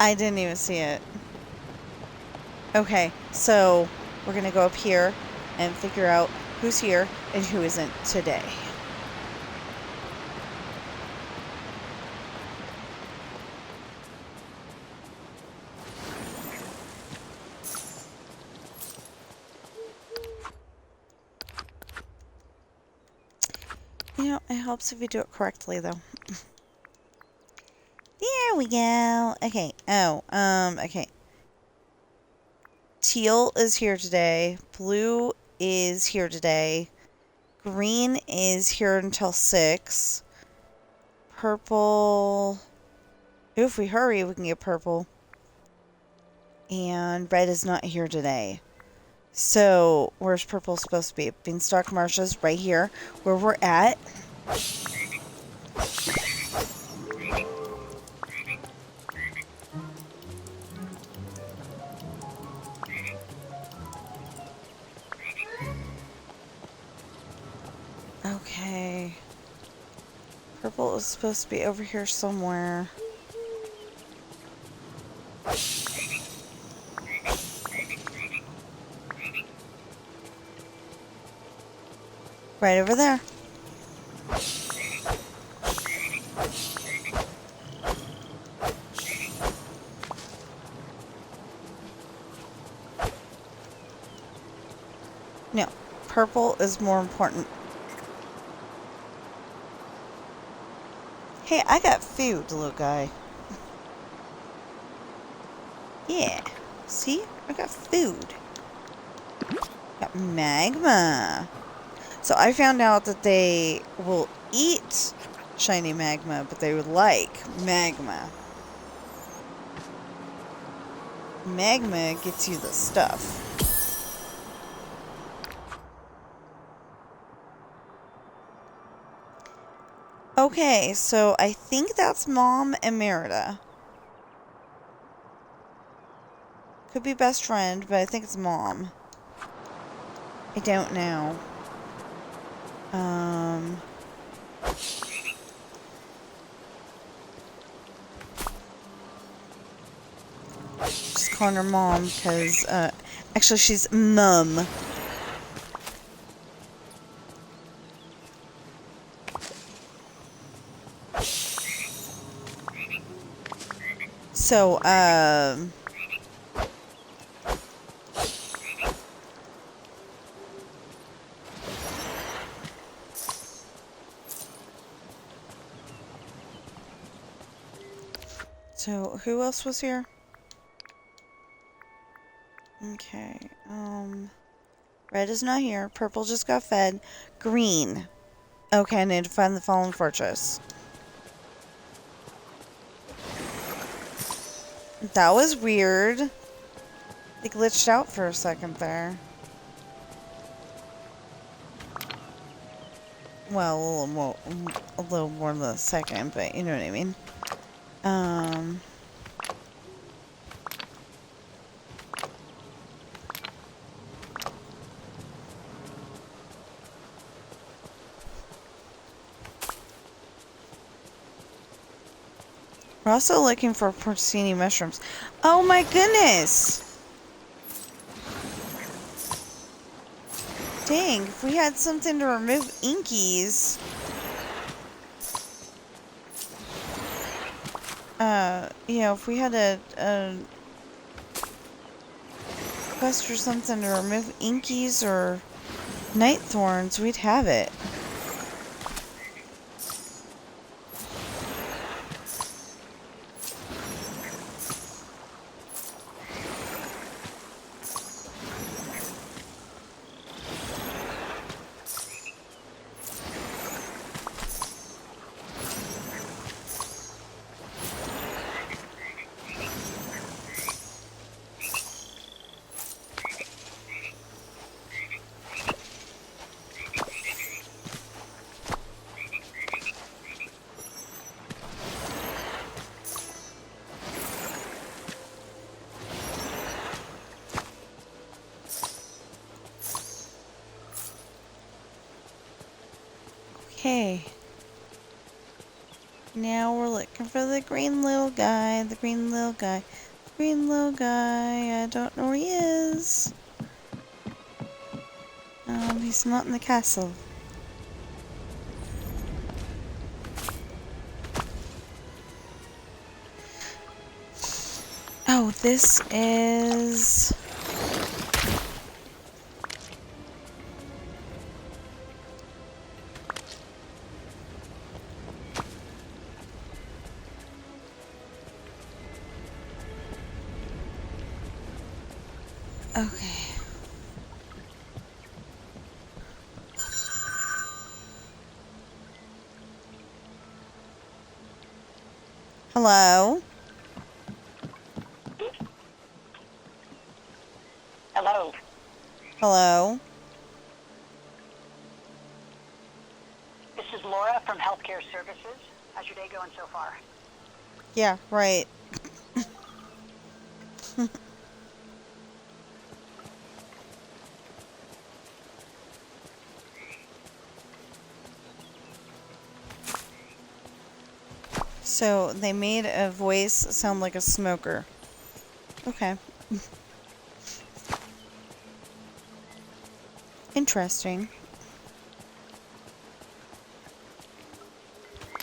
I didn't even see it. Okay, so we're going to go up here and figure out who's here and who isn't today. You know, it helps if you do it correctly, though. There we go. Okay. Oh, okay. Teal is here today. Blue is here today. Green is here until 6. Purple. If we hurry, we can get purple. And red is not here today. So, where's purple supposed to be? Beanstalk Marshes right here, where we're at. Okay. Purple is supposed to be over here somewhere. Right over there. No, purple is more important. Hey, I got food, little guy. Yeah. See? I got food. Got magma. So I found out that they will eat shiny magma, but they would like magma. Magma gets you the stuff. Okay, so I think that's Mom and Merida. Could be best friend, but I think it's Mom. I don't know. Just calling her Mom because, actually she's Mum. So, so who else was here? Okay, red is not here. Purple just got fed. Green. Okay, I need to find the fallen fortress. That was weird. They glitched out for a second there. Well, a little more than a second, but you know what I mean. We're also looking for porcini mushrooms. Oh my goodness! Dang, if we had something to remove inkies. You know, if we had a quest or something to remove inkies or night thorns, we'd have it. Okay. Now we're looking for the green little guy, the green little guy, the green little guy. I don't know where he is. He's not in the castle. Oh, this is... Okay. Hello? Hello. Hello? This is Laura from Healthcare Services. How's your day going so far? Yeah, right. So, they made a voice sound like a smoker. Okay. Interesting.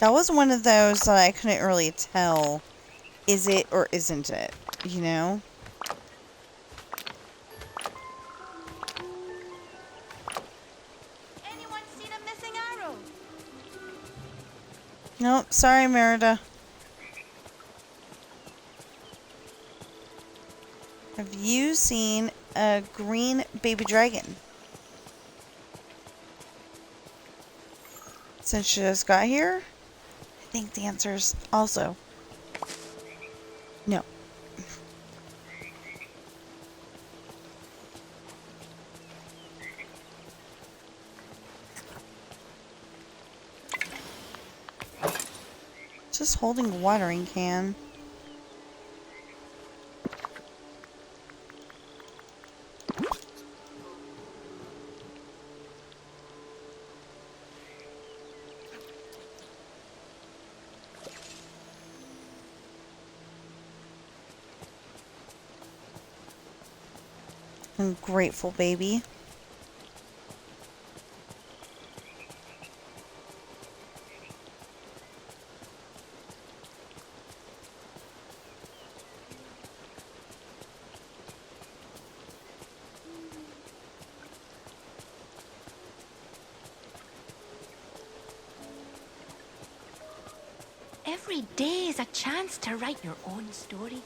That was one of those that I couldn't really tell, is it or isn't it, you know? Anyone seen a missing arrow? Nope, sorry, Merida. Have you seen a green baby dragon? Since you just got here, I think the answer is also no. Just holding a watering can. Ungrateful baby. Every day is a chance to write your own story.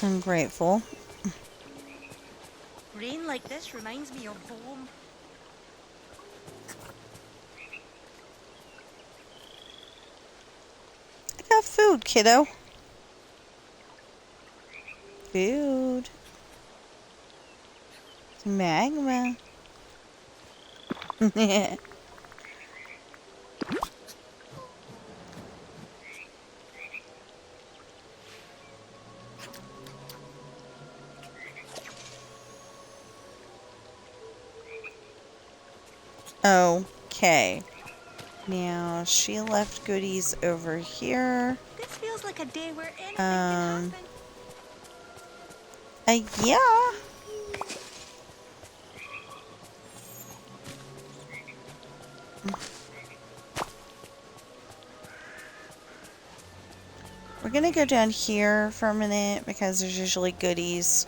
Ungrateful. Rain like this reminds me of home. I got food, kiddo. Food. Magma. Okay. Now, she left goodies over here. This feels like a day where anything can happen. Yeah. We're gonna go down here for a minute because there's usually goodies.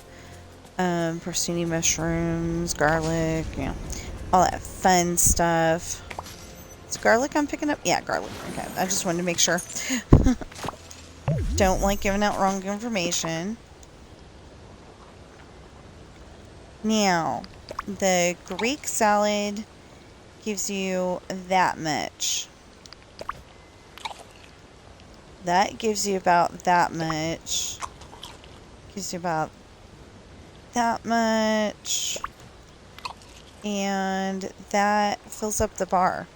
Porcini mushrooms, garlic, you know, all that fun stuff. Is garlic I'm picking up? Yeah, garlic. Okay, I just wanted to make sure. Don't like giving out wrong information. Now, the Greek salad gives you that much. That gives you about that much. Gives you about that much. And that fills up the bar.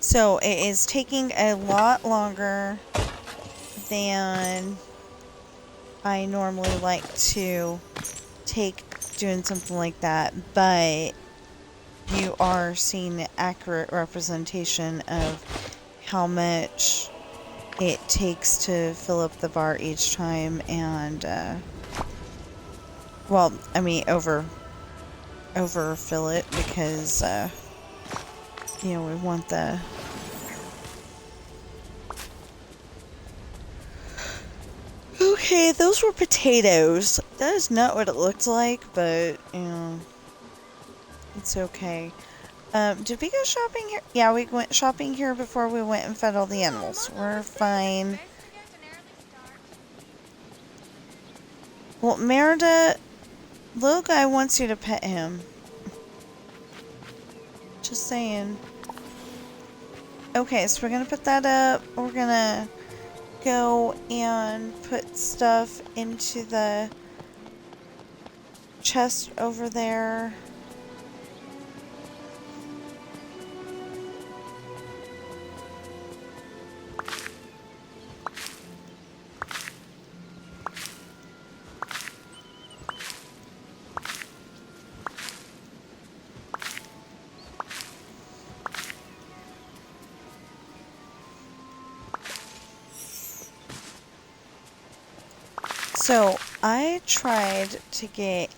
So it is taking a lot longer than I normally like to take doing something like that, but you are seeing an accurate representation of how much it takes to fill up the bar each time, and well, I mean overfill it because you know, we want the okay, those were potatoes. That is not what it looked like, but you know, it's okay. Did we go shopping here? Yeah, we went shopping here before we went and fed all the animals. We're fine. Well, Merida, little guy wants you to pet him. Just saying. Okay, so we're gonna put that up. We're gonna go and put stuff into the chest over there. So, I tried to get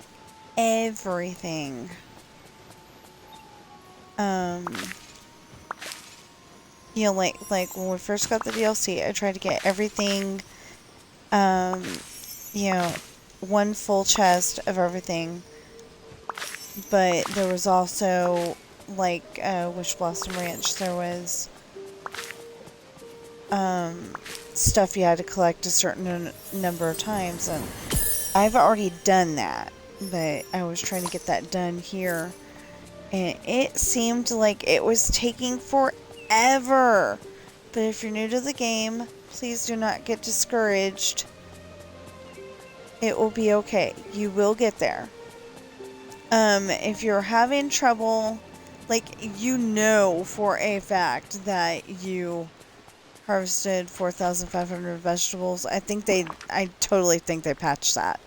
everything. You know, like when we first got the DLC, I tried to get everything you know, one full chest of everything. But there was also, like, Wish Blossom Ranch, there was, stuff you had to collect a certain number of times, and I've already done that, but I was trying to get that done here, and it seemed like it was taking forever. But if you're new to the game, please do not get discouraged. It will be okay. You will get there. If you're having trouble, like, you know for a fact that you harvested 4,500 vegetables. I totally think they patched that.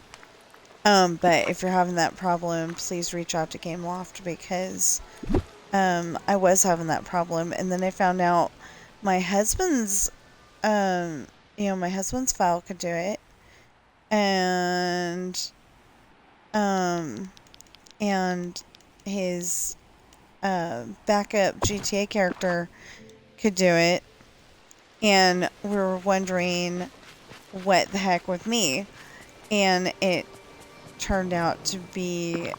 But if you're having that problem, please reach out to Gameloft, because, I was having that problem, and then I found out my husband's, my husband's file could do it, and his, backup GTA character could do it, and we were wondering what the heck with me, and it turned out to be,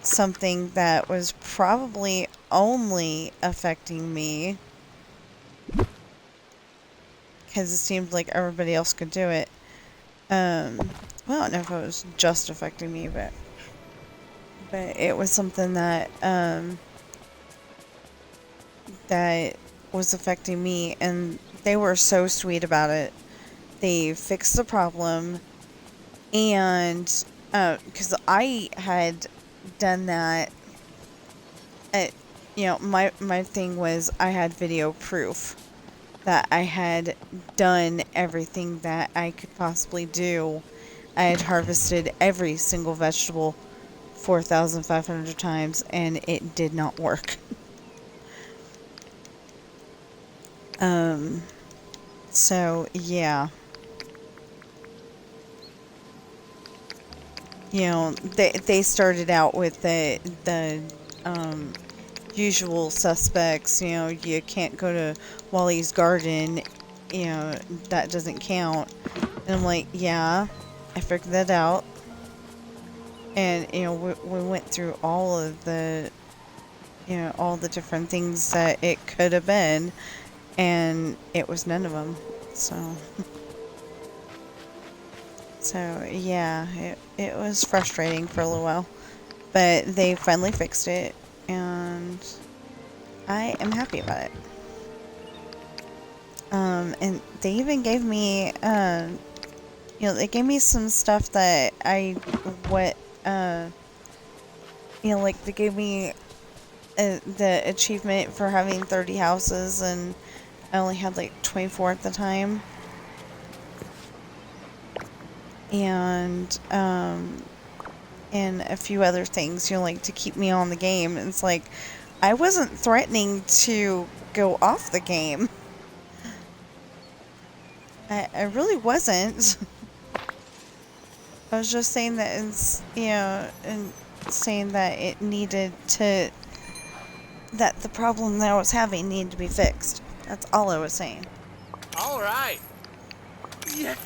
something that was probably only affecting me, because it seemed like everybody else could do it. Well, I don't know if it was just affecting me, but it was something that, that was affecting me, and they were so sweet about it. They fixed the problem, and, because I had done that, my thing was I had video proof that I had done everything that I could possibly do. I had harvested every single vegetable 4,500 times, and it did not work. So, yeah. They started out with the usual suspects, you can't go to Wally's garden, that doesn't count. And I'm like, yeah, I figured that out. And, we went through all of the, all the different things that it could have been, and it was none of them, so... So, yeah, it was frustrating for a little while, but they finally fixed it, and I am happy about it. And they even gave me, they gave me some stuff that they gave me the achievement for having 30 houses, and I only had like 24 at the time. And a few other things, to keep me on the game. And it's like, I wasn't threatening to go off the game. I really wasn't. I was just saying that it's, and saying that it needed to, that the problem that I was having needed to be fixed. That's all I was saying. All right. Yeah.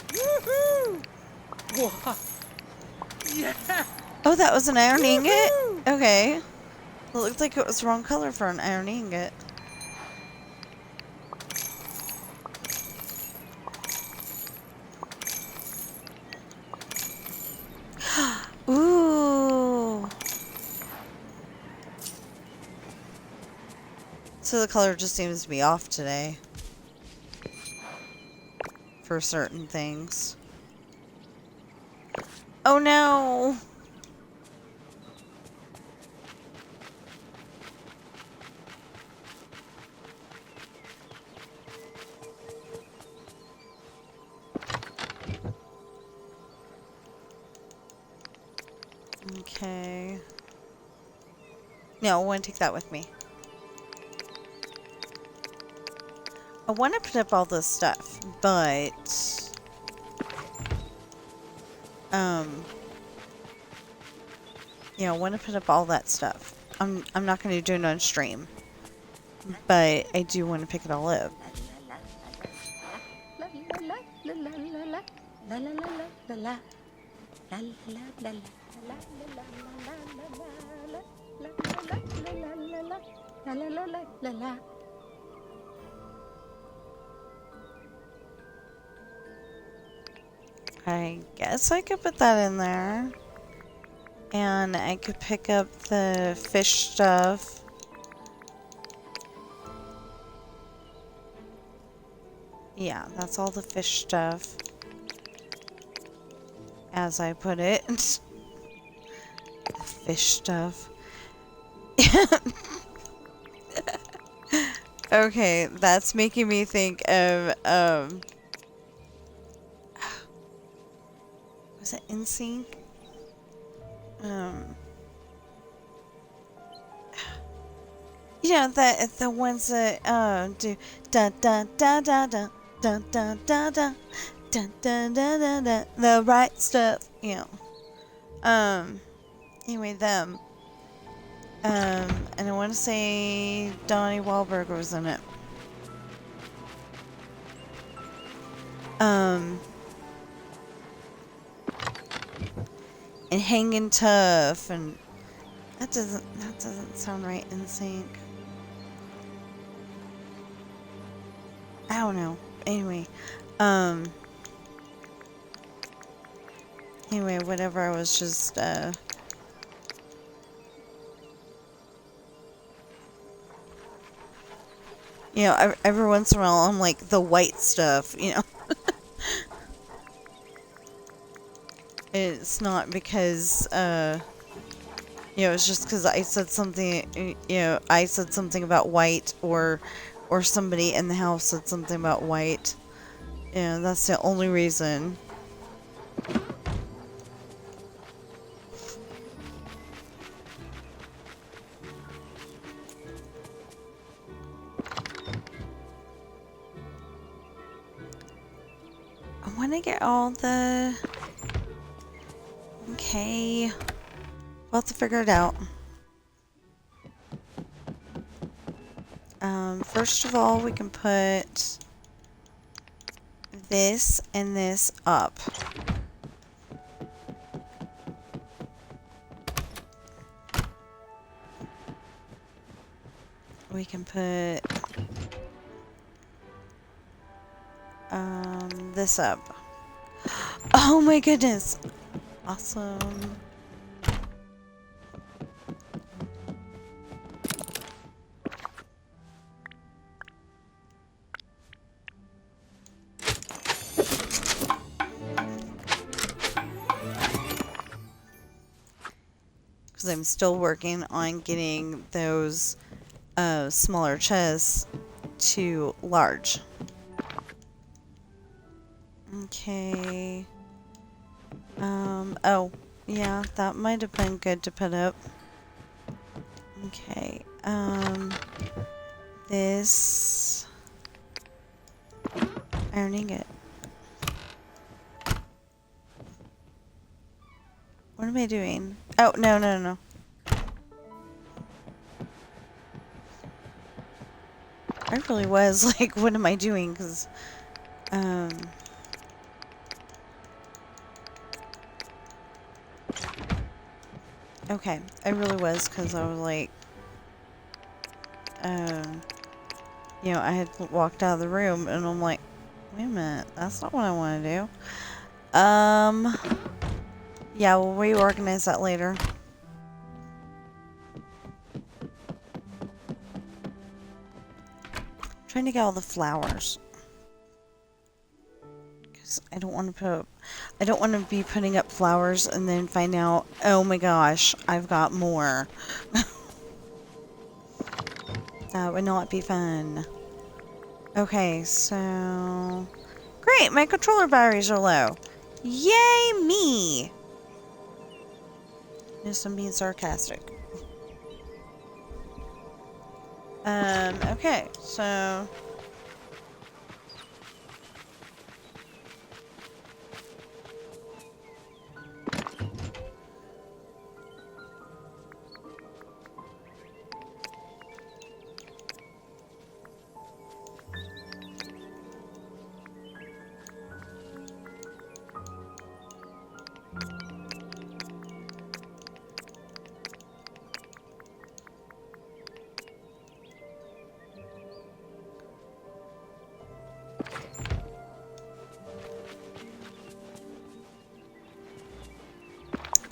Woohoo! Yeah. Oh, that was an iron ingot? Okay. Well, it looked like it was the wrong color for an iron ingot. Ooh. So the color just seems to be off today. For certain things. Oh no! Okay. No, I want to take that with me. I want to put up all this stuff, but... I want to put up all that stuff. I'm not going to do it on stream, but I do want to pick it all up. La la la la la la. La la la la la. La la la la la la. I guess I could put that in there. And I could pick up the fish stuff. Yeah, that's all the fish stuff. As I put it. The fish stuff. Okay, that's making me think of, was it NSYNC? Yeah, the ones that, do da da da da da da da da da da da da da da, the right stuff, you know. Anyway, them. And I want to say Donnie Wahlberg was in it. And Hangin' Tough, and that doesn't sound right in sync. I don't know. Anyway, whatever, I was just, you know, every once in a while I'm like, the white stuff, you know. It's not because, you know, it's just because I said something, you know, I said something about white, or somebody in the house said something about white. You know, that's the only reason. I want to get all the... Okay. We'll have to figure it out. First of all, we can put this and this up. We can put this up. Oh my goodness! Awesome. Because I'm still working on getting those smaller chests to large. Okay. Oh, yeah, that might have been good to put up. Okay, this... iron ingot. What am I doing? Oh, no, no, no. I really was like, what am I doing? Because, okay, I really was, because I was like, you know, I had walked out of the room, and I'm like, wait a minute, that's not what I want to do. Yeah, we'll reorganize that later. Trying to get all the flowers. Because I don't want to be putting up flowers and then find out, oh my gosh, I've got more. That would not be fun. Okay, so... Great, my controller batteries are low. Yay me! Yes, I'm being sarcastic. Okay, so...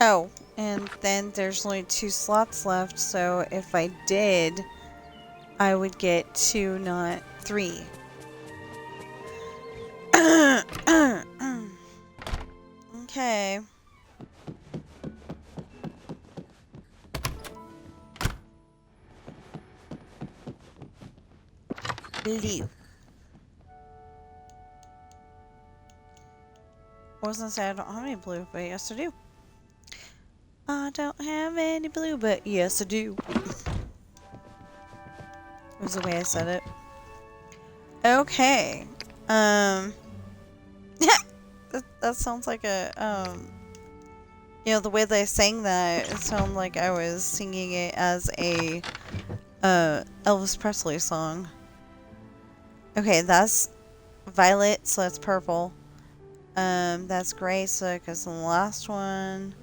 Oh, and then there's only 2 slots left, so if I did, I would get 2, not 3. Okay. Blue. I was gonna say I don't have any blue, but yes I do. I don't have any blue, but yes I do. Was the way I said it. Okay. That sounds like a you know, the way that I sang that, it sounded like I was singing it as a Elvis Presley song. Okay, that's violet, so that's purple. That's gray, so because the last one.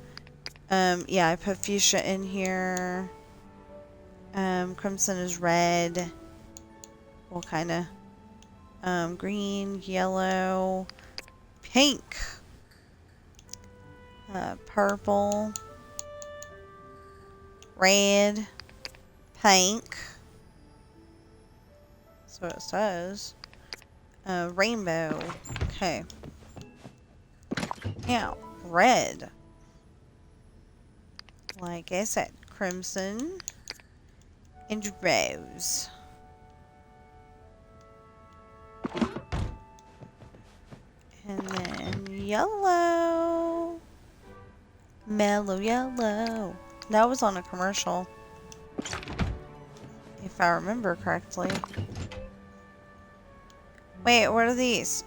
Yeah, I put fuchsia in here. Crimson is red. Well, kinda. Green, yellow, pink. Purple. Red. Pink. That's what it says. Rainbow. Okay. Now, red. Like I said, crimson and rose. And then yellow. Mellow yellow. That was on a commercial. If I remember correctly. Wait, what are these?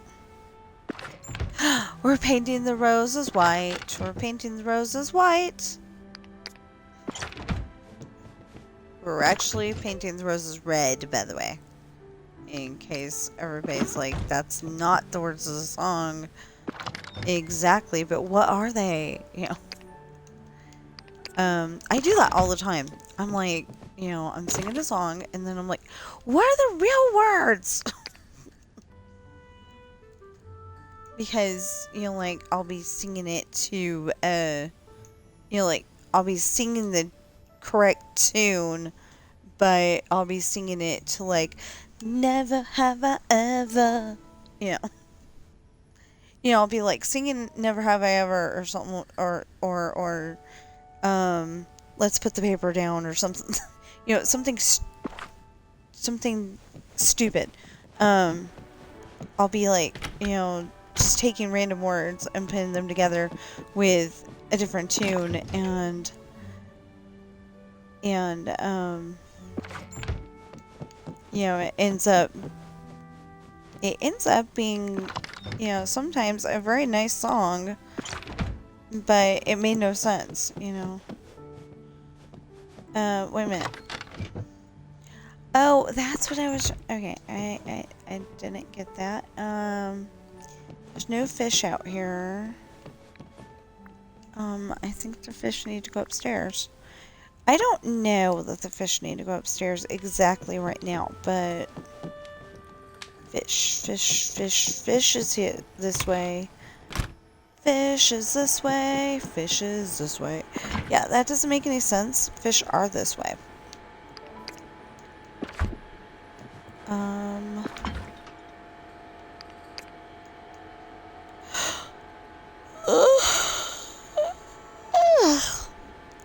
We're painting the roses white. We're painting the roses white. We're actually painting the roses red, by the way. In case everybody's like, that's not the words of the song exactly, but what are they? You know. I do that all the time. I'm like, you know, I'm singing a song, and then I'm like, what are the real words? Because, you know, like, I'll be singing it to, you know, like, I'll be singing the correct tune, but I'll be singing it to, like, never have I ever, you know. You know, I'll be, like, singing Never Have I Ever or something, or let's put the paper down or something, you know, something stupid. I'll be, like, you know, just taking random words and putting them together with a different tune, and you know, it ends up being, you know, sometimes a very nice song, but it made no sense, you know. Wait a minute. Oh, that's what I was. Okay, I didn't get that. There's no fish out here. I think the fish need to go upstairs. I don't know that the fish need to go upstairs exactly right now, but fish is here this way. Fish is this way. Fish is this way. Yeah, that doesn't make any sense. Fish are this way.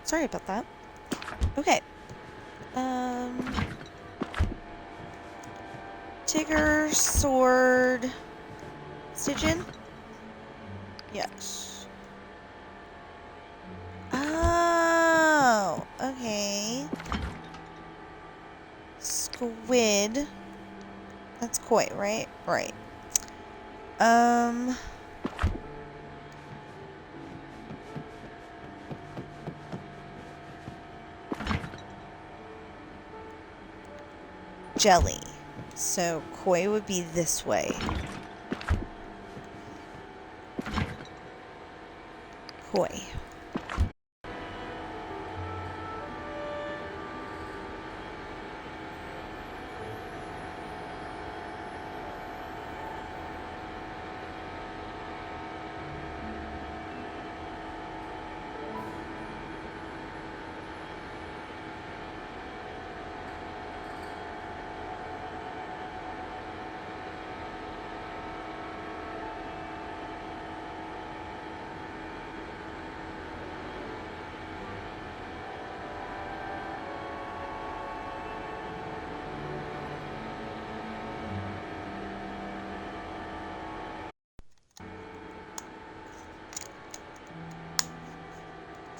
Sorry about that. Okay. Tigger, sword, Stygian? Yes. Oh, okay. Squid. That's koi, right? Right. Jelly. So koi would be this way. Koi.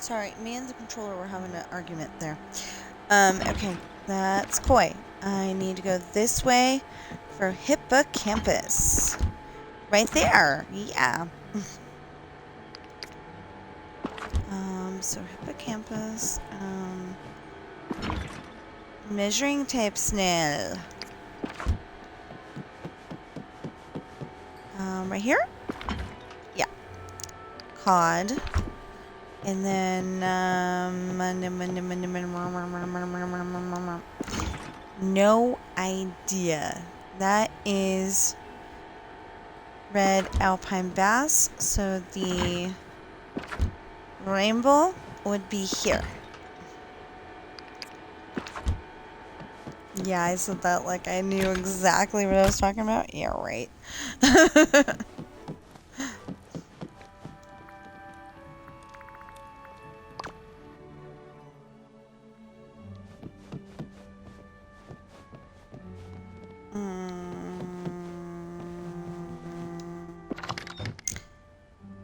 Sorry, me and the controller were having an argument there. Okay, that's Koi. I need to go this way for Hippocampus. Right there. Yeah. So Hippocampus. Measuring tape snail. Right here? Yeah. Cod. And then, no idea. That is red alpine bass. So the rainbow would be here. Yeah, I said that like I knew exactly what I was talking about. Yeah, right.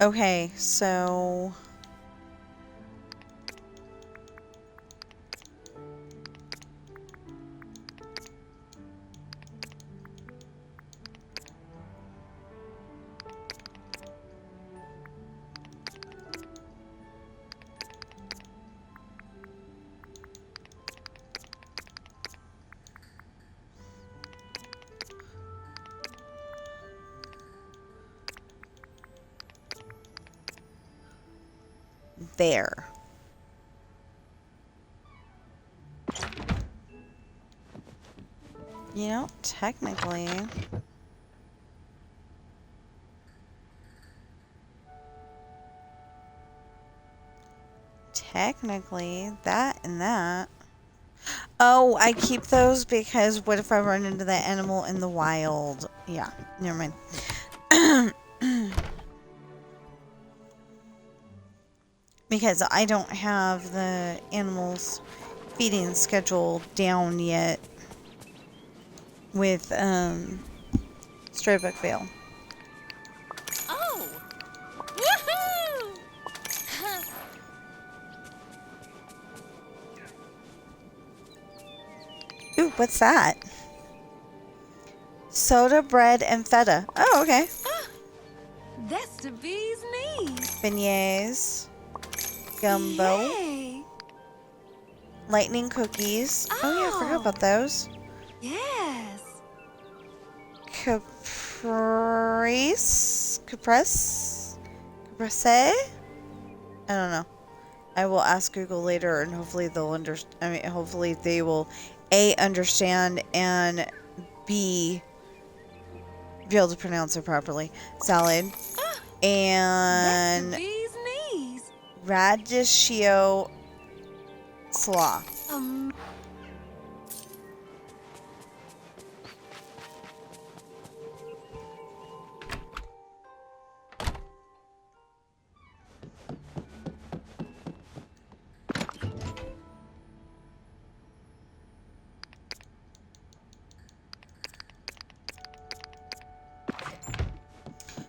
Okay, so there. You know, technically, that and that. Oh, I keep those because what if I run into that animal in the wild? Yeah, never mind. Because I don't have the animals feeding schedule down yet with Stray Buckvale. Oh! Woohoo! Ooh, what's that? Soda, bread, and feta. Oh, okay. That's the bee's knees. Beignets. Gumbo. Yay. Lightning cookies. Oh yeah, I forgot about those. Yes. Caprese? I don't know. I will ask Google later and hopefully they'll hopefully they will A, understand, and B, be able to pronounce it properly. Salad. And That's the bee's knees. radicchio slaw.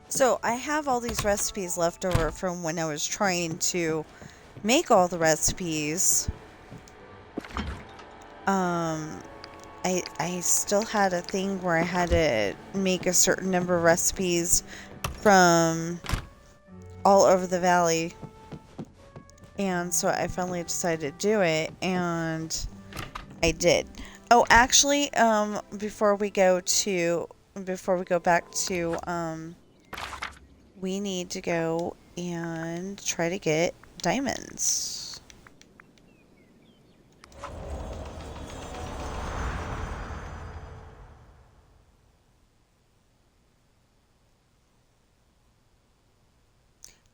So I have all these recipes left over from when I was trying to make all the recipes. I still had a thing where I had to make a certain number of recipes from all over the valley. And so I finally decided to do it, and I did. Oh, actually, before we go back to, we need to go and try to get diamonds.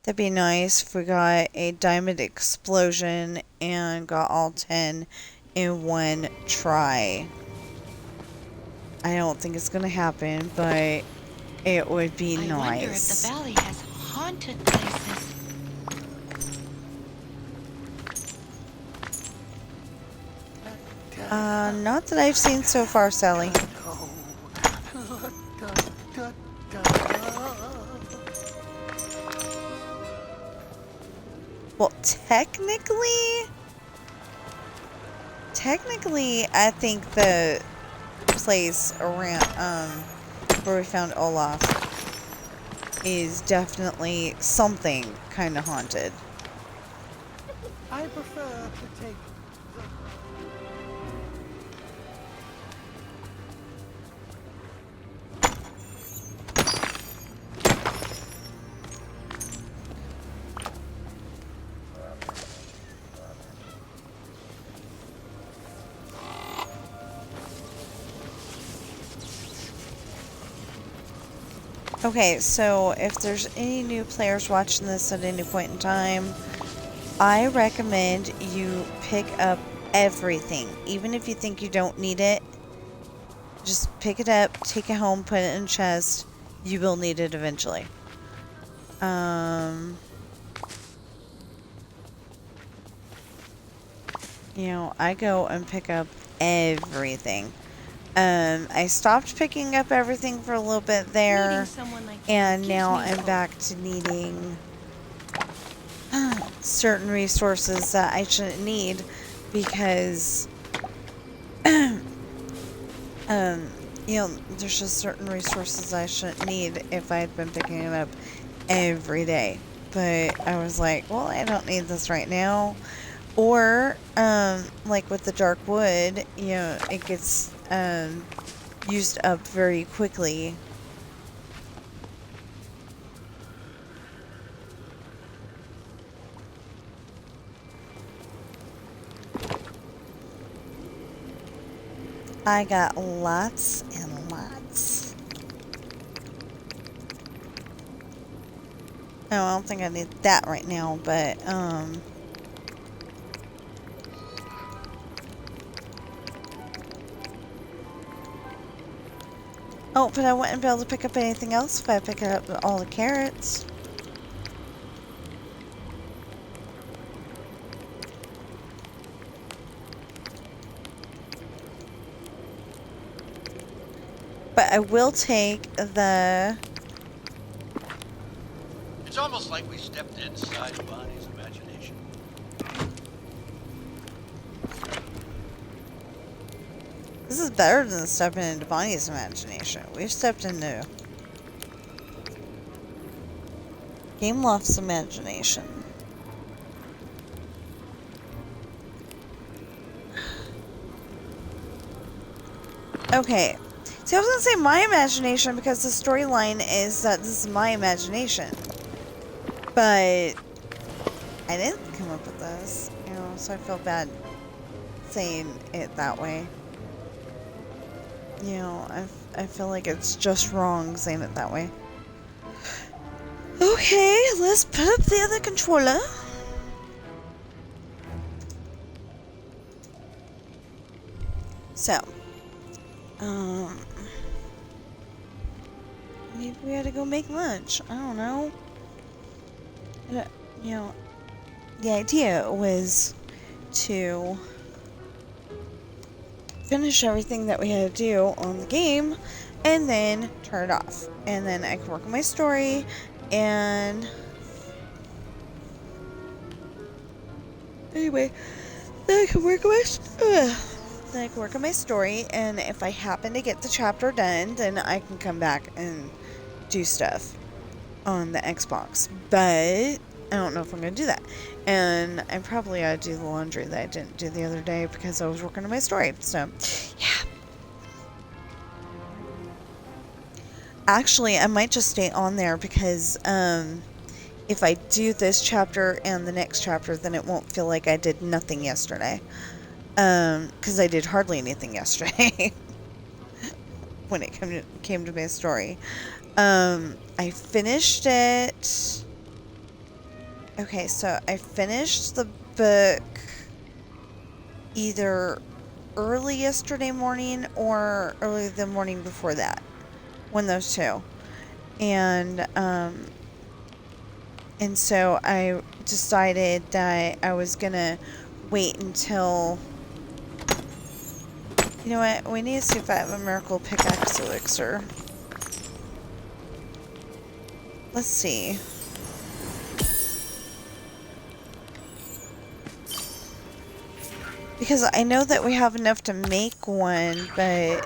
That'd be nice if we got a diamond explosion and got all 10 in one try. I don't think it's gonna happen, but it would be nice. I wonder if the valley has haunted places. Not that I've seen so far, Sally. Well, technically, I think the place around, where we found Olaf is definitely something kind of haunted. I prefer to take the... Okay, so if there's any new players watching this at any point in time, I recommend you pick up everything. Even if you think you don't need it, just pick it up, take it home, put it in a chest. You will need it eventually. You know, I go and pick up everything. I stopped picking up everything for a little bit there, and now I'm back to needing certain resources that I shouldn't need because, you know, there's just certain resources I shouldn't need if I had been picking it up every day. But I was like, well, I don't need this right now. Or, like with the dark wood, you know, it gets, used up very quickly. I got lots and lots. Oh, I don't think I need that right now, but, oh, but I wouldn't be able to pick up anything else if I pick up all the carrots. But I will take the... It's almost like we stepped inside Bonnie's imagination. This is better than stepping into Bonnie's imagination. We've stepped into Game Loft's imagination. Okay. See, I was gonna say my imagination because the storyline is that this is my imagination. But I didn't come up with this, you know, so I feel bad saying it that way. You know, I feel like it's just wrong saying it that way. Okay, let's put up the other controller. So, maybe we had to go make lunch. I don't know. You know, the idea was to finish everything that we had to do on the game and then turn it off. And then I can work on my story and... Anyway, then I can work on my story, and if I happen to get the chapter done, then I can come back and do stuff on the Xbox. But I don't know if I'm going to do that. And I probably ought to do the laundry that I didn't do the other day because I was working on my story. So, yeah. Actually, I might just stay on there because if I do this chapter and the next chapter, then it won't feel like I did nothing yesterday. Because I did hardly anything yesterday when it came to my story. I finished it. Okay, so I finished the book either early yesterday morning or early the morning before that. One of those two. And so I decided that I was gonna wait until... You know what? We need to see if I have a miracle pickaxe elixir. Let's see. Because I know that we have enough to make one, but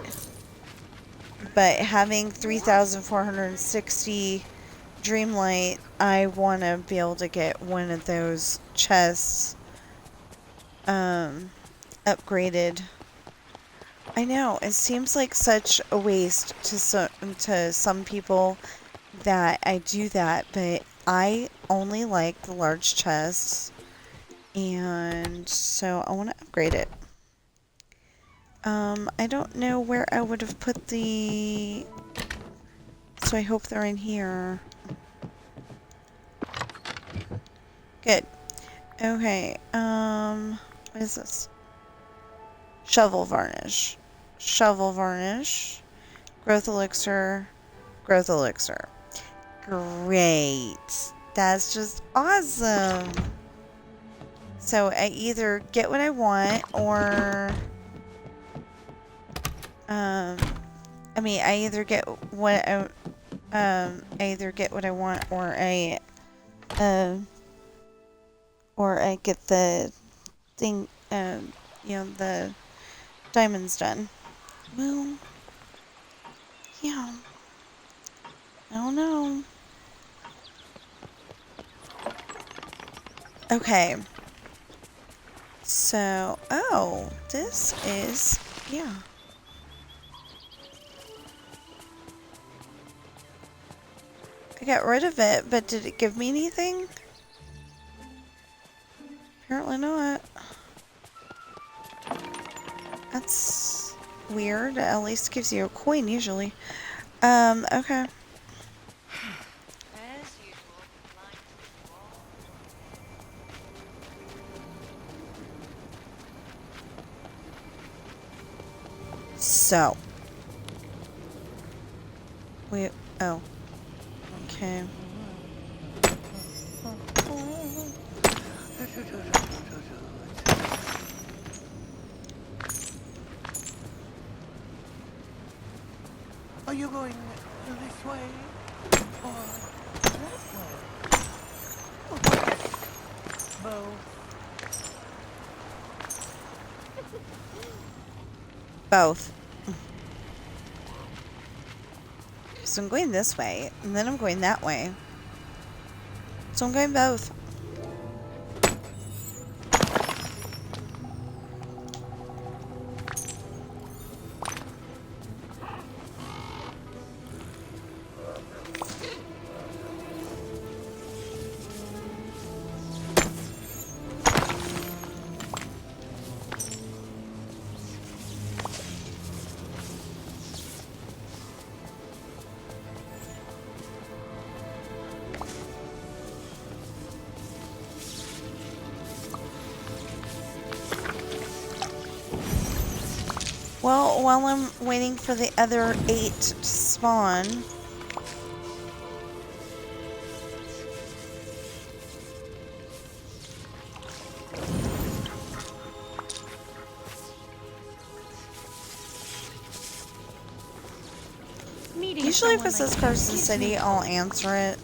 having 3,460 Dreamlight, I want to be able to get one of those chests upgraded. I know, it seems like such a waste to some people that I do that, but I only like the large chests, and so I want to upgrade it. I don't know where I would have put the... So I hope they're in here. Good. Okay, what is this? Shovel varnish. Shovel varnish. Growth elixir. Growth elixir. Great. That's just awesome. So I either get what I want or... I either get what I either get what I want or I get the thing, the diamonds done. Well, yeah. I don't know. Okay. So, oh, this is, yeah. I got rid of it, but did it give me anything? Apparently not. That's weird. It at least gives you a coin usually. Okay. So. Oh. Okay. Are you going this way or that way? Or both? Both. So I'm going this way, and then I'm going that way. So I'm going both. Well, while I'm waiting for the other 8 to spawn... Usually if it says Carson City, I'll answer it.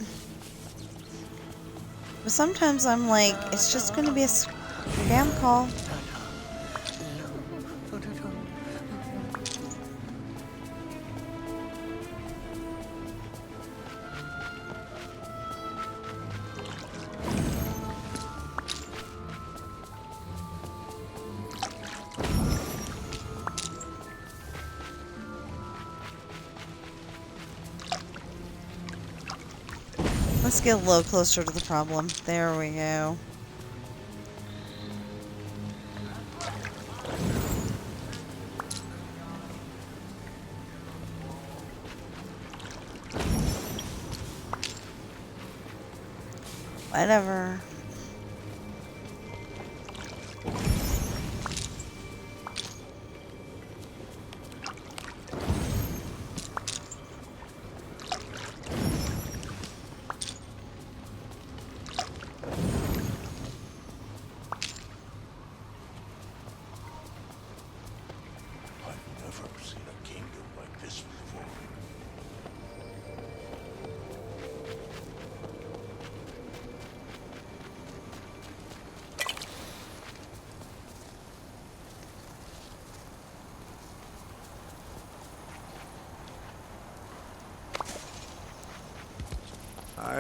But sometimes I'm like, it's just going to be a spam call. Let's get a little closer to the problem. There we go. Whatever.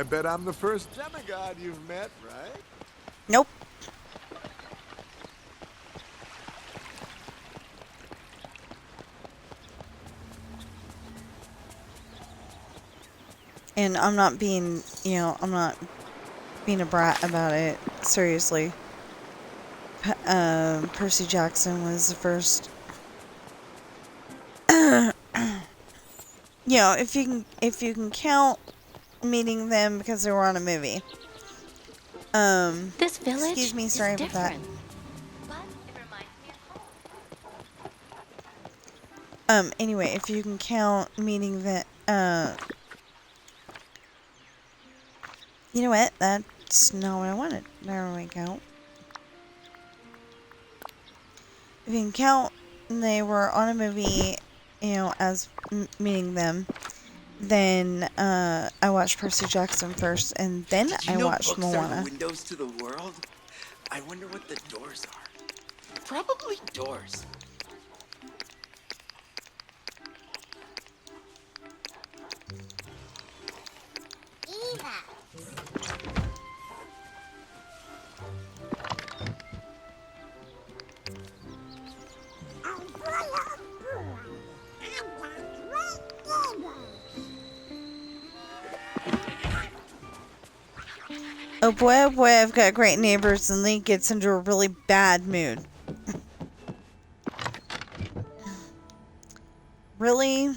I bet I'm the first demigod you've met, right? Nope. And I'm not being, I'm not being a brat about it. Seriously. Percy Jackson was the first. If you can count meeting them because they were on a movie. This village Excuse me, sorry is about that. different, but it reminds me of home. Anyway, if you can count meeting the, you know what? That's not what I wanted. There we go. If you can count, they were on a movie, as meeting them. Then I watched Percy Jackson first, and then I watched Moana. Windows to the world? I wonder what the doors are. Probably doors. Oh boy, I've got great neighbors, and Lee gets into a really bad mood. Really?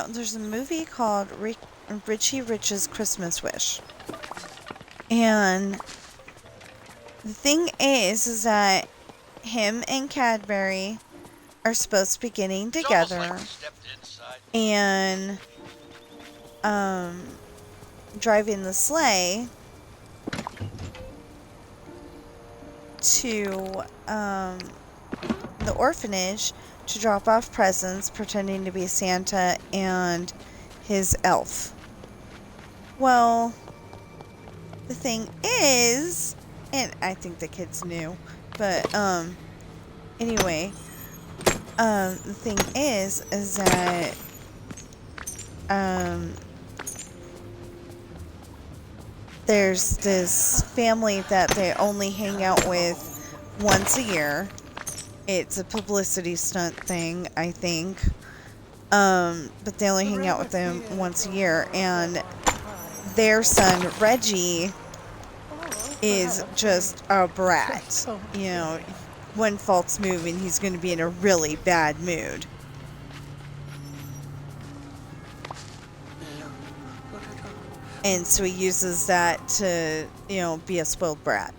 There's a movie called Richie Rich's Christmas Wish. And the thing is that him and Cadbury are supposed to be getting together and driving the sleigh to the orphanage to drop off presents, pretending to be Santa and his elf. Well, the thing is, and I think the kids knew, but anyway, the thing is that there's this family that they only hang out with once a year. It's a publicity stunt thing, I think. But they only hang out with them once a year. And their son, Reggie, is just a brat. One false move and he's going to be in a really bad mood. And so he uses that to, be a spoiled brat.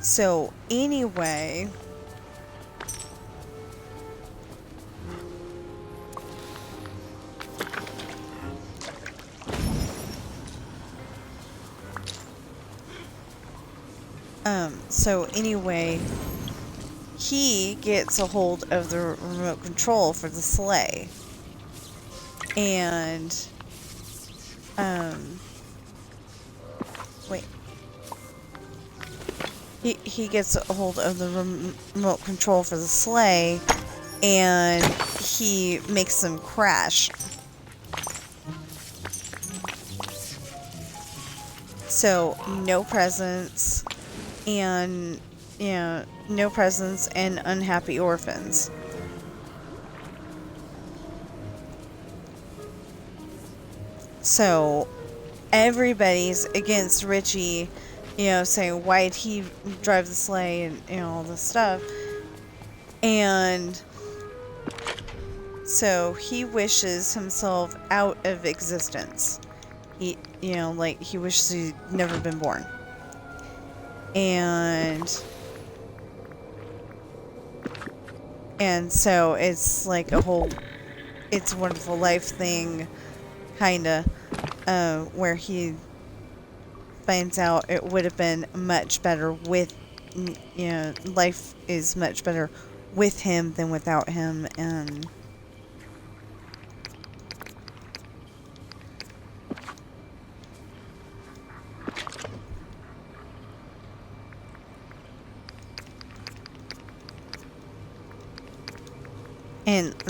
So anyway, he gets a hold of the remote control for the sleigh. And wait. He gets a hold of the remote control for the sleigh, and he makes them crash. So, no presents, and, no presents and unhappy orphans. So, everybody's against Richie, saying, why'd he drive the sleigh and, all this stuff. And so he wishes himself out of existence. He, he wishes he'd never been born. And so it's like a whole It's a Wonderful Life thing, kinda, where he finds out it would have been much better with, you know, life is much better with him than without him, and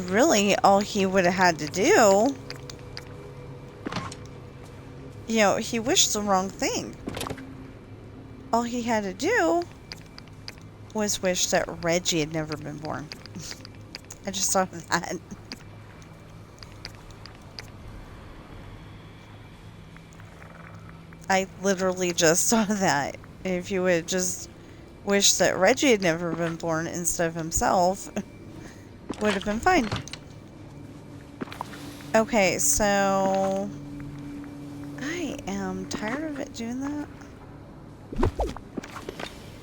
really all he would have had to do, you know, he wished the wrong thing. All he had to do was wish that Reggie had never been born. I just thought of that. I literally just saw that. If you would just wish that Reggie had never been born instead of himself, would have been fine. Okay, so I am tired of it doing that.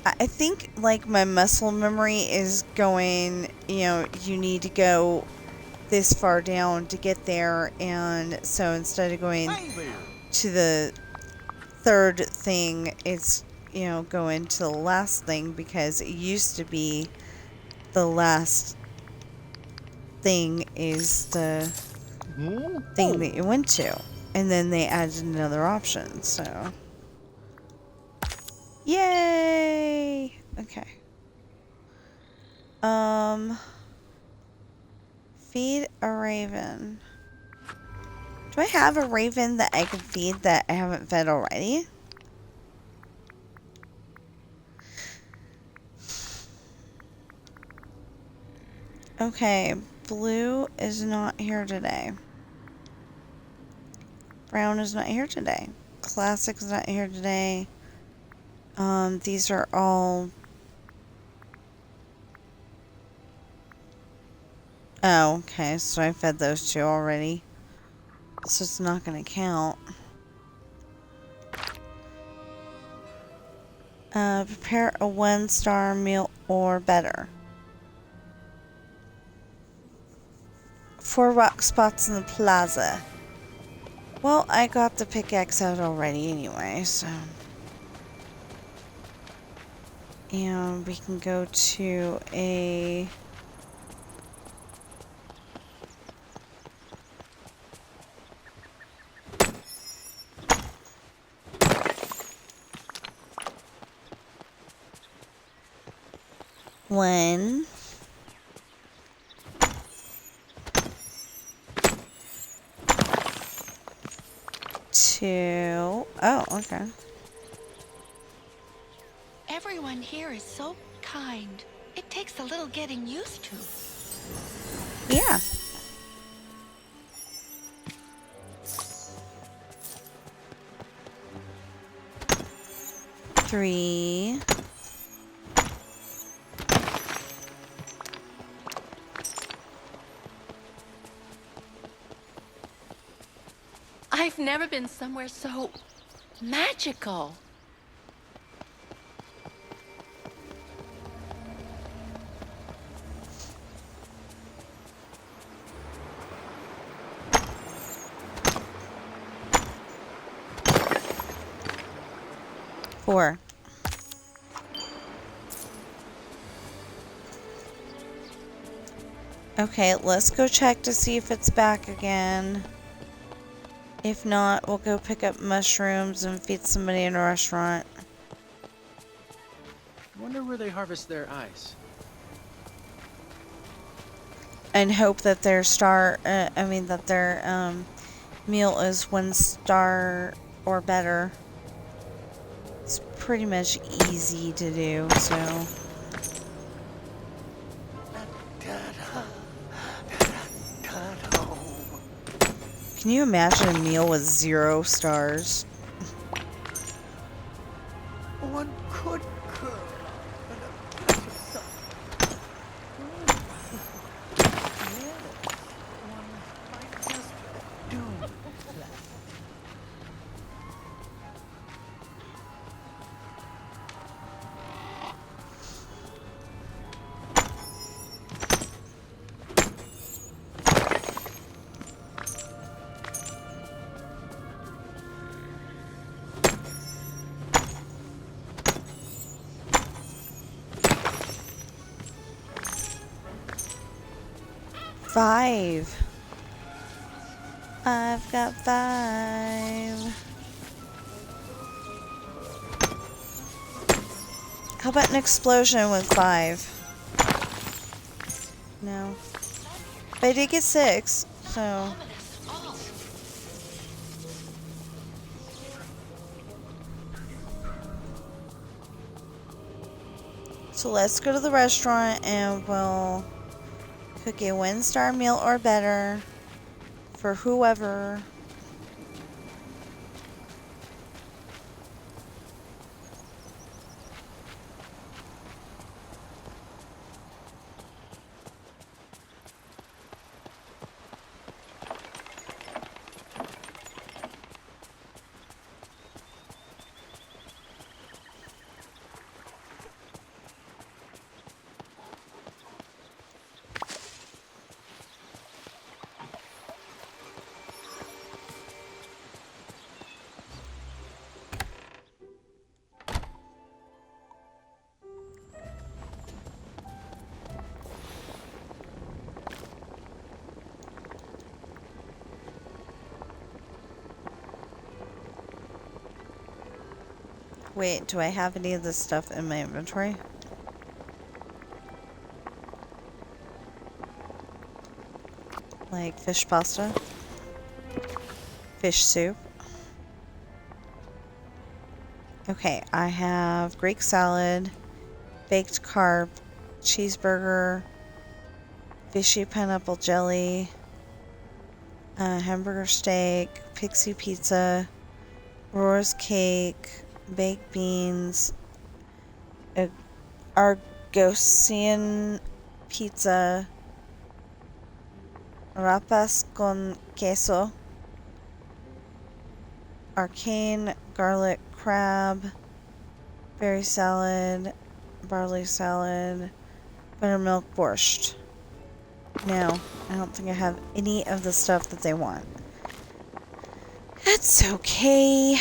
I think, like, my muscle memory is going, you know, you need to go this far down to get there, and so instead of going to the third thing, it's, you know, going to the last thing, because it used to be the last thing is the thing that you went to, and then they added another option, so yay! Okay. Feed a raven. Do I have a raven that I can feed that I haven't fed already? Okay, Blue is not here today. Brown is not here today. Classic is not here today. These are all... Oh, okay, so I fed those two already. So it's not gonna count. Prepare a 1-star meal or better. 4 rock spots in the plaza. Well, I got the pickaxe out already anyway, so... And we can go to a... One... 2... Oh, okay. Everyone here is so kind. It takes a little getting used to. Yeah. Three... 'I've never been somewhere so magical. Four. Okay, let's go check to see if it's back again. If not, we'll go pick up mushrooms and feed somebody in a restaurant. I wonder where they harvest their ice. And hope that their that their meal is 1 star or better. It's pretty much easy to do, so. Can you imagine a meal with 0 stars? One could cook. 5. I've got 5. How about an explosion with 5? No. But I did get 6, so... So let's go to the restaurant and we'll cook a 1-star meal or better for whoever. Wait, do I have any of this stuff in my inventory? Like fish pasta? Fish soup? Okay, I have Greek salad, baked carp, cheeseburger, fishy pineapple jelly, hamburger steak, pixie pizza, Rora's cake, baked beans, Argosian pizza, rapas con queso, arcane garlic crab, berry salad, barley salad, buttermilk borscht. No, I don't think I have any of the stuff that they want. That's okay.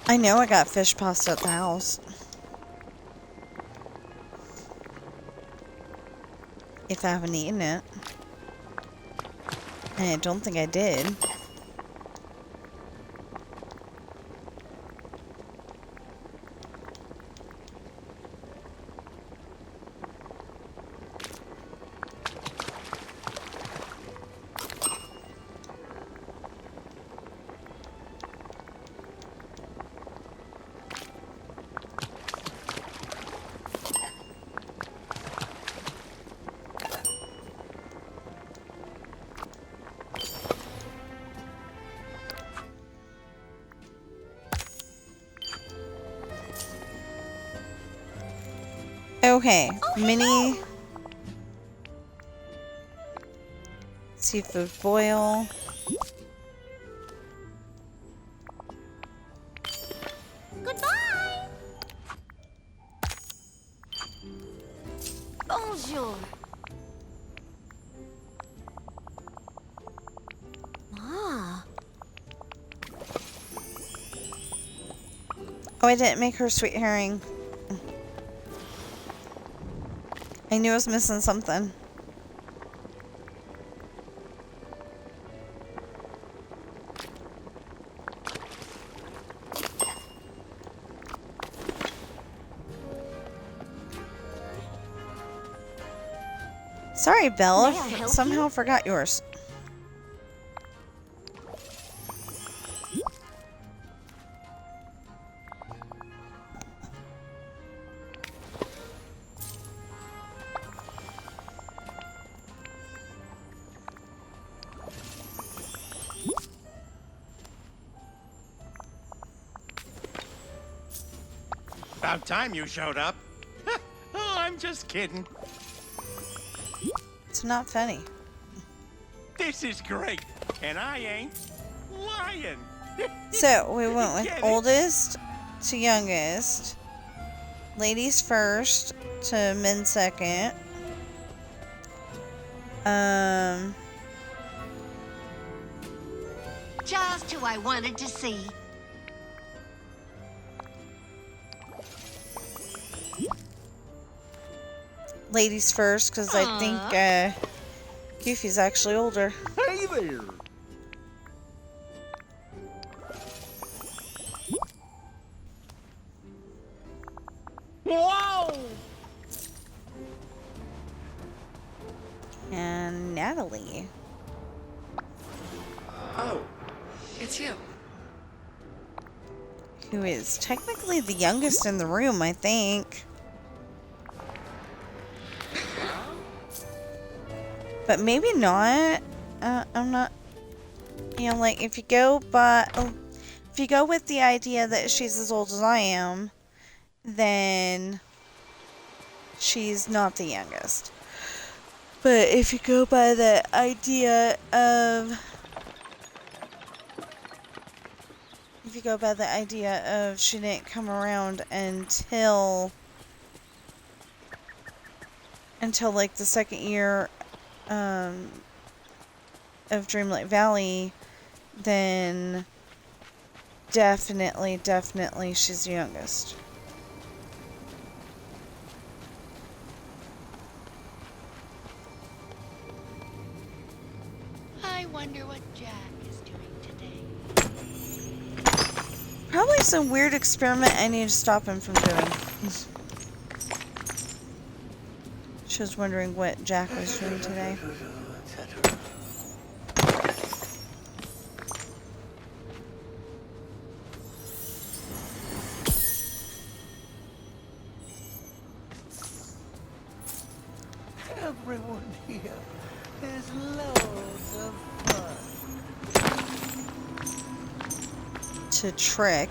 I know I got fish pasta at the house. If I haven't eaten it. And I don't think I did. Okay, mini seafood boil. Goodbye. Bonjour. Ah. Oh, I didn't make her sweet herring. I knew I was missing something. Sorry, Bella. Somehow forgot yours. About time you showed up. Oh, I'm just kidding. It's not funny. This is great, and I ain't lying. So, we went with oldest to youngest, ladies first to men second, Just who I wanted to see. Ladies first, because I think Goofy's actually older. Hey there. Whoa! And Natalie. Oh, it's you. Who is technically the youngest in the room, I think. But maybe not. I'm not. You know, like if you go with the idea that she's as old as I am, then she's not the youngest. But if you go by the idea of she didn't come around until like the second year of Dreamlight Valley, then definitely she's the youngest. I wonder what Jack is doing today. Probably some weird experiment I need to stop him from doing. She was wondering what Jack was doing today. Everyone here is loads of fun. To trick.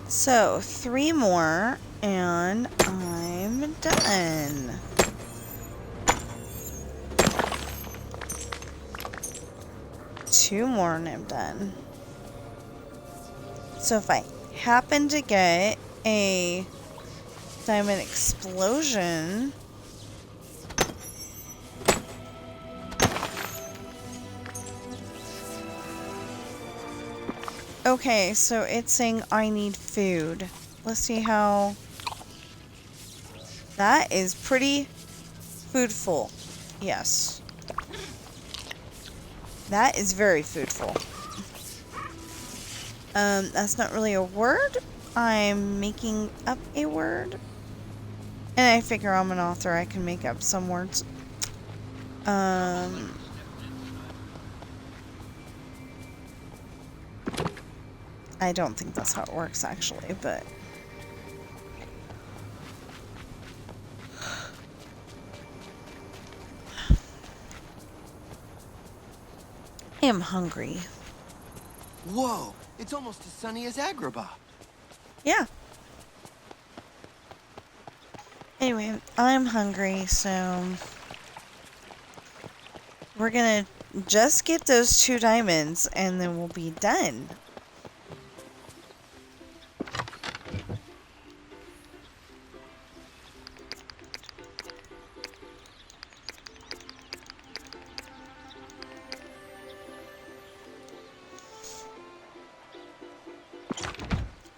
So, 3 more, and I'm done. Two more, and I'm done. So, if I happen to get a diamond explosion, okay, so it's saying I need food. Let's see how... That is pretty foodful. Yes. That is very foodful. That's not really a word. I'm making up a word. And I figure I'm an author. I can make up some words. I don't think that's how it works, actually, but... I am hungry. Whoa, it's almost as sunny as Agrabah. Yeah. Anyway, I'm hungry, so... We're gonna just get those 2 diamonds, and then we'll be done.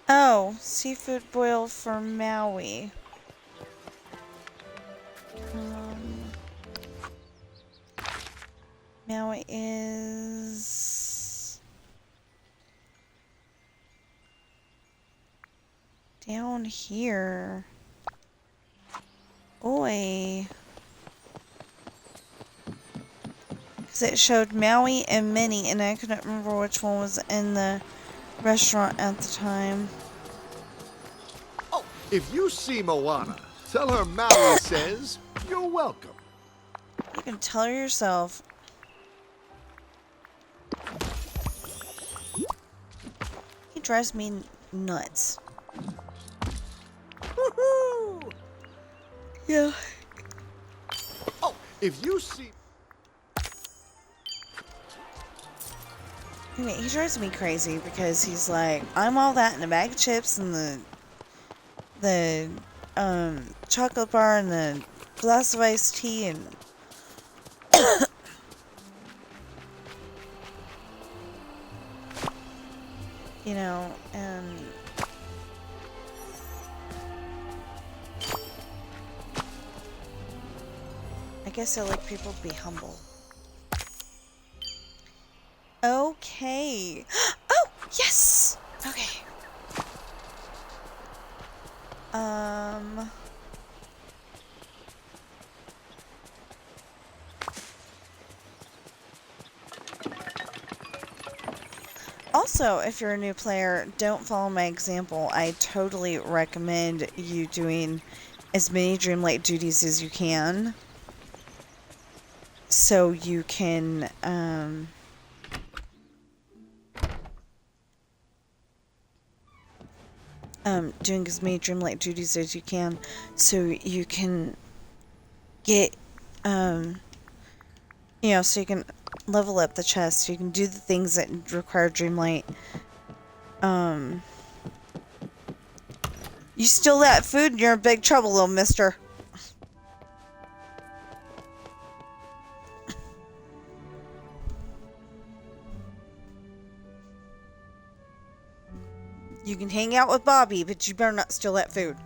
Oh, seafood boil for Maui. Maui is down here. Oi. Because it showed Maui and Minnie, and I couldn't remember which one was in the restaurant at the time. Oh, if you see Moana, tell her Maui says you're welcome. You can tell her yourself. drives me nuts. Woohoo! Yeah. Oh, if you see... I mean, he drives me crazy because he's like, I'm all that in a bag of chips and the chocolate bar and the glass of iced tea and you know, and I guess I like people to be humble. Okay. Oh, yes! Okay. Also, if you're a new player, don't follow my example. I totally recommend you doing as many Dreamlight duties as you can. So you can, doing as many Dreamlight duties as you can, so you can get, you know, so you can level up the chest, so you can do the things that require Dreamlight. You steal that food and you're in big trouble, little mister. You can hang out with Bobby, but you better not steal that food.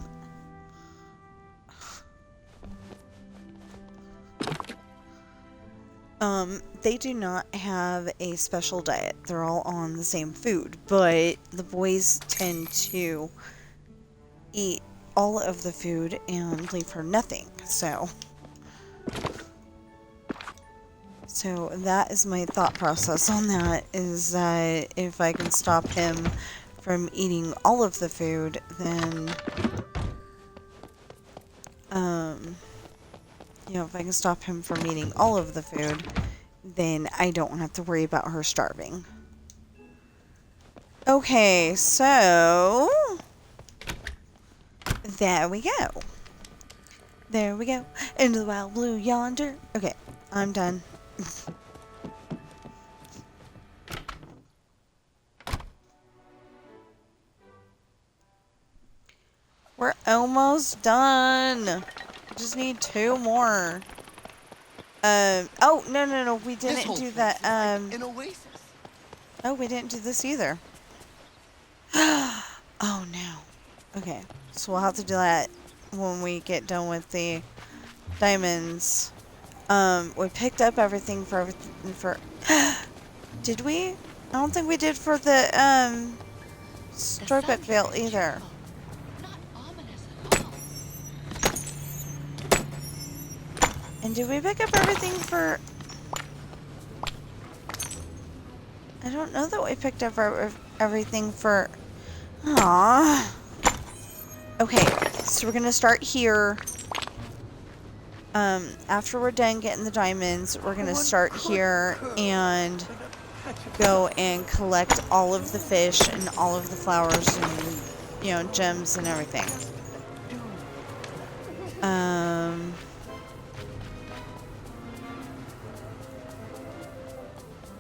They do not have a special diet. They're all on the same food, but the boys tend to eat all of the food and leave her nothing, so that is my thought process on that, is that if I can stop him from eating all of the food, then, you know, if I can stop him from eating all of the food, then I don't have to worry about her starving. Okay, so there we go. There we go. Into the wild blue yonder. Okay, I'm done. We're almost done. Just need 2 more. Oh, no, we didn't do that. An oasis. Oh, we didn't do this either. Oh, no. Okay, so we'll have to do that when we get done with the diamonds. We picked up everything for did we? I don't think we did for the, Storybook Veil either. And did we pick up everything for... I don't know that we picked up everything for... Aww. Okay, so we're gonna start here. After we're done getting the diamonds, we're gonna start here and go and collect all of the fish and all of the flowers and, you know, gems and everything.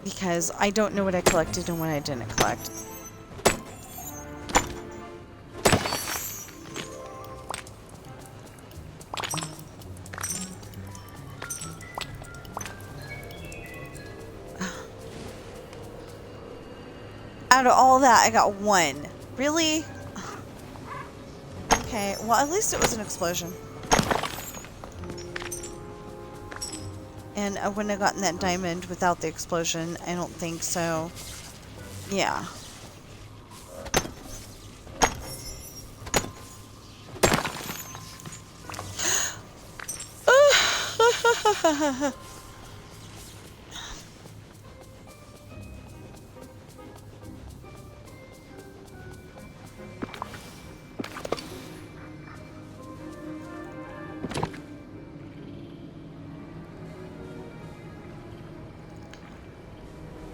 Because I don't know what I collected and what I didn't collect. Out of all that, I got 1. Really? Okay, well, at least it was an explosion. And I wouldn't have gotten that diamond without the explosion. I don't think so. Yeah.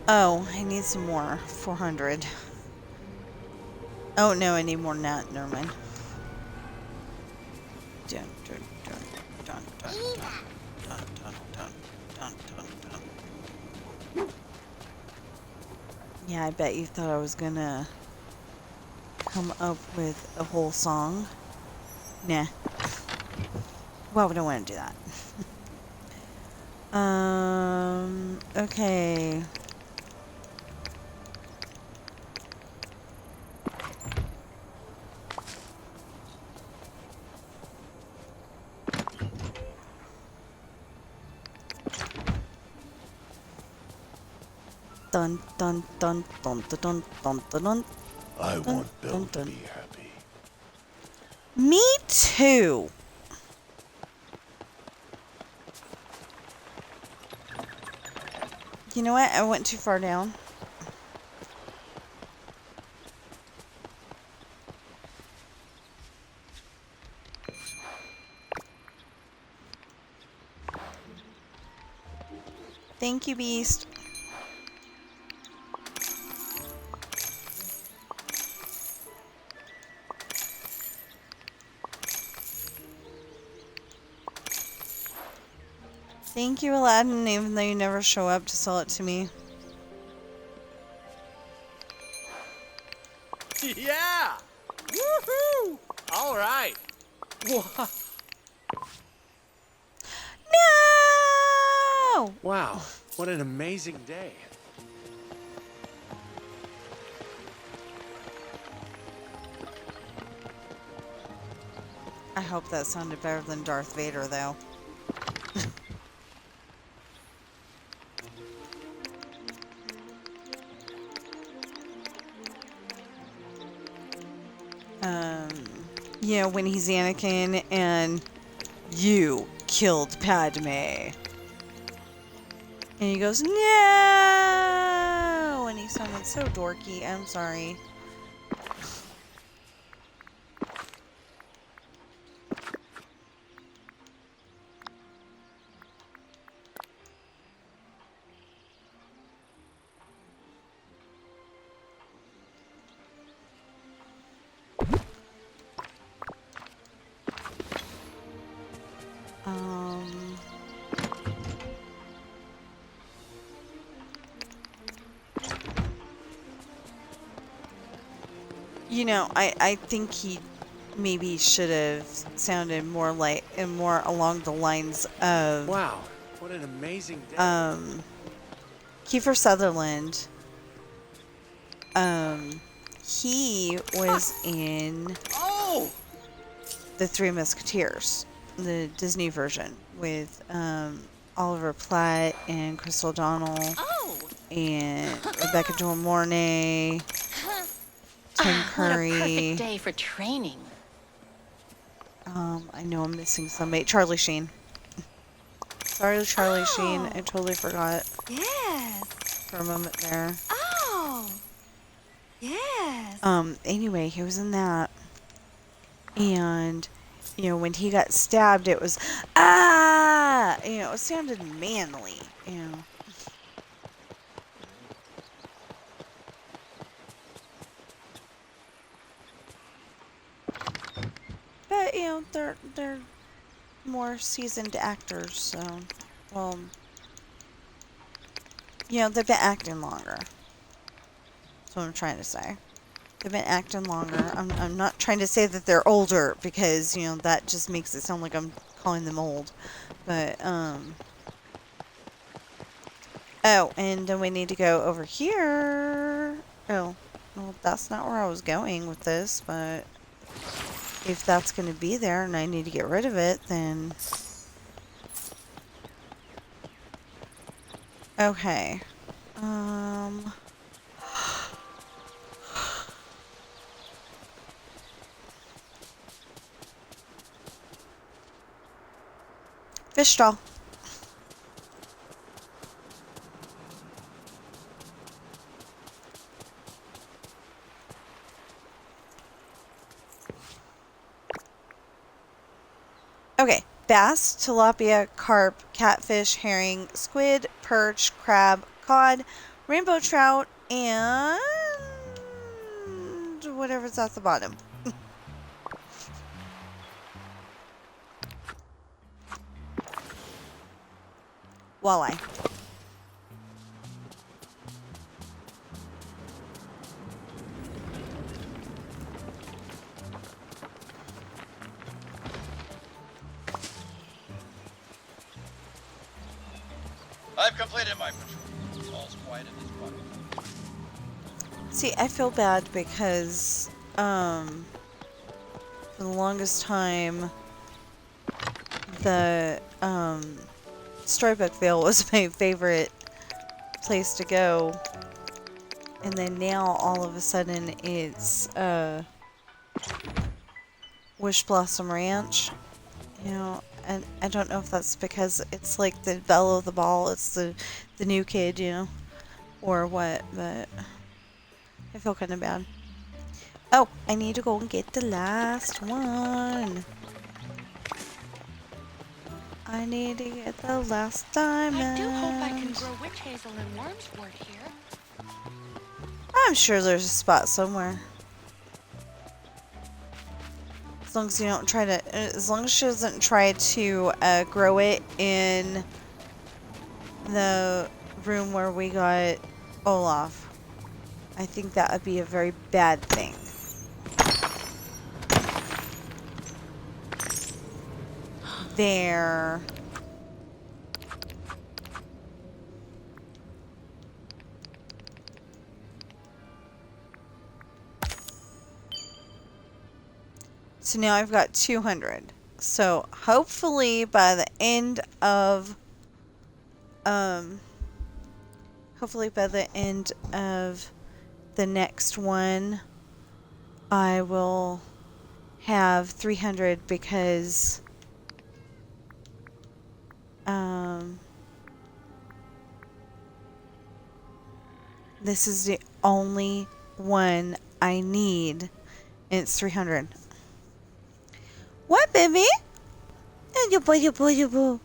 Oh, I need some more. 400. Oh, no, I need more than that. Never mind. Dun, dun, dun, dun, dun, dun, dun, dun, dun, dun, dun. Yeah, I bet you thought I was gonna come up with a whole song. Nah. Well, we don't want to do that. Okay. Dun dun dun dun dun dun dun dun. I want Bill to be happy. Me too. You know what? I went too far down. Thank you, Beast. Thank you, Aladdin, even though you never show up to sell it to me. Yeah! Woohoo! All right. No! Wow, what an amazing day. I hope that sounded better than Darth Vader, though. You know, when he's Anakin and you killed Padme. And he goes, no! And he sounded so dorky. I'm sorry. You know, I think he maybe should have sounded more like and more along the lines of Wow, what an amazing day. Kiefer Sutherland. He was in The Three Musketeers, the Disney version with Oliver Platt and Crystal O'Donnell and Rebecca De Mornay. Tim Curry. What a perfect day for training. I know I'm missing somebody. Charlie Sheen. Sorry, Charlie Sheen. I totally forgot. Yes. For a moment there. Oh. Yes. Anyway, he was in that. And, you know, when he got stabbed, it was, ah! You know, it sounded manly, you know. But, you know, they're more seasoned actors, so, well, you know, they've been acting longer. That's what I'm trying to say. They've been acting longer. I'm not trying to say that they're older, because, you know, that just makes it sound like I'm calling them old. But, oh, and then we need to go over here. Oh, well, that's not where I was going with this, but if that's going to be there and I need to get rid of it, then... Okay. Fish stall. Okay, bass, tilapia, carp, catfish, herring, squid, perch, crab, cod, rainbow trout, and what whatever's at the bottom. Walleye. I've completed my patrol. All's quiet at this point. See, I feel bad because, for the longest time, the, Storybook was my favorite place to go. And then now, all of a sudden, it's, Wish Blossom Ranch. You know, and I don't know if that's because it's like the belle of the ball, it's the new kid, you know, or what, but I feel kind of bad. Oh, I need to go and get the last one. I need to get the last diamond. I do hope I can grow witch hazel and wormswort here. I'm sure there's a spot somewhere. As long as you don't try to, as long as she doesn't try to grow it in the room where we got Olaf. I think that would be a very bad thing. There. So now I've got 200. So hopefully by the end of the next one I will have 300 because this is the only one I need, and it's 300. What, baby? You boo.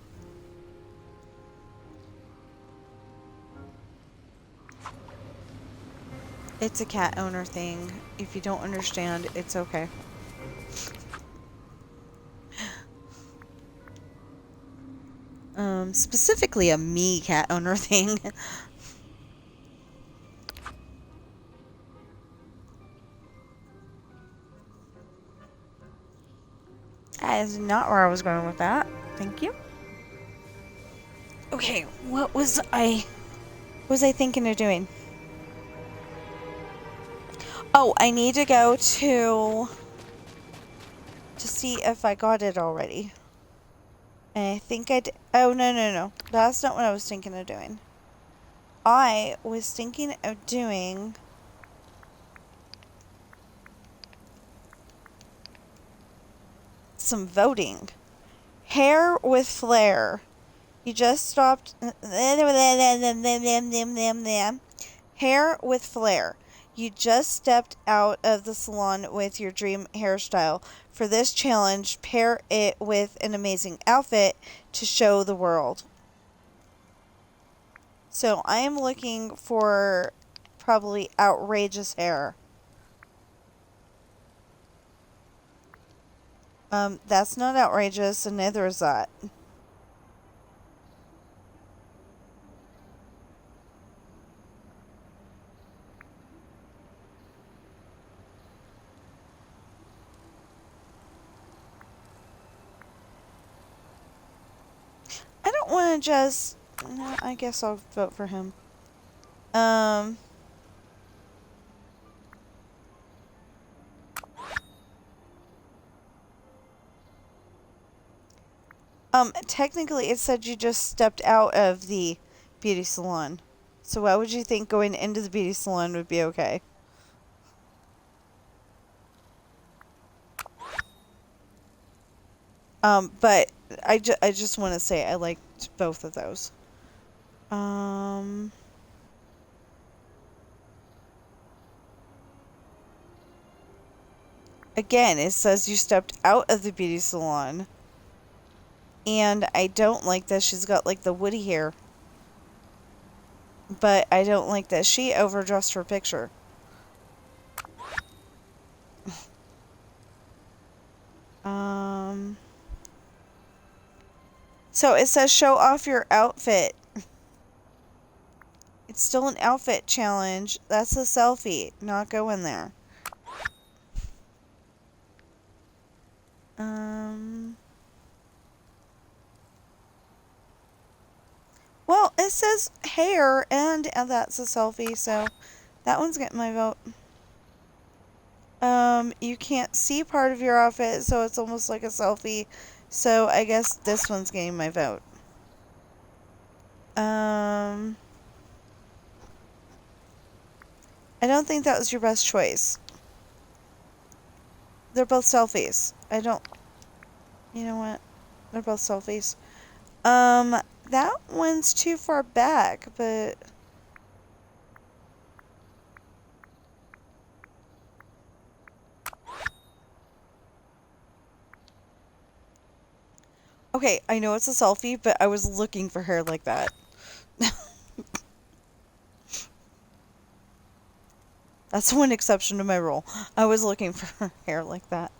It's a cat owner thing. If you don't understand, it's okay. Specifically a me cat owner thing. That is not where I was going with that. Thank you. Okay, what was I thinking of doing? Oh, I need to go to see if I got it already. And I think I did. Oh, no. That's not what I was thinking of doing. I was thinking of doing some voting. Hair with flair. You just stopped. Hair with flair. You just stepped out of the salon with your dream hairstyle. For this challenge, pair it with an amazing outfit to show the world. So I am looking for probably outrageous hair. That's not outrageous, and neither is that. I don't want to just... No, I guess I'll vote for him. Technically it said you just stepped out of the beauty salon. So why would you think going into the beauty salon would be okay? But I just want to say I liked both of those. Again, it says you stepped out of the beauty salon. And I don't like that she's got like the woody hair. But I don't like that she overdressed her picture. So it says show off your outfit. It's still an outfit challenge. That's a selfie. Not going there. Well, it says hair and that's a selfie, so that one's getting my vote. You can't see part of your outfit, so it's almost like a selfie. So I guess this one's getting my vote. I don't think that was your best choice. They're both selfies. You know what? They're both selfies. That one's too far back, but... Okay, I know it's a selfie, but I was looking for hair like that. That's one exception to my rule. I was looking for hair like that.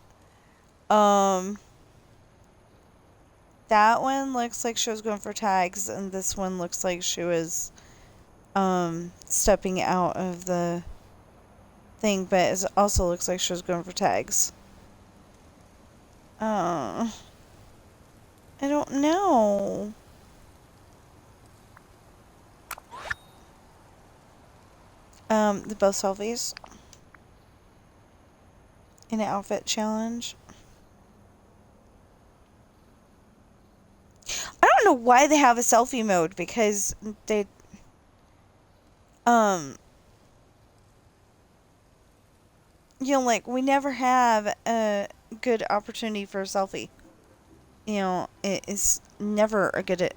That one looks like she was going for tags, and this one looks like she was, stepping out of the thing, but it also looks like she was going for tags. I don't know. The both selfies. In an outfit challenge. I don't know why they have a selfie mode, because they... You know, like, we never have a good opportunity for a selfie. You know, it is never a good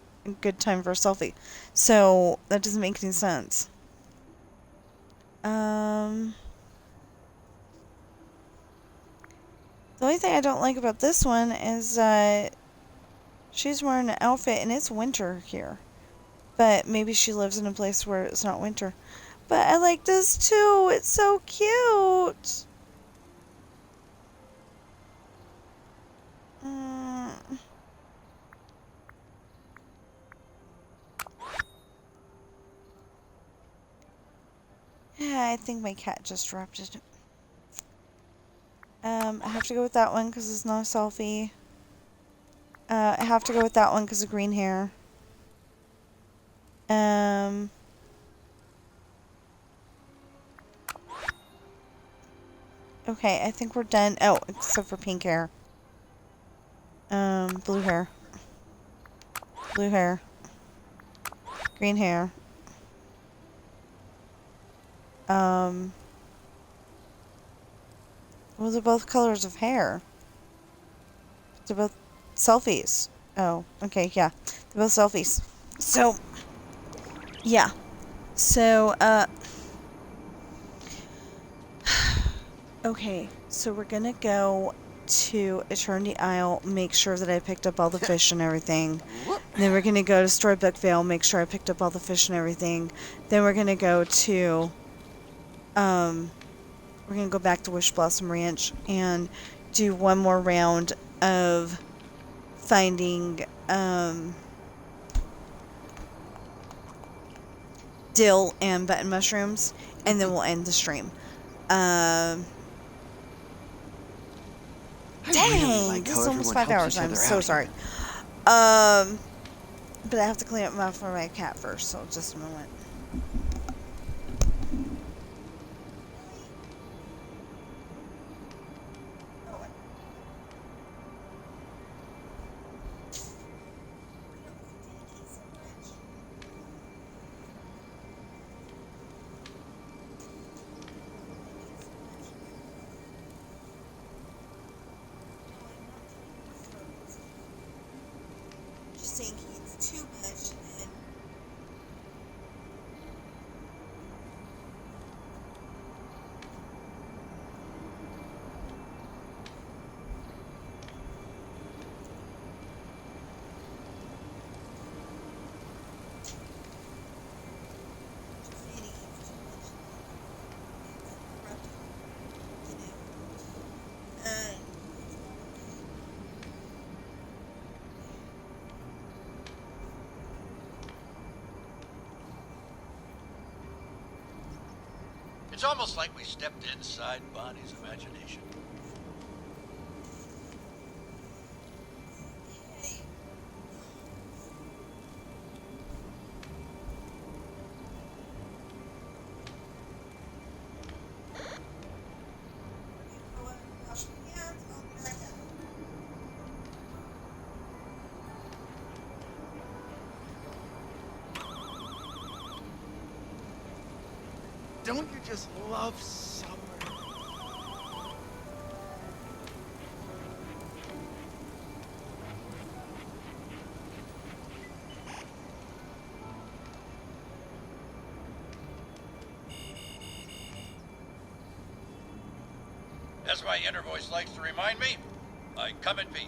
time for a selfie. So, that doesn't make any sense. The only thing I don't like about this one is that she's wearing an outfit and it's winter here. But maybe she lives in a place where it's not winter. But I like this too. It's so cute. Yeah, I think my cat just dropped it. I have to go with that one because it's not a selfie. I have to go with that one because of green hair. Okay, I think we're done. Oh, except for pink hair. Blue hair. Blue hair. Green hair. Well, they're both colors of hair. They're both selfies. Oh, okay, yeah. They're both selfies. So, yeah. So, okay, so we're gonna go to Eternity Isle, make sure that I picked up all the fish and everything. Then we're gonna go to Storybook Vale, make sure I picked up all the fish and everything. Then we're gonna go to, we're gonna go back to Wish Blossom Ranch and do one more round of finding, dill and button mushrooms, and then we'll end the stream. Dang, this is almost 5 hours. I'm so sorry. But I have to clean up my mouth for my cat first, so just a moment. Just saying he eats too much and It's almost like we stepped inside Bonnie's imagination. Don't you just love summer? As my inner voice likes to remind me, I come in peace.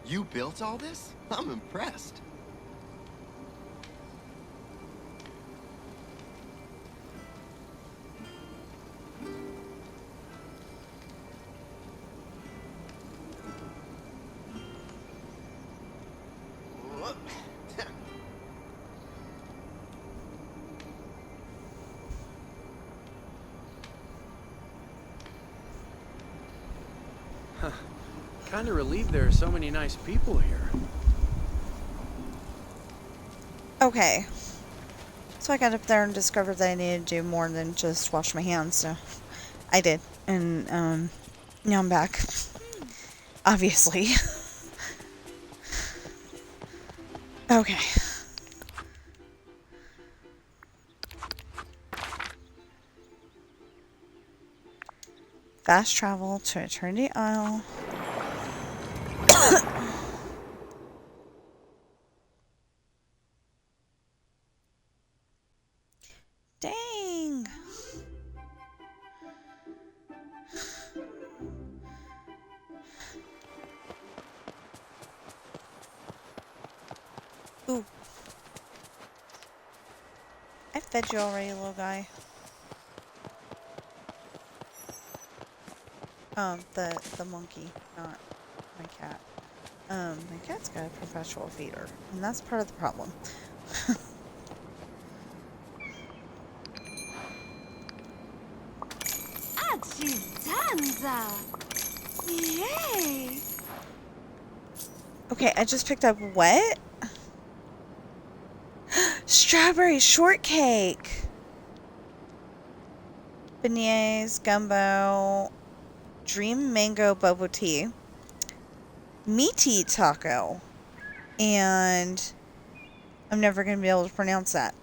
You built all this? I'm impressed. Kinda relieved there are so many nice people here. Okay. So I got up there and discovered that I needed to do more than just wash my hands, so I did. And, now I'm back. Obviously. Okay. Fast travel to Eternity Isle. Dang. Ooh. I fed you already, little guy. The monkey, not my cat. My cat's got a perpetual feeder, and that's part of the problem. Achitanza! Yay! Okay, I just picked up what? Strawberry shortcake! Beignets, gumbo, dream mango bubble tea, meaty taco, and I'm never going to be able to pronounce that.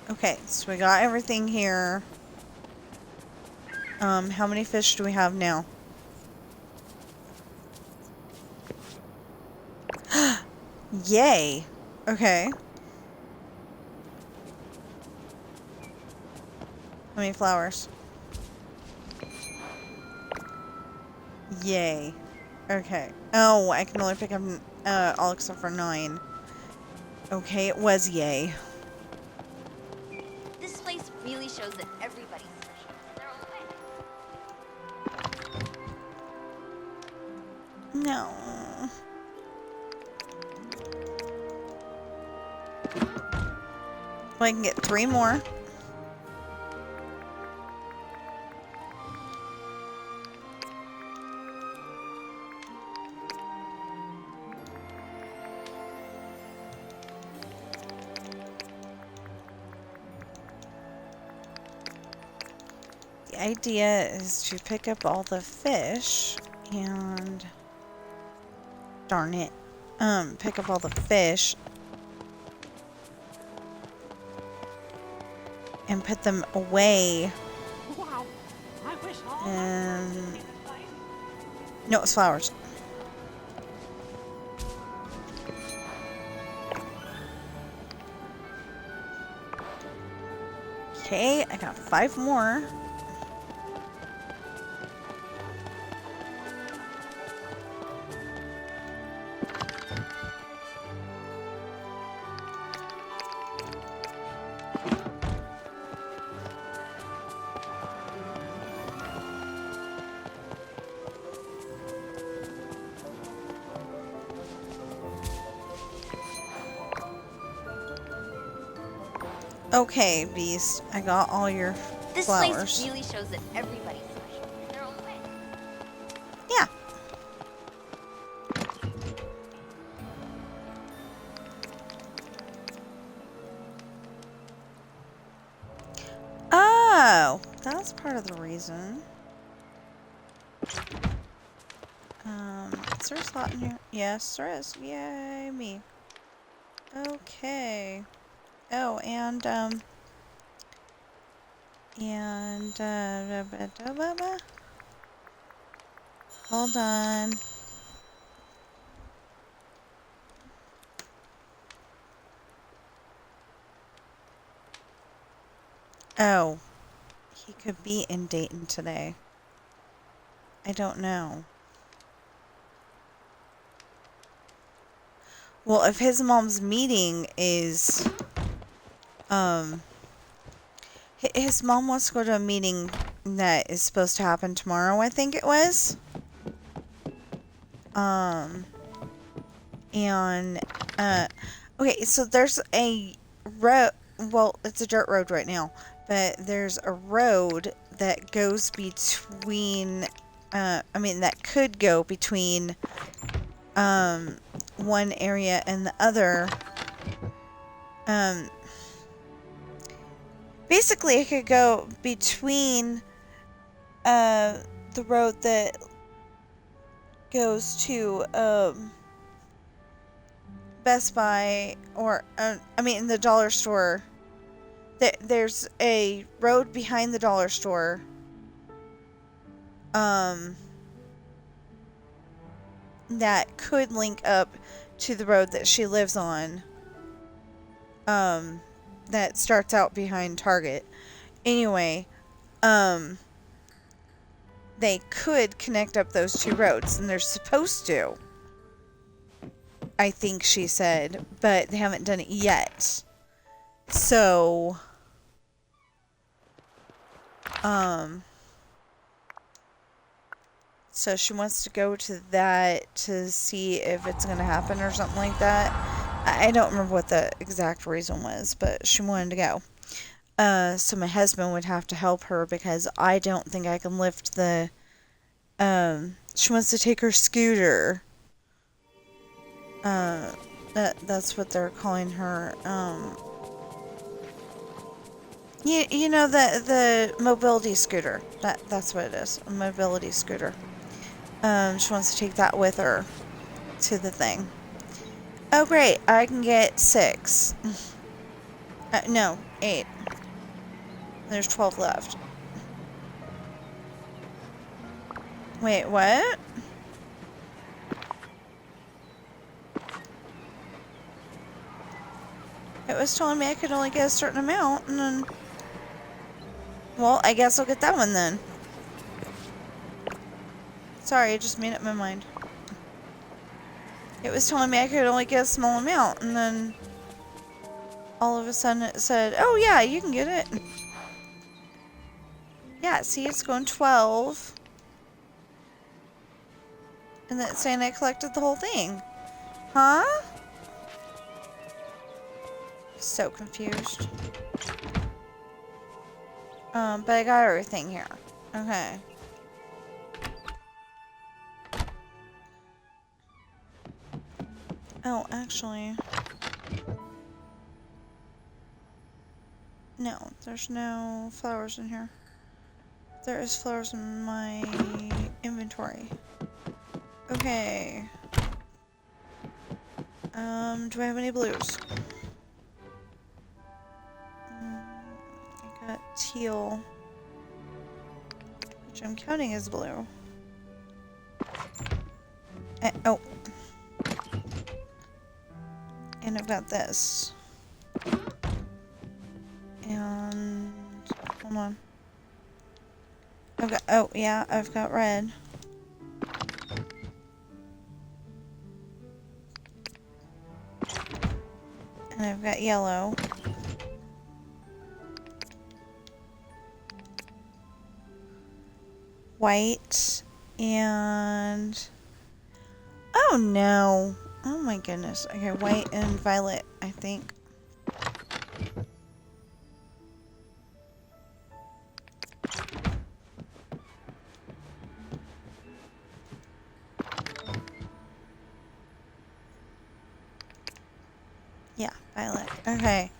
Okay, so we got everything here. How many fish do we have now? Yay! Okay. How many flowers? Yay. Okay. Oh, I can only pick up all except for 9. Okay, it was yay. This place really shows that everybody's special in their own way. No. Well, I can get 3 more. The idea is to pick up all the fish and darn it. Pick up all the fish and put them away. Wow. I wish all And no, it's flowers. Okay, I got 5 more. Okay, Beast, I got all your flowers. This place really shows that everybody's special in their own way. Yeah. Oh, that's part of the reason. Is there a slot in here? Yes, there is. Yay, me. Okay. Oh, and hold on. Oh, he could be in Dayton today. I don't know. Well, if his mom's meeting is, his mom wants to go to a meeting that is supposed to happen tomorrow, I think it was. Okay, so there's a road, well, it's a dirt road right now, but there's a road that goes between, that could go between, one area and the other. Basically, it could go between the road that goes to Best Buy or the dollar store. There's a road behind the dollar store. That could link up to the road that she lives on. That starts out behind Target. Anyway, they could connect up those 2 roads, and they're supposed to. I think she said, but they haven't done it yet. So, so she wants to go to that to see if it's going to happen or something like that. I don't remember what the exact reason was, but she wanted to go. So my husband would have to help her because I don't think I can lift the, she wants to take her scooter. That's what they're calling her. You know, the mobility scooter. That's what it is. A mobility scooter. She wants to take that with her to the thing. Oh, great. I can get 6. No, 8. There's 12 left. Wait, what? It was telling me I could only get a certain amount, and then... Well, I guess I'll get that one then. Sorry, I just made up my mind. It was telling me I could only get a small amount, and then all of a sudden it said, oh yeah, you can get it. Yeah, see, it's going 12. And then it's saying I collected the whole thing. Huh? So confused. But I got everything here. Okay. Oh, actually... No, there's no flowers in here. There is flowers in my inventory. Okay. Do I have any blues? I got teal, which I'm counting as blue. Oh. And I've got this. And hold on. I've got, oh yeah, I've got red. And I've got yellow. White. And... oh no. Oh my goodness. Okay, white and violet, I think. Yeah, violet. Okay.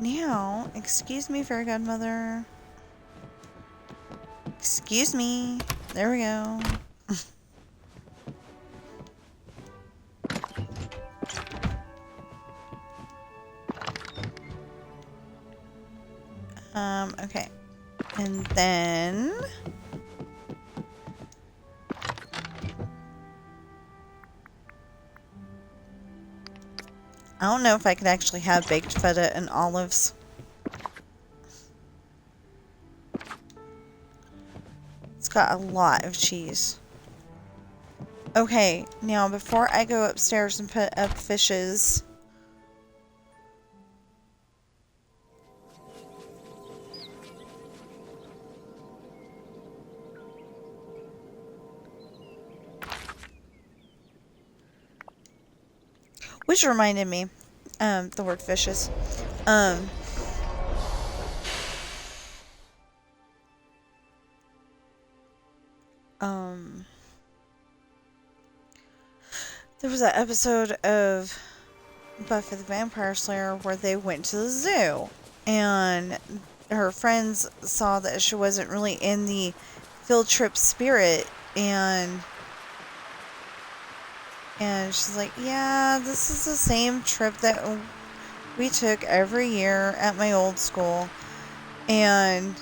Now, excuse me, fairy godmother. Excuse me. There we go. Okay. And then... I don't know if I could actually have baked feta and olives. It's got a lot of cheese. Okay, now before I go upstairs and put up fishes... which reminded me, the word fishes. There was an episode of Buffy the Vampire Slayer where they went to the zoo, and her friends saw that she wasn't really in the field trip spirit, and she's like, yeah, this is the same trip that we took every year at my old school. And,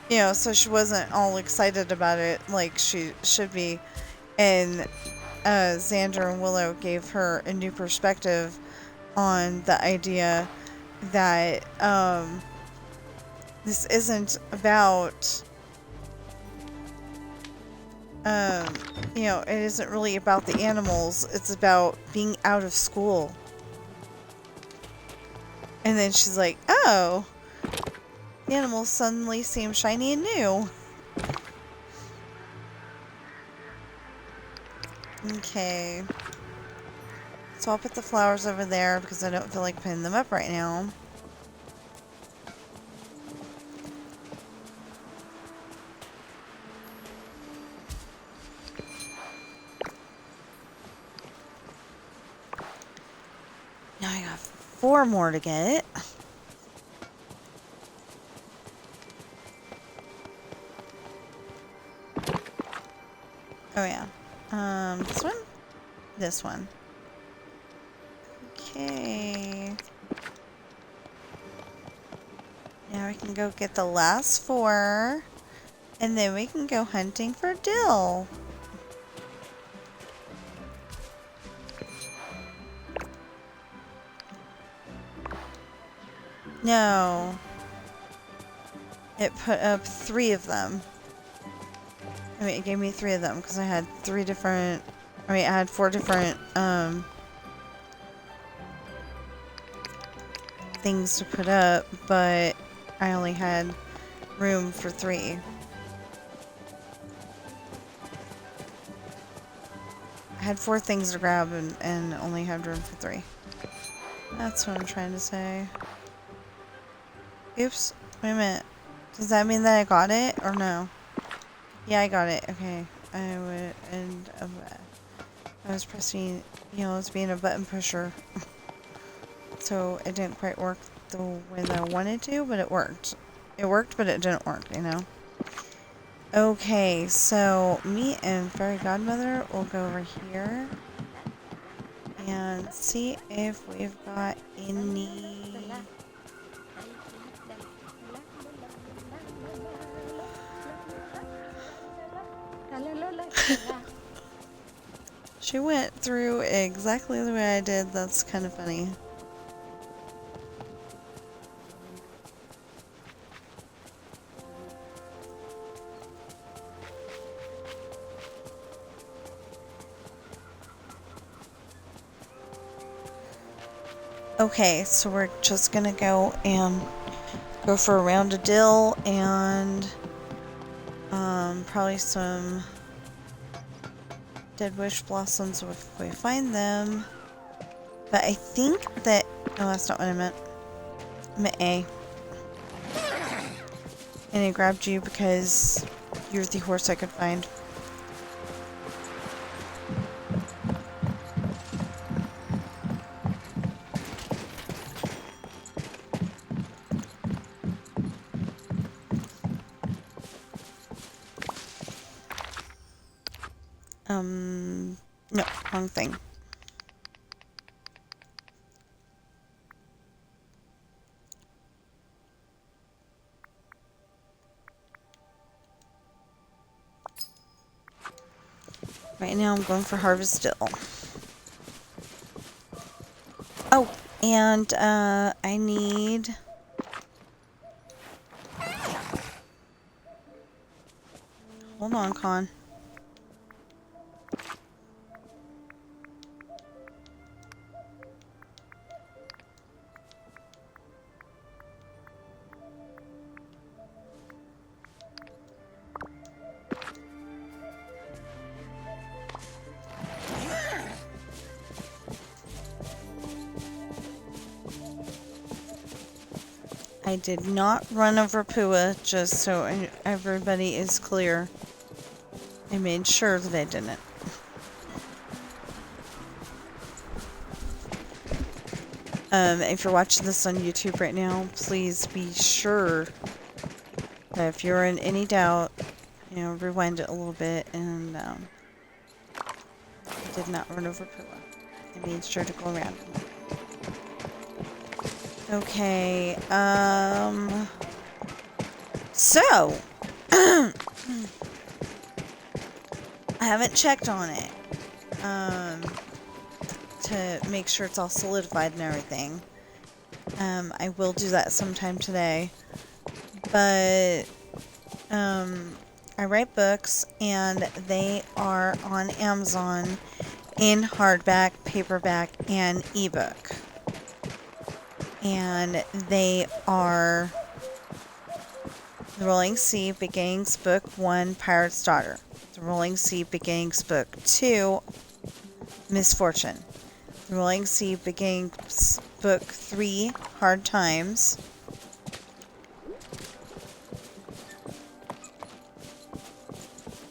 you know, so she wasn't all excited about it like she should be. And Xander and Willow gave her a new perspective on the idea that this isn't about... you know, it isn't really about the animals, it's about being out of school. And then she's like, oh, the animals suddenly seem shiny and new. Okay. So I'll put the flowers over there because I don't feel like putting them up right now. Now I got 4 more to get. Oh yeah. This one? This one. Okay. Now we can go get the last 4. And then we can go hunting for dill. No. it put up 3 of them. I mean, it gave me 3 of them because I had 3 different, I mean, I had 4 different, things to put up, but I only had room for 3. I had 4 things to grab and only had room for 3. That's what I'm trying to say. Oops. Wait a minute. Does that mean that I got it or no? Yeah, I got it. Okay. I would, and I was pressing, you know, I was being a button pusher. So it didn't quite work the way that I wanted to, but it worked. It worked, but it didn't work, you know? Okay, so me and Fairy Godmother will go over here and see if we've got any... She went through exactly the way I did. That's kind of funny. Okay, so we're just gonna go and go for a round of dill and probably some dead wish blossoms if we find them. But I think that, oh, that's not what I meant. I meant A. And I grabbed you because you're the horse I could find. No, wrong thing. Right now I'm going for Harvest Dill. Oh, and I need... Hold on, Con. I did not run over Pua, just so everybody is clear. I made sure that I didn't. If you're watching this on YouTube right now, please be sure that if you're in any doubt, you know, rewind it a little bit and I did not run over Pua. I made sure to go around him. Okay, so, I haven't checked on it, to make sure it's all solidified and everything. I will do that sometime today, but, I write books, and they are on Amazon in hardback, paperback, and ebook. And they are The Rolling Sea Beginnings Book 1, Pirate's Daughter. The Rolling Sea Beginnings Book 2, Misfortune. The Rolling Sea Beginnings Book 3, Hard Times.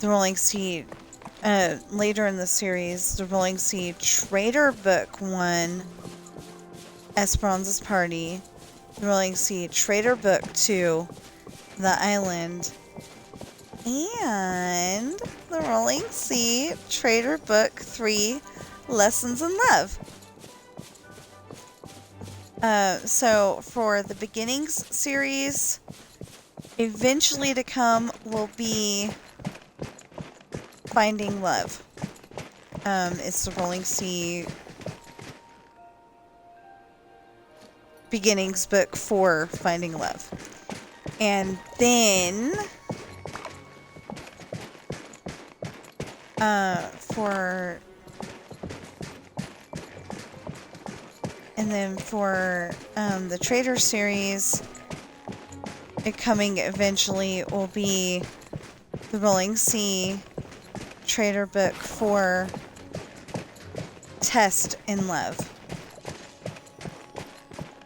The Rolling Sea, later in the series, The Rolling Sea Traitor Book 1, Esperanza's Party, The Rolling Sea Traitor Book 2, The Island, and The Rolling Sea Traitor Book 3, Lessons in Love. So for the Beginnings series, eventually to come will be Finding Love. It's The Rolling Sea Beginnings Book 4, Finding Love. And then for the Traitor series, it coming eventually will be the Rolling Sea Traitor book for Test in Love.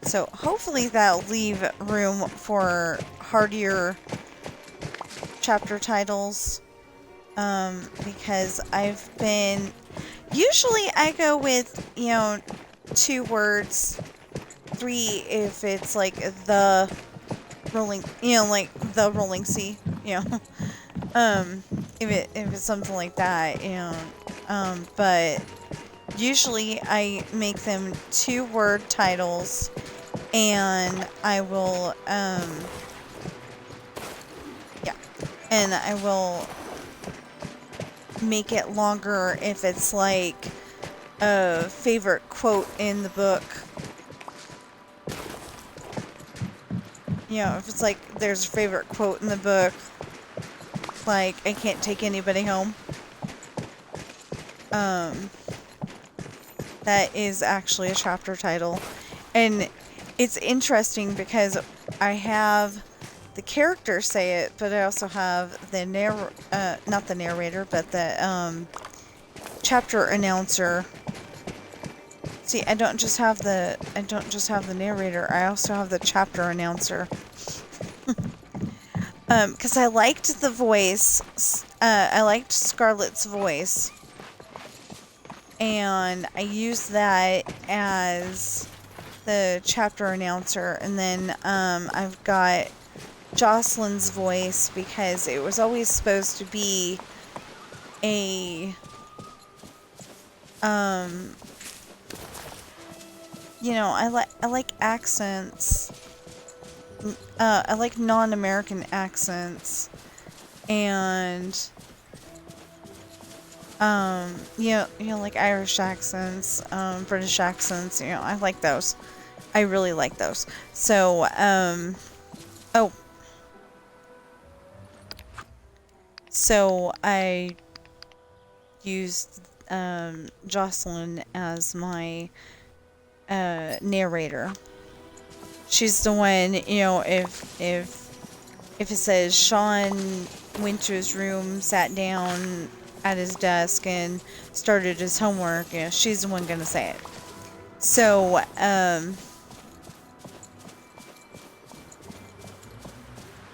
So hopefully that'll leave room for hardier chapter titles, because usually I go with, 2 words, 3 if it's like the rolling, the Rolling Sea, if it's something like that, but usually I make them 2-word titles, and I will, and I will make it longer if it's like a favorite quote in the book. If it's like there's a favorite quote in the book, like, I can't take anybody home. That is actually a chapter title. And it's interesting because I have the character say it, but I also have the not the narrator, but the chapter announcer. See, I don't just have the narrator, I also have the chapter announcer. Because I liked the voice, I liked Scarlett's voice, and I used that as the chapter announcer, and then I've got Jocelyn's voice because it was always supposed to be a I like accents. I like non-American accents, and like Irish accents, British accents. I like those. I really like those. So, so I used Jocelyn as my narrator. She's the one, if it says Sean went to his room, sat down at his desk, and started his homework, she's the one gonna say it. So,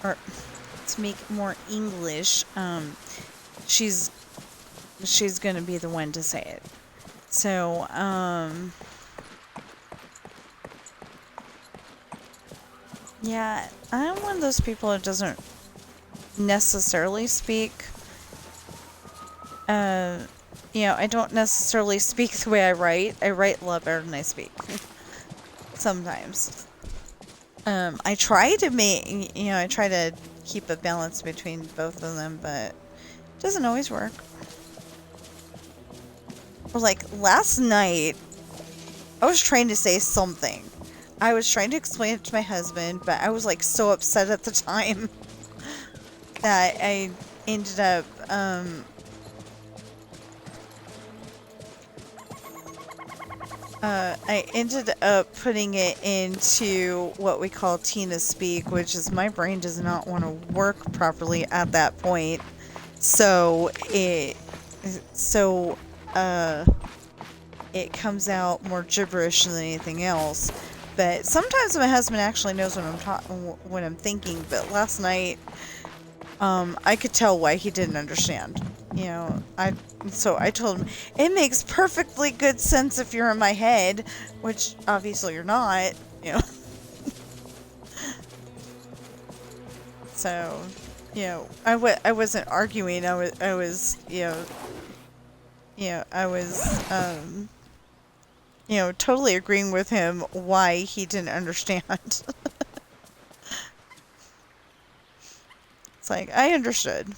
or to make it more English, she's gonna be the one to say it. So, yeah, I'm one of those people that doesn't necessarily speak. I don't necessarily speak the way I write. I write a lot better than I speak. Sometimes. I try to keep a balance between both of them, but it doesn't always work. Or like last night, I was trying to say something. I was trying to explain it to my husband, but I was like so upset at the time that I ended up putting it into what we call Tina speak, which is my brain does not want to work properly at that point. So it comes out more gibberish than anything else. But sometimes my husband actually knows what I'm thinking. But last night, I could tell why he didn't understand. So I told him, it makes perfectly good sense if you're in my head, which obviously you're not. So, I wasn't arguing. I was totally agreeing with him why he didn't understand. It's like, I understood.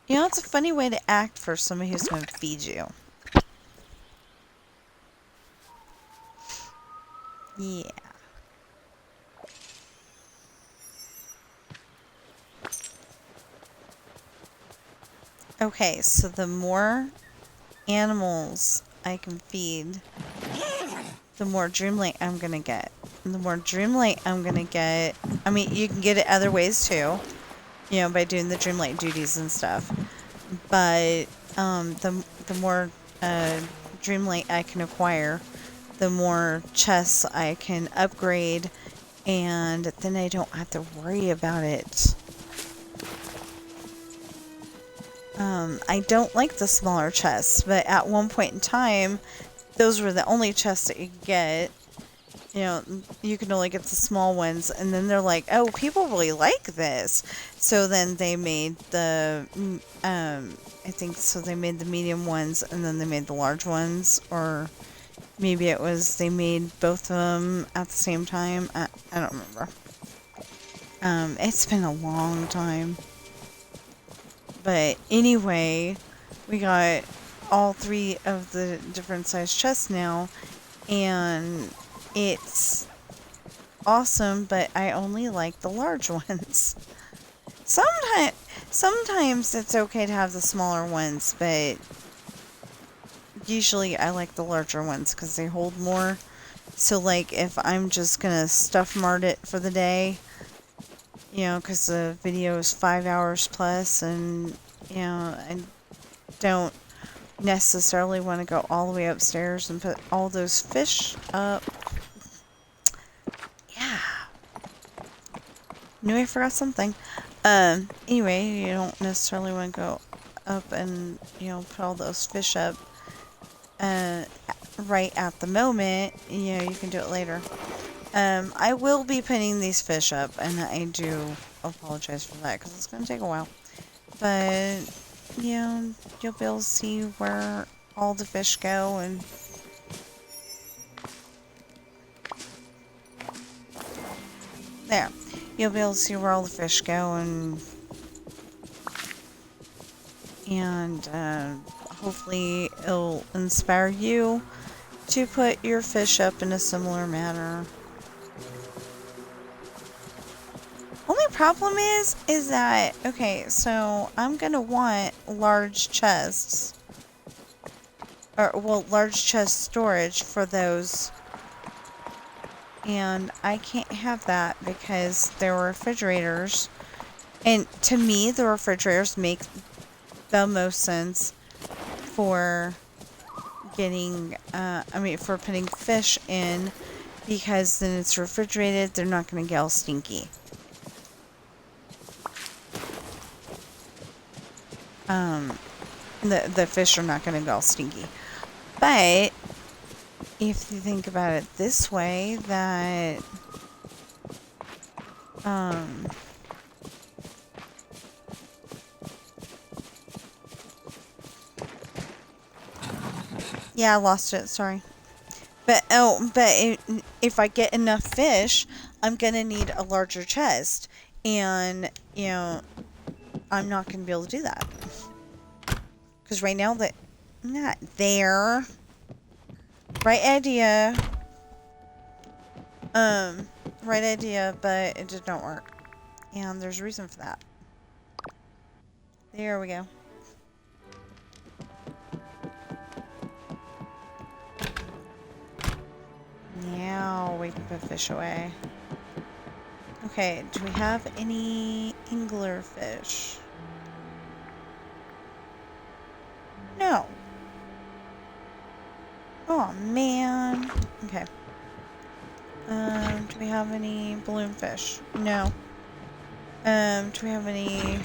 You know, it's a funny way to act for somebody who's going to feed you. Yeah. Okay, so the more animals I can feed, the more Dreamlight I'm gonna get. And the more Dreamlight I'm gonna get, I mean, you can get it other ways too, you know, by doing the Dreamlight duties and stuff. But the more Dreamlight I can acquire, the more chests I can upgrade, and then I don't have to worry about it. I don't like the smaller chests, but at one point in time, those were the only chests that you could get. You know, you can only get the small ones, and then they're like, oh, people really like this. So then they made the, I think, so they made the medium ones, and then they made the large ones, or maybe it was they made both of them at the same time. I don't remember. It's been a long time. But anyway, we got all 3 of the different size chests now, and it's awesome, but I only like the large ones. Sometimes it's okay to have the smaller ones, but usually I like the larger ones because they hold more. So like if I'm just gonna stuff mart it for the day, you know, because the video is 5 hours plus, and you know, I don't necessarily want to go all the way upstairs and put all those fish up. Yeah. Knew I forgot something. Anyway, you don't necessarily want to go up and, you know, put all those fish up right at the moment. You know, you can do it later. I will be putting these fish up, and I do apologize for that because it's going to take a while. But, you know, you'll be able to see where all the fish go, and there. You'll be able to see where all the fish go, and hopefully it'll inspire you to put your fish up in a similar manner. Only problem is that, okay, so I'm gonna want large chests, or, well, large chest storage for those, and I can't have that because they're refrigerators, and to me, the refrigerators make the most sense for getting, for putting fish in, because then it's refrigerated, they're not gonna get all stinky. The fish are not going to go all stinky. But if you think about it this way, that yeah, I lost it, sorry. But if I get enough fish, I'm going to need a larger chest, and you know, I'm not going to be able to do that. Because right now, that not there. Right idea. Right idea, but it did not work. And there's a reason for that. There we go. Now we can put fish away. Okay, do we have any anglerfish? No. Oh, man. Okay. Do we have any balloonfish? No. Do we have any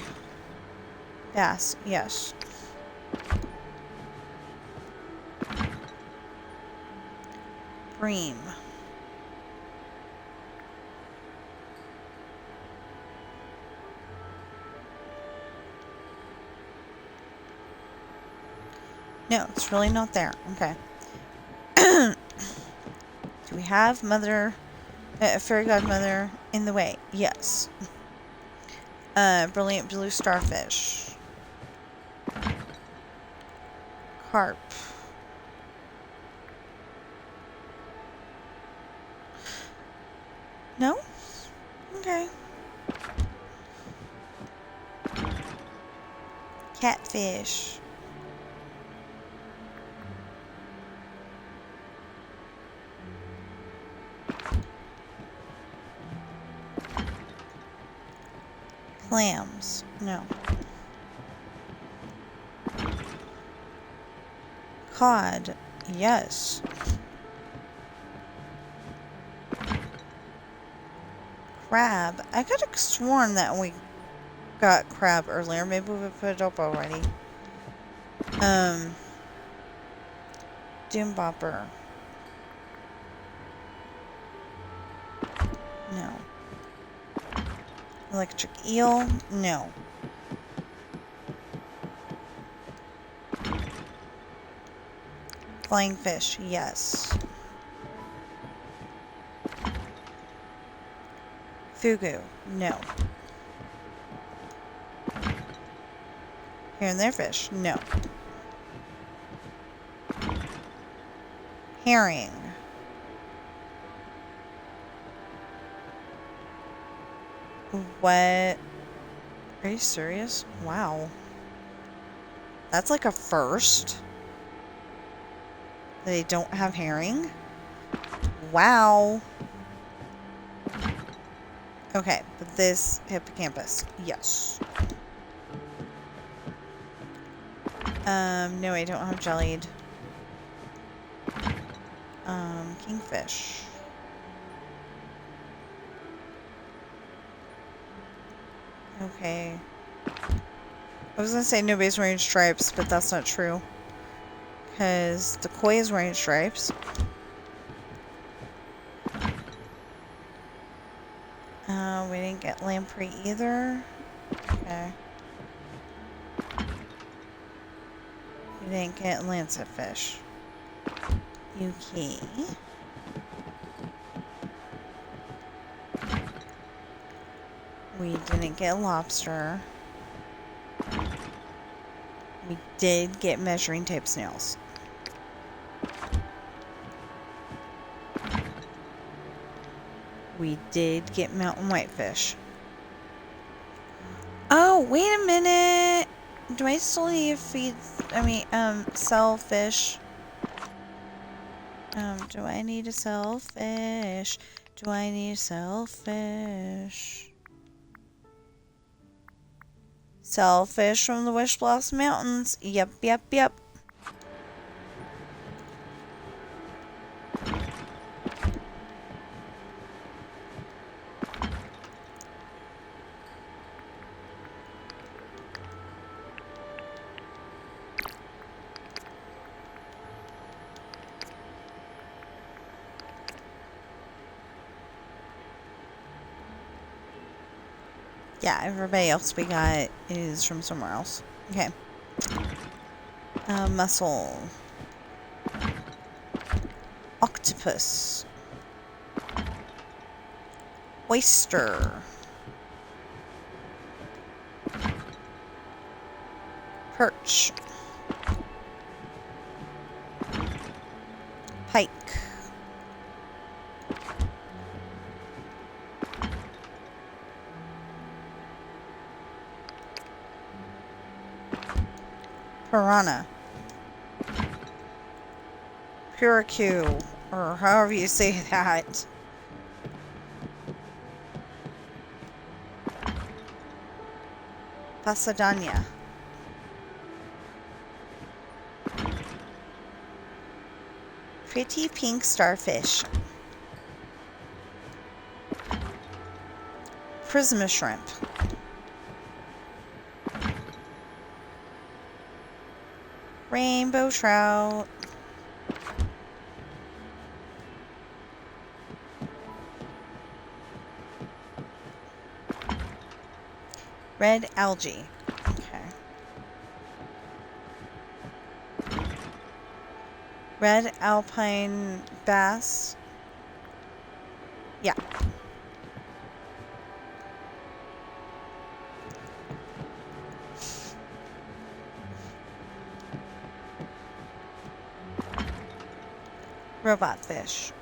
bass? Yes. Bream. No, it's really not there. Okay. Do we have fairy godmother in the way? Yes. Brilliant blue starfish. Carp. No? Okay. Catfish. Clams. No. Cod. Yes. Crab. I could have sworn that we got crab earlier. Maybe we put it up already. Doom Bopper. No. Electric eel? No. Flying fish? Yes. Fugu? No. Here and there fish? No. Herring? What? Are you serious? Wow. That's like a first. They don't have herring? Wow. Okay, but this hippocampus. Yes. No, I don't have jellied. Kingfish. Okay. I was gonna say nobody's wearing stripes, but that's not true. Because the koi is wearing stripes. We didn't get lamprey either. Okay. We didn't get lancetfish. Yuki. We didn't get lobster. We did get measuring tape snails. We did get mountain whitefish. Oh, wait a minute. Do I still need to feed, sell fish? Do I need to sell fish? Do I need to sell fish? Sell fish from the Wish Blossom Mountains. Yep, yep, yep. Yeah, everybody else we got is from somewhere else. Okay. Mussel. Octopus. Oyster. Perch. Pike. Piranha. Puracu, or however you say that. Pasadena. Pretty pink starfish. Prisma shrimp. Rainbow trout. Red algae. Okay. Red alpine bass. Yeah. Robot fish.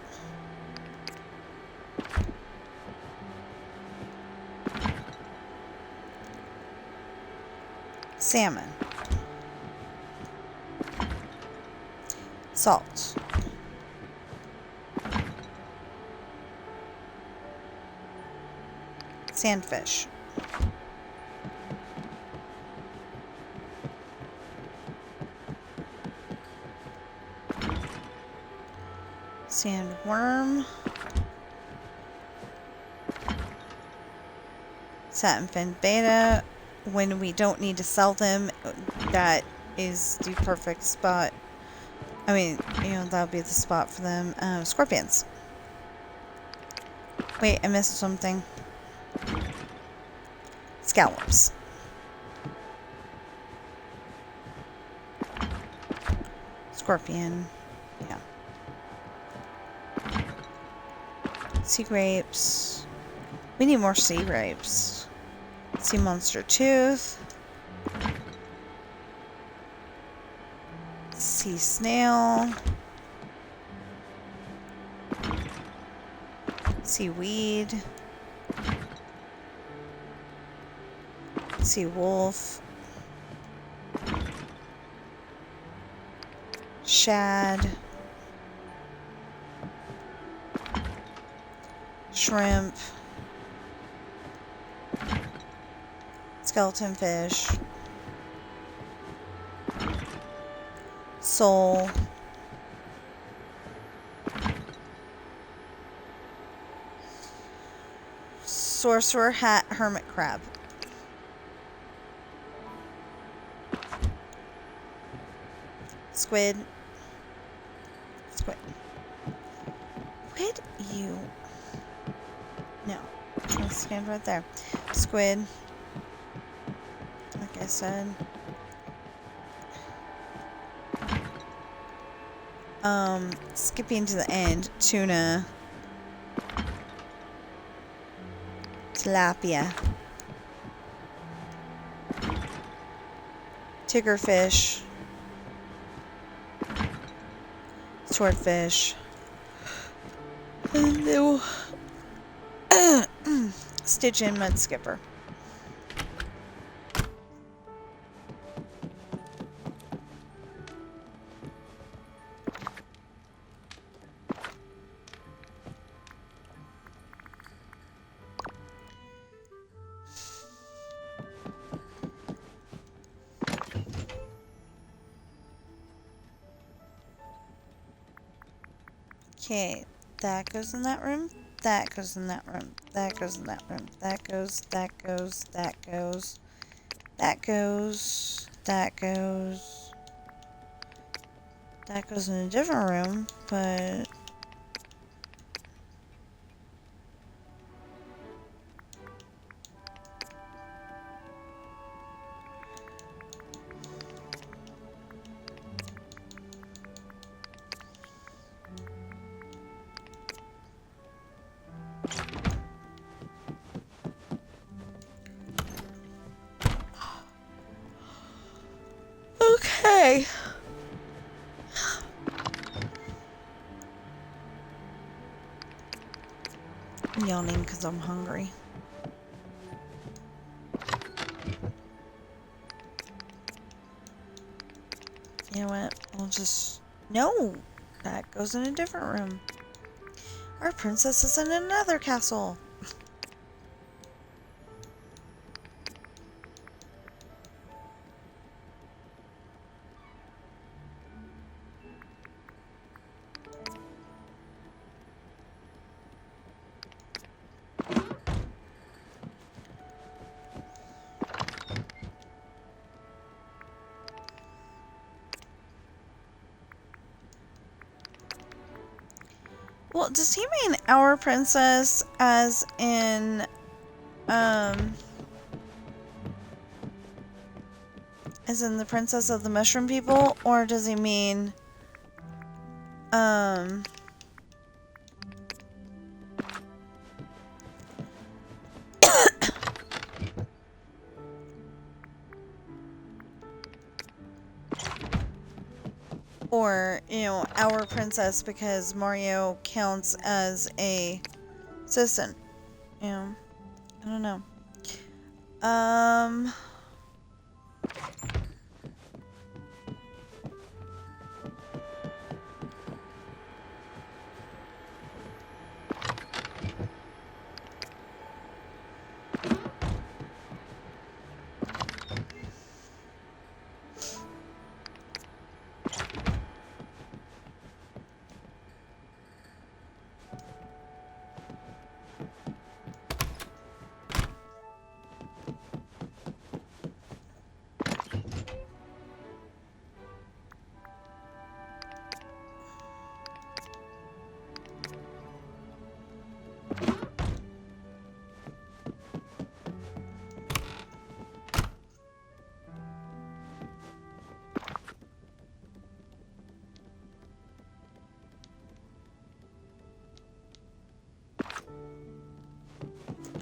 Salmon. Salt. Sandfish. Sandworm. Satin fin beta. When we don't need to sell them, that is the perfect spot. I mean, you know, that would be the spot for them. Scorpions. Wait, I missed something. Scallops. Scorpion. Yeah. Sea grapes. We need more sea grapes. Sea monster tooth. Sea snail. Seaweed. Sea wolf. Shad. Shrimp. Skeleton fish. Sole. Sorcerer hat hermit crab. Squid. Squid. Squid, you. No. I'm trying to stand right there. Squid. Like I said. Skipping to the end. Tuna. Tilapia. Tigerfish. Swordfish. And then Stitch in mud skipper. Okay, that goes in that room, that goes in that room, that goes in that room, that goes, that goes, that goes, that goes, that goes, that goes in a different room, but... Okay. I'm yawning because I'm hungry. You know what? I'll just... No! That goes in a different room. Our princess is in another castle. Well, does he mean our princess as in, as in the princess of the mushroom people? Or does he mean, for, you know, our princess because Mario counts as a assistant. You know, I don't know.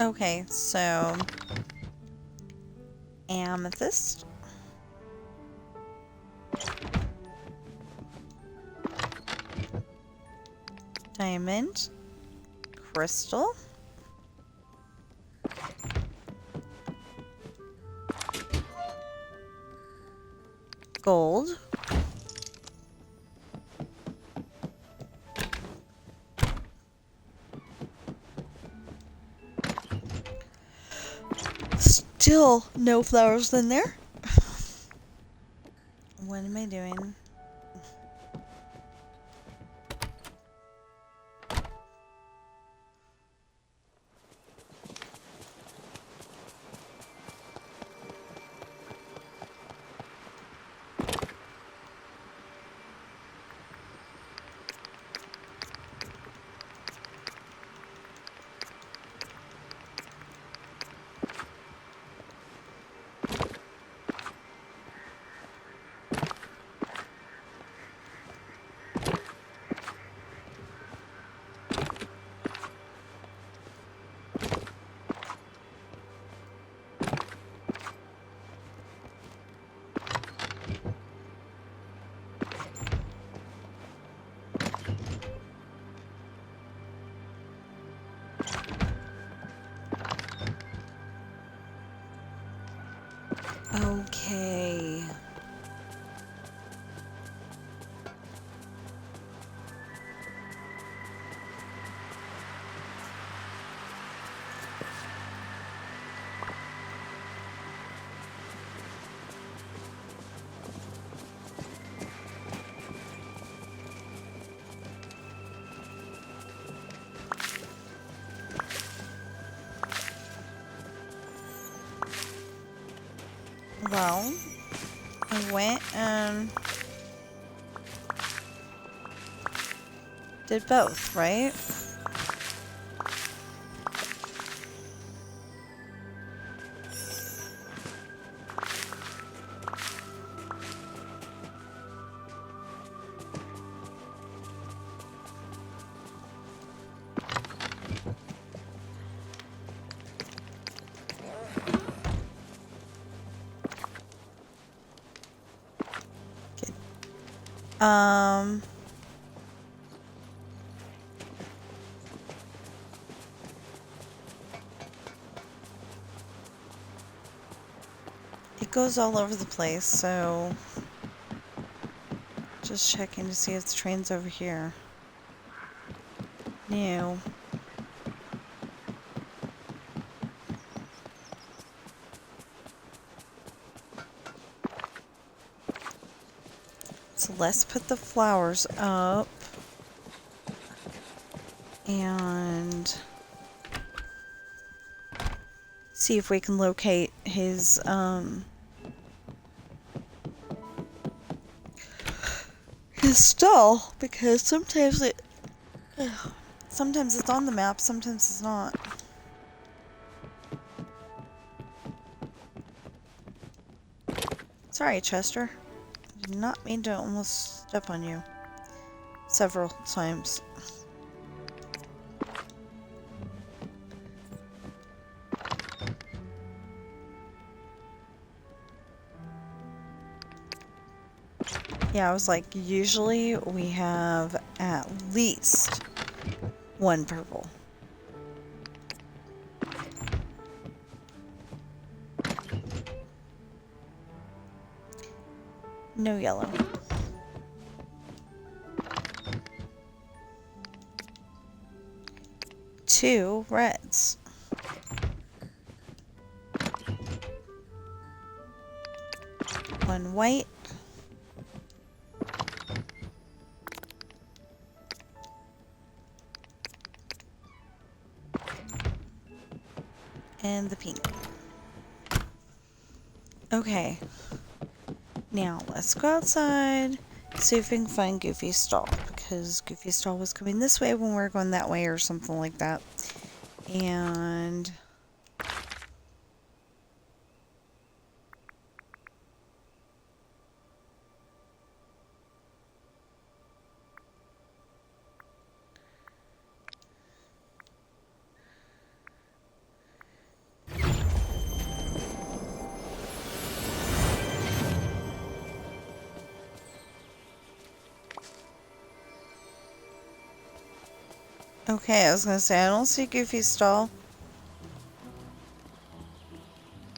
Okay, so amethyst, diamond, crystal, gold, still no flowers in there. What am I doing? Okay. Well, I went and did both, right? It goes all over the place, so just checking to see if the train's over here. No. So let's put the flowers up. And see if we can locate his stall, because sometimes sometimes it's on the map, sometimes it's not. Sorry, Chester. I did not mean to almost step on you several times. Yeah, I was like, usually we have at least one purple. No yellow. Two reds. One white. And the pink. Okay. Now, let's go outside, see if we can find Goofy's stall, because Goofy's stall was coming this way when we were going that way or something like that. And... okay, I was gonna say, I don't see Goofy's stall.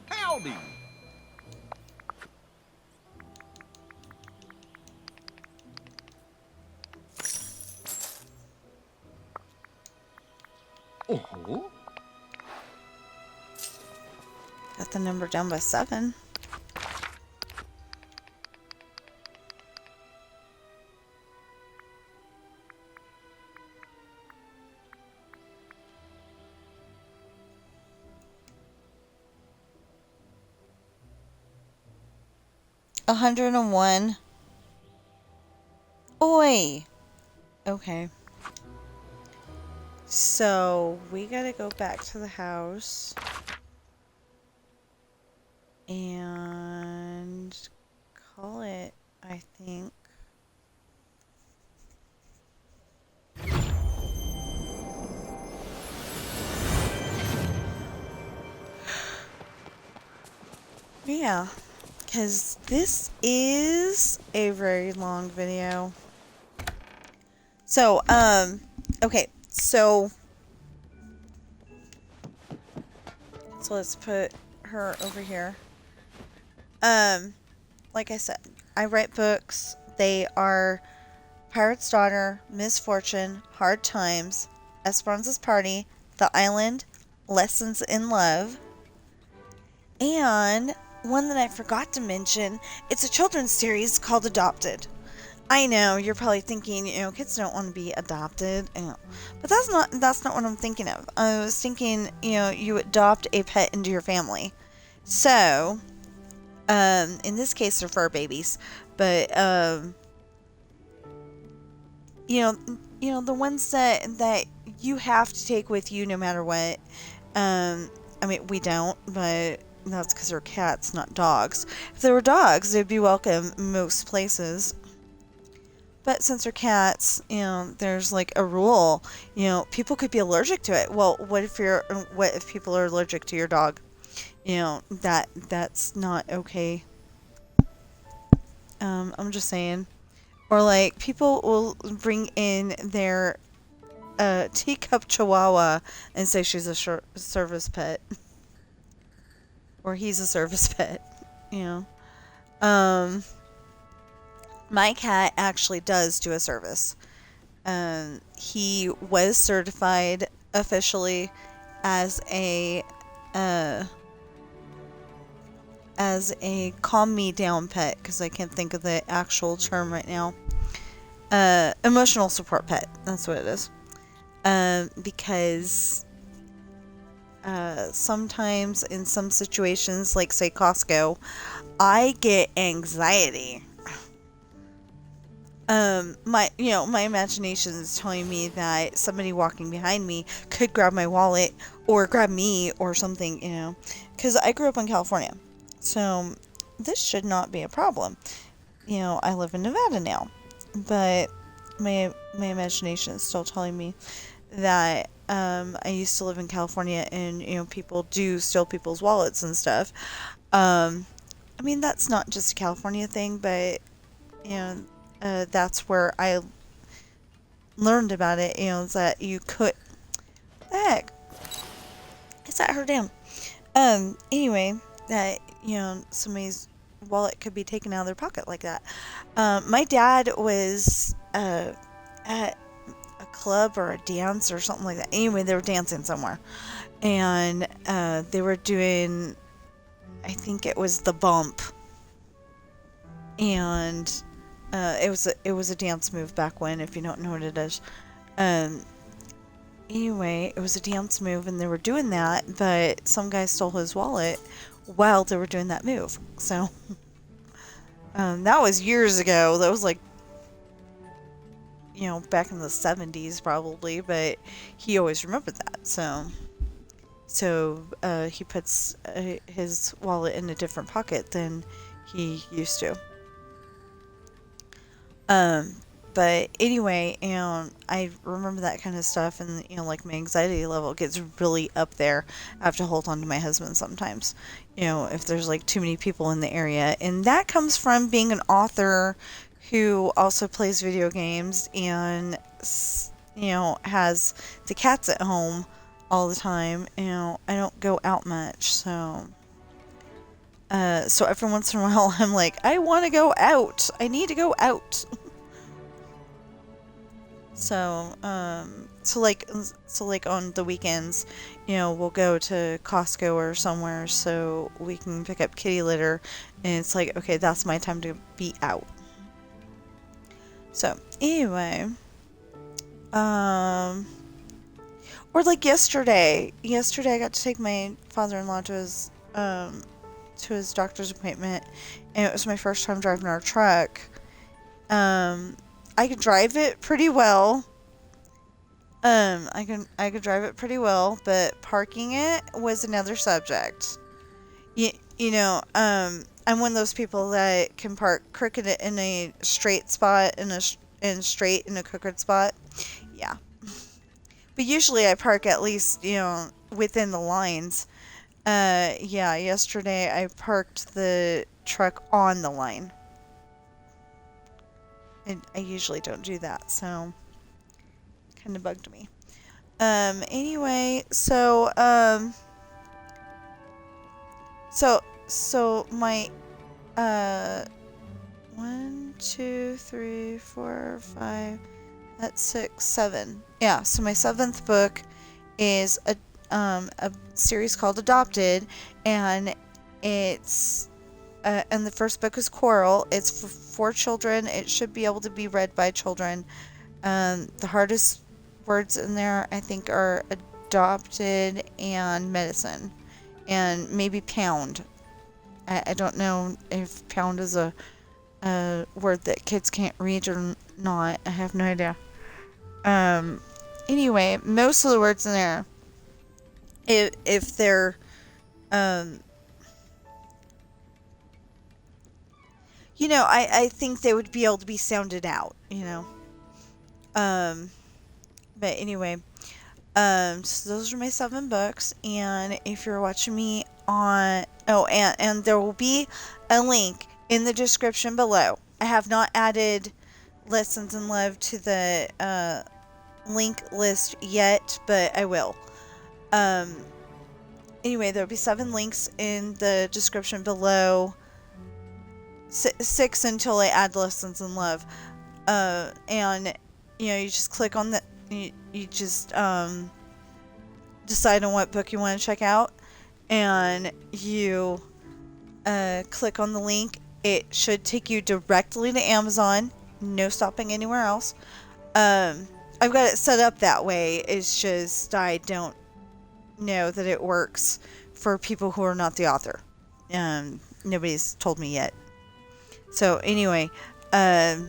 Howdy! Oh. Got the number down by 7. $101. Oi! Okay. So, we gotta go back to the house. And call it, I think. Yeah, because this is a very long video. So, okay, so let's put her over here. Like I said, I write books. They are Pirate's Daughter, Misfortune, Hard Times, Esperanza's Party, The Island, Lessons in Love, and one that I forgot to mention, it's a children's series called Adopted. I know, you're probably thinking, kids don't want to be adopted, but that's not what I'm thinking of. I was thinking, you adopt a pet into your family. So, in this case, they're fur babies, but, the ones that you have to take with you no matter what. I mean, we don't, but that's because they're cats, not dogs. If they were dogs, they'd be welcome most places. But since they're cats, there's like a rule. People could be allergic to it. Well, what if people are allergic to your dog? That's not okay. I'm just saying. Or like people will bring in their teacup chihuahua and say she's a service pet. Or he's a service pet. My cat actually does do a service. He was certified officially as a calm me down pet, because I can't think of the actual term right now. Emotional support pet, that's what it is. Because sometimes in some situations, like say Costco, I get anxiety. My imagination is telling me that somebody walking behind me could grab my wallet or grab me or something, because I grew up in California, so this should not be a problem. I live in Nevada now, but my imagination is still telling me that I used to live in California, and people do steal people's wallets and stuff. I mean, that's not just a California thing, but and that's where I learned about it. You know, is that you could. The heck? Is that her damn? Anyway, that, you know, somebody's wallet could be taken out of their pocket like that. My dad was at a club or a dance or something like that. Anyway, they were dancing somewhere, and they were doing, I think it was the bump, and it was a dance move back when, if you don't know what it is. Anyway, it was a dance move, and they were doing that, but some guy stole his wallet while they were doing that move. So that was years ago. That was like, you know, back in the 70s probably, but he always remembered that. So he puts his wallet in a different pocket than he used to. But anyway, and I remember that kind of stuff, and, you know, like, my anxiety level gets really up there. I have to hold on to my husband sometimes, you know, if there's like too many people in the area. And that comes from being an author who also plays video games and, you know, has the cats at home all the time. You know, I don't go out much, so every once in a while I'm like, I want to go out. I need to go out. So like on the weekends, you know, we'll go to Costco or somewhere so we can pick up kitty litter, and it's like, okay, that's my time to be out. So anyway, or like yesterday I got to take my father-in-law to his doctor's appointment, and it was my first time driving our truck. I could drive it pretty well. I could drive it pretty well, but parking it was another subject. You know, I'm one of those people that can park crooked in a straight spot and straight in a crooked spot. Yeah. But usually I park at least, you know, within the lines. Yeah, yesterday I parked the truck on the line. And I usually don't do that, so kind of bugged me. Anyway, so my 1, 2, 3, 4, 5, that's 6, 7. Yeah, so my 7th book is a series called Adopted, and it's and the first book is Coral. It's for children. It should be able to be read by children. The hardest words in there, I think, are adopted and medicine, and maybe pound. I don't know if pound is a word that kids can't read or not. I have no idea. Anyway, most of the words in there, if they're you know, I think they would be able to be sounded out, you know. But anyway, so those are my 7 books, and if you're watching me on, and there will be a link in the description below. I have not added Lessons in Love to the link list yet, but I will. Anyway, there'll be 7 links in the description below. 6 until I add Lessons in Love. And, you know, you just click on the, you just decide on what book you want to check out, and you click on the link. It should take you directly to Amazon, no stopping anywhere else. I've got it set up that way. It's just I don't know that it works for people who are not the author. Nobody's told me yet. So anyway, the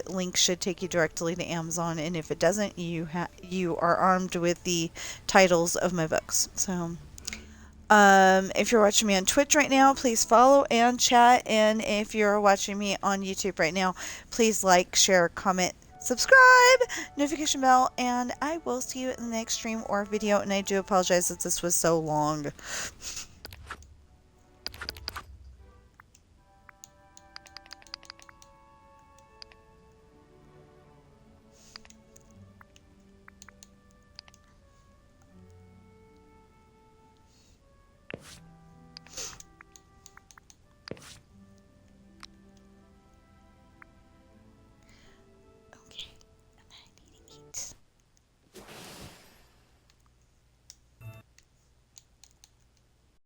link should take you directly to Amazon, and if it doesn't, you are armed with the titles of my books. So, if you're watching me on Twitch right now, please follow and chat, and if you're watching me on YouTube right now, please like, share, comment, subscribe, notification bell, and I will see you in the next stream or video, and I do apologize that this was so long.